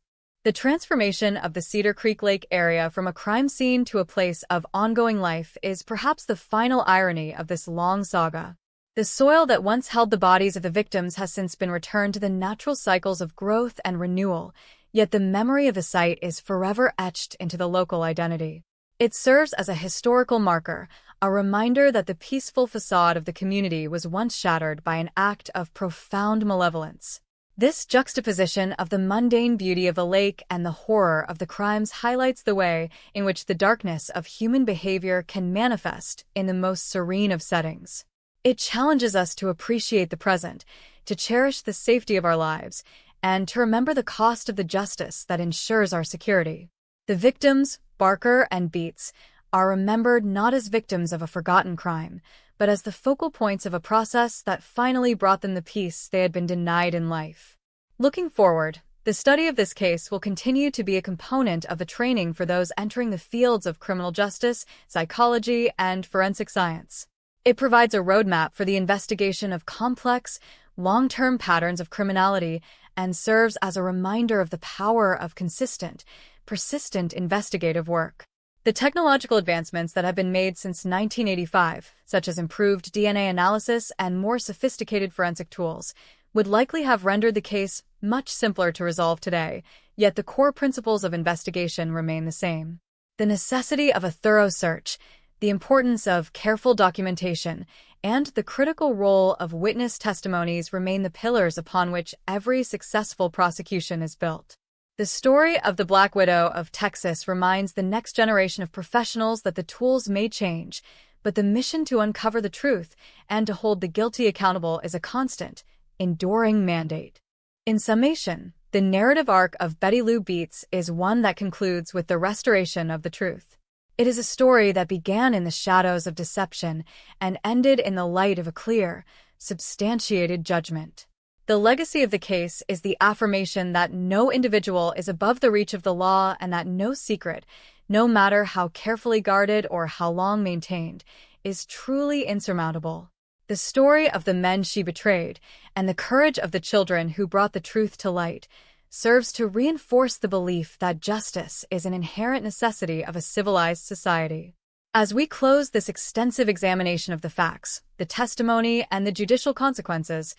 The transformation of the Cedar Creek Lake area from a crime scene to a place of ongoing life is perhaps the final irony of this long saga. The soil that once held the bodies of the victims has since been returned to the natural cycles of growth and renewal, yet the memory of the site is forever etched into the local identity. It serves as a historical marker, a reminder that the peaceful facade of the community was once shattered by an act of profound malevolence. This juxtaposition of the mundane beauty of the lake and the horror of the crimes highlights the way in which the darkness of human behavior can manifest in the most serene of settings. It challenges us to appreciate the present, to cherish the safety of our lives, and to remember the cost of the justice that ensures our security. The victims, Barker and Beets, are remembered not as victims of a forgotten crime, but as the focal points of a process that finally brought them the peace they had been denied in life. Looking forward, the study of this case will continue to be a component of the training for those entering the fields of criminal justice, psychology, and forensic science. It provides a roadmap for the investigation of complex, long-term patterns of criminality and serves as a reminder of the power of consistent, persistent investigative work. The technological advancements that have been made since 1985, such as improved DNA analysis and more sophisticated forensic tools, would likely have rendered the case much simpler to resolve today, yet the core principles of investigation remain the same. The necessity of a thorough search, the importance of careful documentation, and the critical role of witness testimonies remain the pillars upon which every successful prosecution is built. The story of the Black Widow of Texas reminds the next generation of professionals that the tools may change, but the mission to uncover the truth and to hold the guilty accountable is a constant, enduring mandate. In summation, the narrative arc of Betty Lou Beets is one that concludes with the restoration of the truth. It is a story that began in the shadows of deception and ended in the light of a clear, substantiated judgment. The legacy of the case is the affirmation that no individual is above the reach of the law and that no secret, no matter how carefully guarded or how long maintained, is truly insurmountable. The story of the men she betrayed and the courage of the children who brought the truth to light serves to reinforce the belief that justice is an inherent necessity of a civilized society. As we close this extensive examination of the facts, the testimony, and the judicial consequences,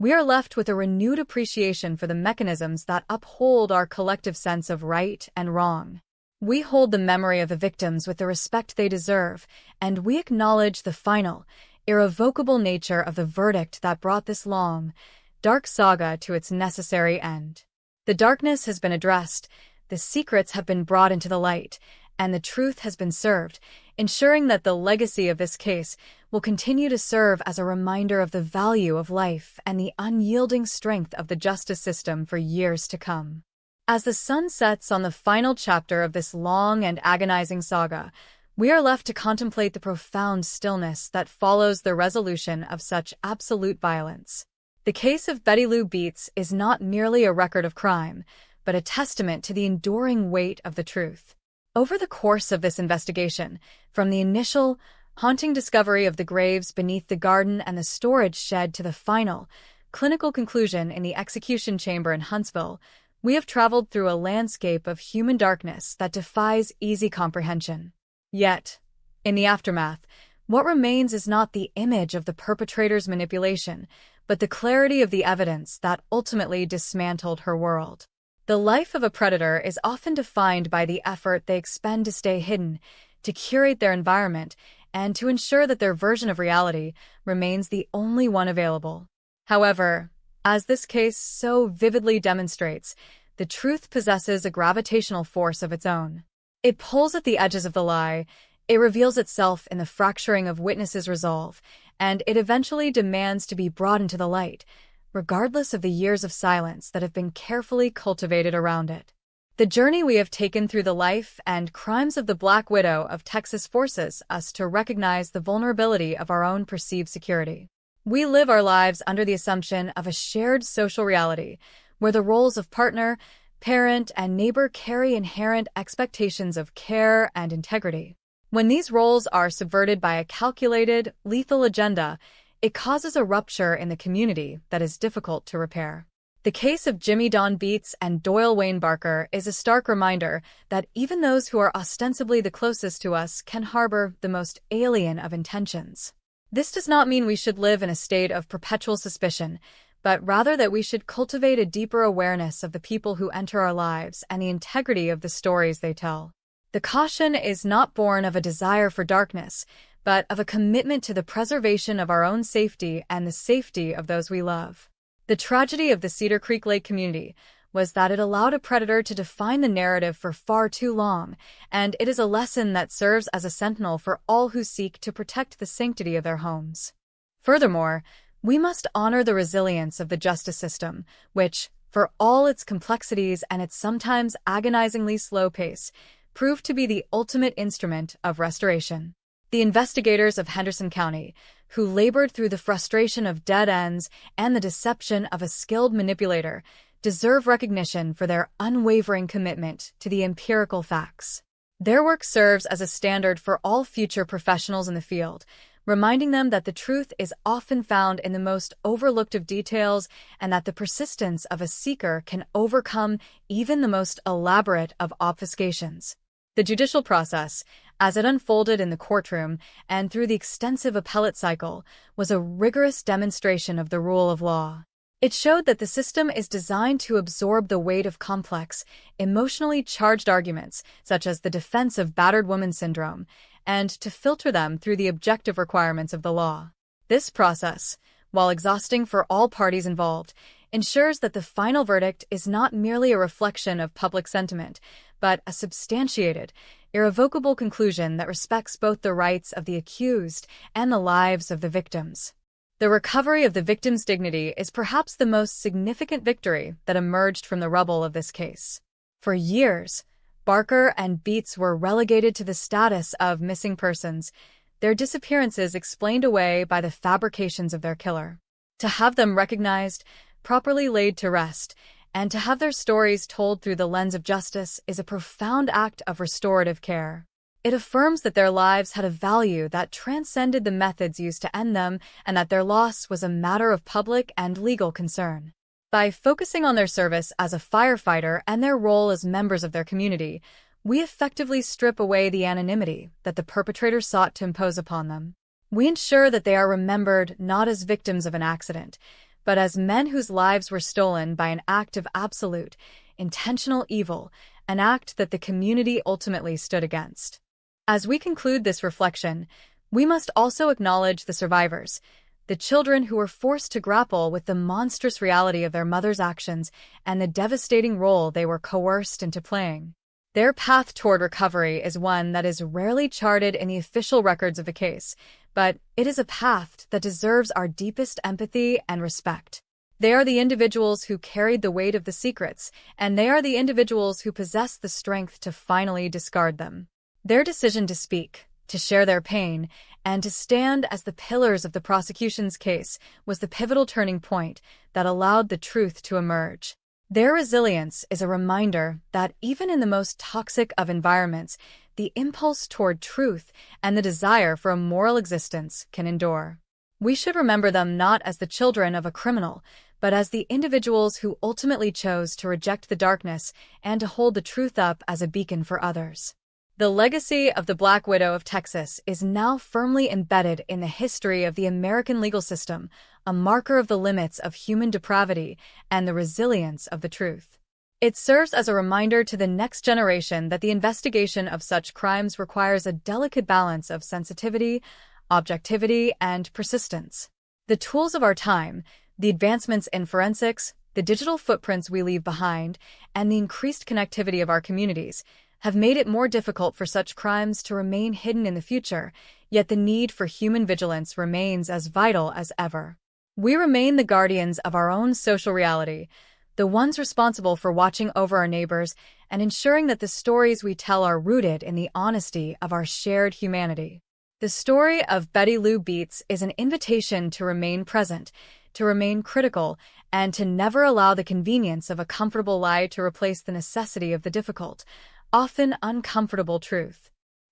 we are left with a renewed appreciation for the mechanisms that uphold our collective sense of right and wrong. We hold the memory of the victims with the respect they deserve, and we acknowledge the final, irrevocable nature of the verdict that brought this long, dark saga to its necessary end. The darkness has been addressed, the secrets have been brought into the light, and the truth has been served, ensuring that the legacy of this case will continue to serve as a reminder of the value of life and the unyielding strength of the justice system for years to come. As the sun sets on the final chapter of this long and agonizing saga, we are left to contemplate the profound stillness that follows the resolution of such absolute violence. The case of Betty Lou Beets is not merely a record of crime, but a testament to the enduring weight of the truth. Over the course of this investigation, from the initial, haunting discovery of the graves beneath the garden and the storage shed to the final, clinical conclusion in the execution chamber in Huntsville, we have traveled through a landscape of human darkness that defies easy comprehension. Yet, in the aftermath, what remains is not the image of the perpetrator's manipulation, but the clarity of the evidence that ultimately dismantled her world. The life of a predator is often defined by the effort they expend to stay hidden, to curate their environment, and to ensure that their version of reality remains the only one available. However, as this case so vividly demonstrates, the truth possesses a gravitational force of its own. It pulls at the edges of the lie, it reveals itself in the fracturing of witnesses' resolve, and it eventually demands to be brought into the light, regardless of the years of silence that have been carefully cultivated around it. The journey we have taken through the life and crimes of the Black Widow of Texas forces us to recognize the vulnerability of our own perceived security. We live our lives under the assumption of a shared social reality, where the roles of partner, parent, and neighbor carry inherent expectations of care and integrity. When these roles are subverted by a calculated, lethal agenda, it causes a rupture in the community that is difficult to repair. The case of Jimmy Don Beats and Doyle Wayne Barker is a stark reminder that even those who are ostensibly the closest to us can harbor the most alien of intentions. This does not mean we should live in a state of perpetual suspicion, but rather that we should cultivate a deeper awareness of the people who enter our lives and the integrity of the stories they tell. The caution is not born of a desire for darkness, but of a commitment to the preservation of our own safety and the safety of those we love. The tragedy of the Cedar Creek Lake community was that it allowed a predator to define the narrative for far too long, and it is a lesson that serves as a sentinel for all who seek to protect the sanctity of their homes. Furthermore, we must honor the resilience of the justice system, which, for all its complexities and its sometimes agonizingly slow pace, proved to be the ultimate instrument of restoration. The investigators of Henderson County, who labored through the frustration of dead ends and the deception of a skilled manipulator, deserve recognition for their unwavering commitment to the empirical facts. Their work serves as a standard for all future professionals in the field, reminding them that the truth is often found in the most overlooked of details and that the persistence of a seeker can overcome even the most elaborate of obfuscations. The judicial process, as it unfolded in the courtroom and through the extensive appellate cycle, was a rigorous demonstration of the rule of law. It showed that the system is designed to absorb the weight of complex, emotionally charged arguments, such as the defense of battered woman syndrome, and to filter them through the objective requirements of the law. This process, while exhausting for all parties involved, ensures that the final verdict is not merely a reflection of public sentiment, but a substantiated, irrevocable conclusion that respects both the rights of the accused and the lives of the victims. The recovery of the victim's dignity is perhaps the most significant victory that emerged from the rubble of this case. For years, Barker and Beats were relegated to the status of missing persons, their disappearances explained away by the fabrications of their killer. To have them recognized, properly laid to rest, and to have their stories told through the lens of justice is a profound act of restorative care. It affirms that their lives had a value that transcended the methods used to end them and that their loss was a matter of public and legal concern. By focusing on their service as a firefighter and their role as members of their community, we effectively strip away the anonymity that the perpetrator sought to impose upon them. We ensure that they are remembered not as victims of an accident, but as men whose lives were stolen by an act of absolute, intentional evil, an act that the community ultimately stood against. As we conclude this reflection, we must also acknowledge the survivors, the children who were forced to grapple with the monstrous reality of their mother's actions and the devastating role they were coerced into playing. Their path toward recovery is one that is rarely charted in the official records of the case, but it is a path that deserves our deepest empathy and respect. They are the individuals who carried the weight of the secrets, and they are the individuals who possess the strength to finally discard them. Their decision to speak, to share their pain, and to stand as the pillars of the prosecution's case was the pivotal turning point that allowed the truth to emerge. Their resilience is a reminder that even in the most toxic of environments, the impulse toward truth and the desire for a moral existence can endure. We should remember them not as the children of a criminal, but as the individuals who ultimately chose to reject the darkness and to hold the truth up as a beacon for others. The legacy of the Black Widow of Texas is now firmly embedded in the history of the American legal system, a marker of the limits of human depravity and the resilience of the truth. It serves as a reminder to the next generation that the investigation of such crimes requires a delicate balance of sensitivity, objectivity, and persistence. The tools of our time, the advancements in forensics, the digital footprints we leave behind, and the increased connectivity of our communities have made it more difficult for such crimes to remain hidden in the future, yet the need for human vigilance remains as vital as ever. We remain the guardians of our own social reality, the ones responsible for watching over our neighbors and ensuring that the stories we tell are rooted in the honesty of our shared humanity. The story of Betty Lou Beats is an invitation to remain present, to remain critical, and to never allow the convenience of a comfortable lie to replace the necessity of the difficult, often uncomfortable truth.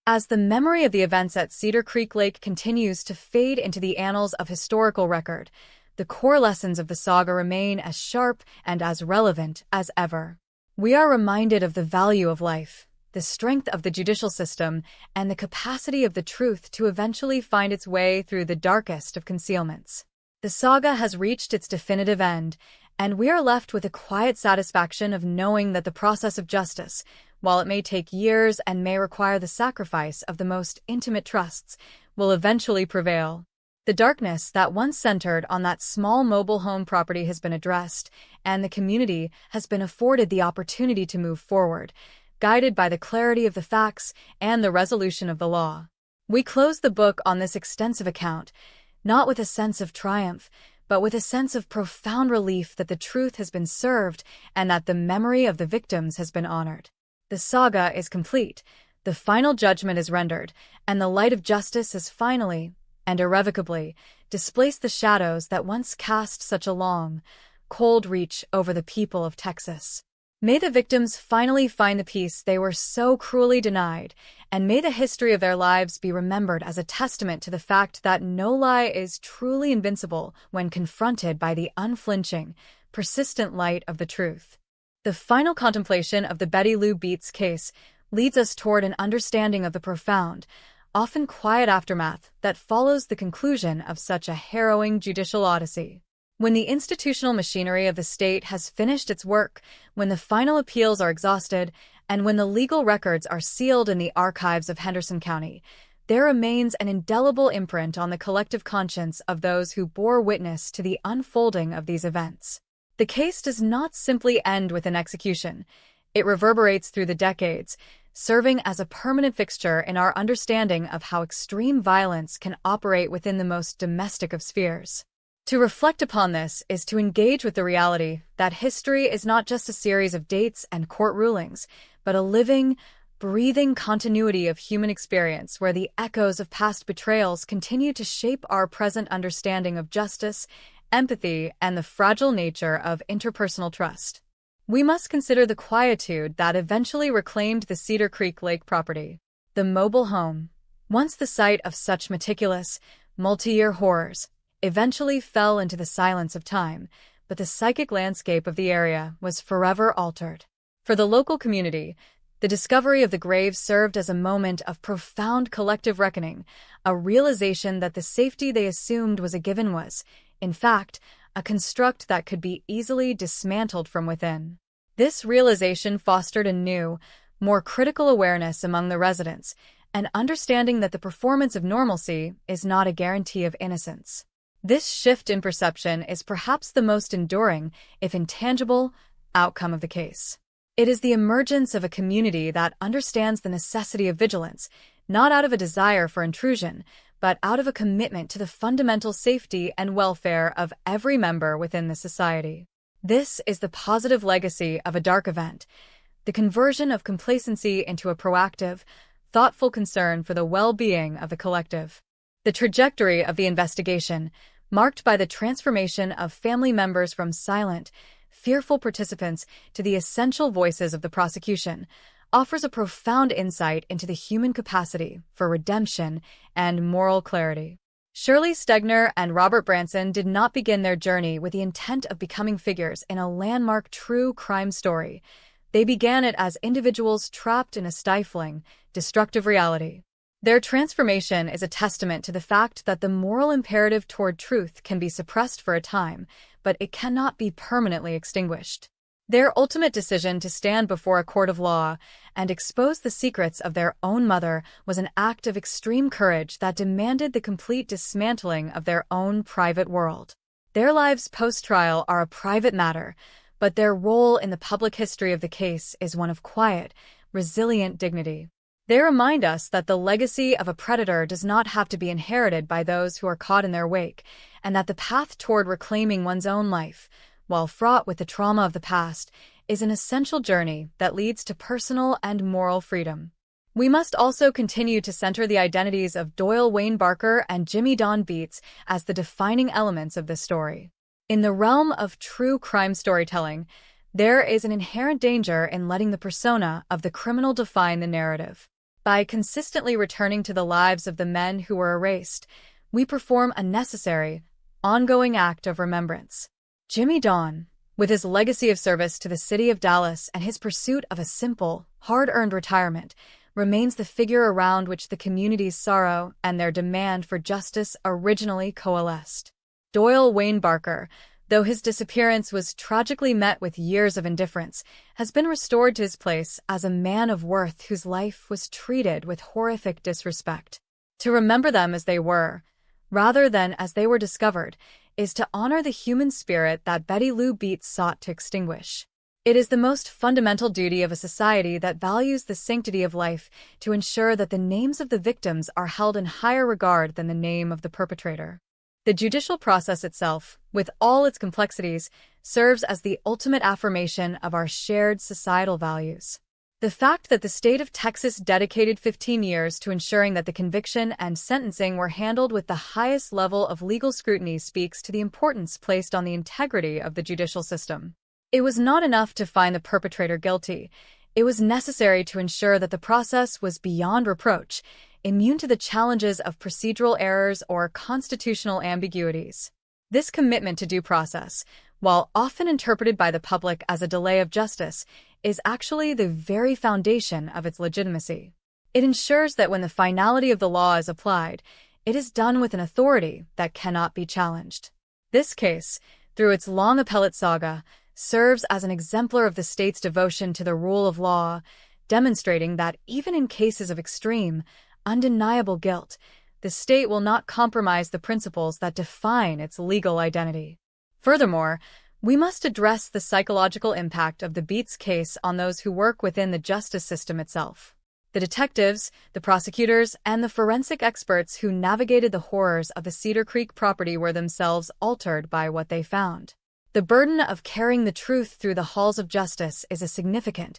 As the memory of the events at Cedar Creek Lake continues to fade into the annals of historical record, the core lessons of the saga remain as sharp and as relevant as ever. We are reminded of the value of life, the strength of the judicial system, and the capacity of the truth to eventually find its way through the darkest of concealments. The saga has reached its definitive end, and we are left with a quiet satisfaction of knowing that the process of justice, while it may take years and may require the sacrifice of the most intimate trusts, will eventually prevail. The darkness that once centered on that small mobile home property has been addressed, and the community has been afforded the opportunity to move forward, guided by the clarity of the facts and the resolution of the law. We close the book on this extensive account, not with a sense of triumph, but with a sense of profound relief that the truth has been served and that the memory of the victims has been honored. The saga is complete, the final judgment is rendered, and the light of justice has finally, and irrevocably, displaced the shadows that once cast such a long, cold reach over the people of Texas. May the victims finally find the peace they were so cruelly denied, and may the history of their lives be remembered as a testament to the fact that no lie is truly invincible when confronted by the unflinching, persistent light of the truth. The final contemplation of the Betty Lou Beets case leads us toward an understanding of the profound, often quiet aftermath that follows the conclusion of such a harrowing judicial odyssey. When the institutional machinery of the state has finished its work, when the final appeals are exhausted, and when the legal records are sealed in the archives of Henderson County, there remains an indelible imprint on the collective conscience of those who bore witness to the unfolding of these events. The case does not simply end with an execution. It reverberates through the decades, serving as a permanent fixture in our understanding of how extreme violence can operate within the most domestic of spheres. To reflect upon this is to engage with the reality that history is not just a series of dates and court rulings, but a living, breathing continuity of human experience where the echoes of past betrayals continue to shape our present understanding of justice, empathy, and the fragile nature of interpersonal trust. We must consider the quietude that eventually reclaimed the Cedar Creek Lake property. The mobile home, once the site of such meticulous, multi-year horrors, eventually fell into the silence of time, but the psychic landscape of the area was forever altered. For the local community, the discovery of the grave served as a moment of profound collective reckoning, a realization that the safety they assumed was a given was, in fact, a construct that could be easily dismantled from within. This realization fostered a new, more critical awareness among the residents, an understanding that the performance of normalcy is not a guarantee of innocence. This shift in perception is perhaps the most enduring, if intangible, outcome of the case. It is the emergence of a community that understands the necessity of vigilance, not out of a desire for intrusion, but out of a commitment to the fundamental safety and welfare of every member within the society. This is the positive legacy of a dark event, the conversion of complacency into a proactive, thoughtful concern for the well-being of the collective. The trajectory of the investigation, marked by the transformation of family members from silent, fearful participants to the essential voices of the prosecution, offers a profound insight into the human capacity for redemption and moral clarity. Shirley Stegner and Robert Branson did not begin their journey with the intent of becoming figures in a landmark true crime story. They began it as individuals trapped in a stifling, destructive reality. Their transformation is a testament to the fact that the moral imperative toward truth can be suppressed for a time, but it cannot be permanently extinguished. Their ultimate decision to stand before a court of law and expose the secrets of their own mother was an act of extreme courage that demanded the complete dismantling of their own private world. Their lives post-trial are a private matter, but their role in the public history of the case is one of quiet, resilient dignity. They remind us that the legacy of a predator does not have to be inherited by those who are caught in their wake, and that the path toward reclaiming one's own life, while fraught with the trauma of the past, is an essential journey that leads to personal and moral freedom. We must also continue to center the identities of Doyle Wayne Barker and Jimmy Don Beets as the defining elements of this story. In the realm of true crime storytelling, there is an inherent danger in letting the persona of the criminal define the narrative. By consistently returning to the lives of the men who were erased, we perform a necessary, ongoing act of remembrance. Jimmy Don, with his legacy of service to the city of Dallas and his pursuit of a simple, hard-earned retirement, remains the figure around which the community's sorrow and their demand for justice originally coalesced. Doyle Wayne Barker, though his disappearance was tragically met with years of indifference, has been restored to his place as a man of worth whose life was treated with horrific disrespect. To remember them as they were, rather than as they were discovered, is to honor the human spirit that Betty Lou Beets sought to extinguish. It is the most fundamental duty of a society that values the sanctity of life to ensure that the names of the victims are held in higher regard than the name of the perpetrator. The judicial process itself, with all its complexities, serves as the ultimate affirmation of our shared societal values. The fact that the state of Texas dedicated 15 years to ensuring that the conviction and sentencing were handled with the highest level of legal scrutiny speaks to the importance placed on the integrity of the judicial system. It was not enough to find the perpetrator guilty. It was necessary to ensure that the process was beyond reproach, immune to the challenges of procedural errors or constitutional ambiguities. This commitment to due process, while often interpreted by the public as a delay of justice, is actually the very foundation of its legitimacy. It ensures that when the finality of the law is applied, it is done with an authority that cannot be challenged. This case, through its long appellate saga, serves as an exemplar of the state's devotion to the rule of law, demonstrating that even in cases of extreme, undeniable guilt, the state will not compromise the principles that define its legal identity. Furthermore, we must address the psychological impact of the Beets case on those who work within the justice system itself. The detectives, the prosecutors, and the forensic experts who navigated the horrors of the Cedar Creek property were themselves altered by what they found. The burden of carrying the truth through the halls of justice is a significant,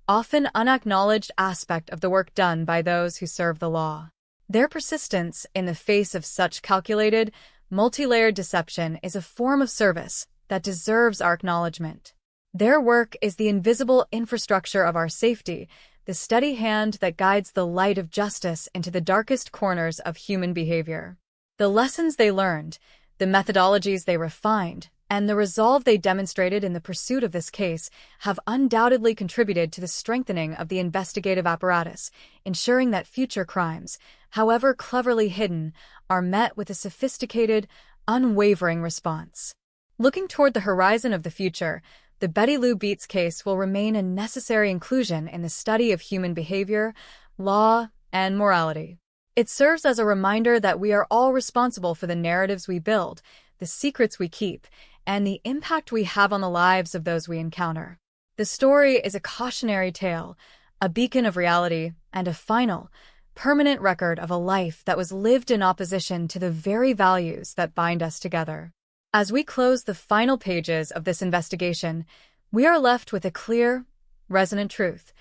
often unacknowledged aspect of the work done by those who serve the law. Their persistence in the face of such calculated, multi-layered deception is a form of service that deserves our acknowledgement. Their work is the invisible infrastructure of our safety, the steady hand that guides the light of justice into the darkest corners of human behavior. The lessons they learned, the methodologies they refined, and the resolve they demonstrated in the pursuit of this case have undoubtedly contributed to the strengthening of the investigative apparatus, ensuring that future crimes, however cleverly hidden, are met with a sophisticated, unwavering response. Looking toward the horizon of the future, the Betty Lou Beets case will remain a necessary inclusion in the study of human behavior, law, and morality. It serves as a reminder that we are all responsible for the narratives we build, the secrets we keep, and the impact we have on the lives of those we encounter. The story is a cautionary tale, a beacon of reality, and a final, permanent record of a life that was lived in opposition to the very values that bind us together. As we close the final pages of this investigation, we are left with a clear, resonant truth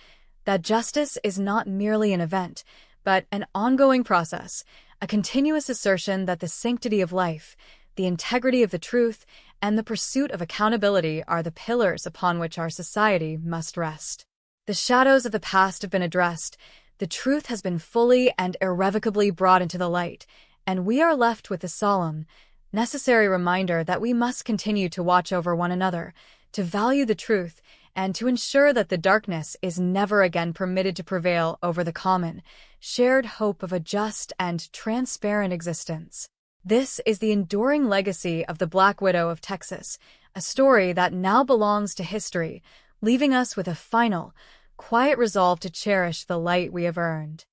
that justice is not merely an event, but an ongoing process, a continuous assertion that the sanctity of life, the integrity of the truth, and the pursuit of accountability are the pillars upon which our society must rest. The shadows of the past have been addressed, the truth has been fully and irrevocably brought into the light, and we are left with the solemn, necessary reminder that we must continue to watch over one another, to value the truth, and to ensure that the darkness is never again permitted to prevail over the common, shared hope of a just and transparent existence. This is the enduring legacy of the Black Widow of Texas, a story that now belongs to history, leaving us with a final, quiet resolve to cherish the light we have earned.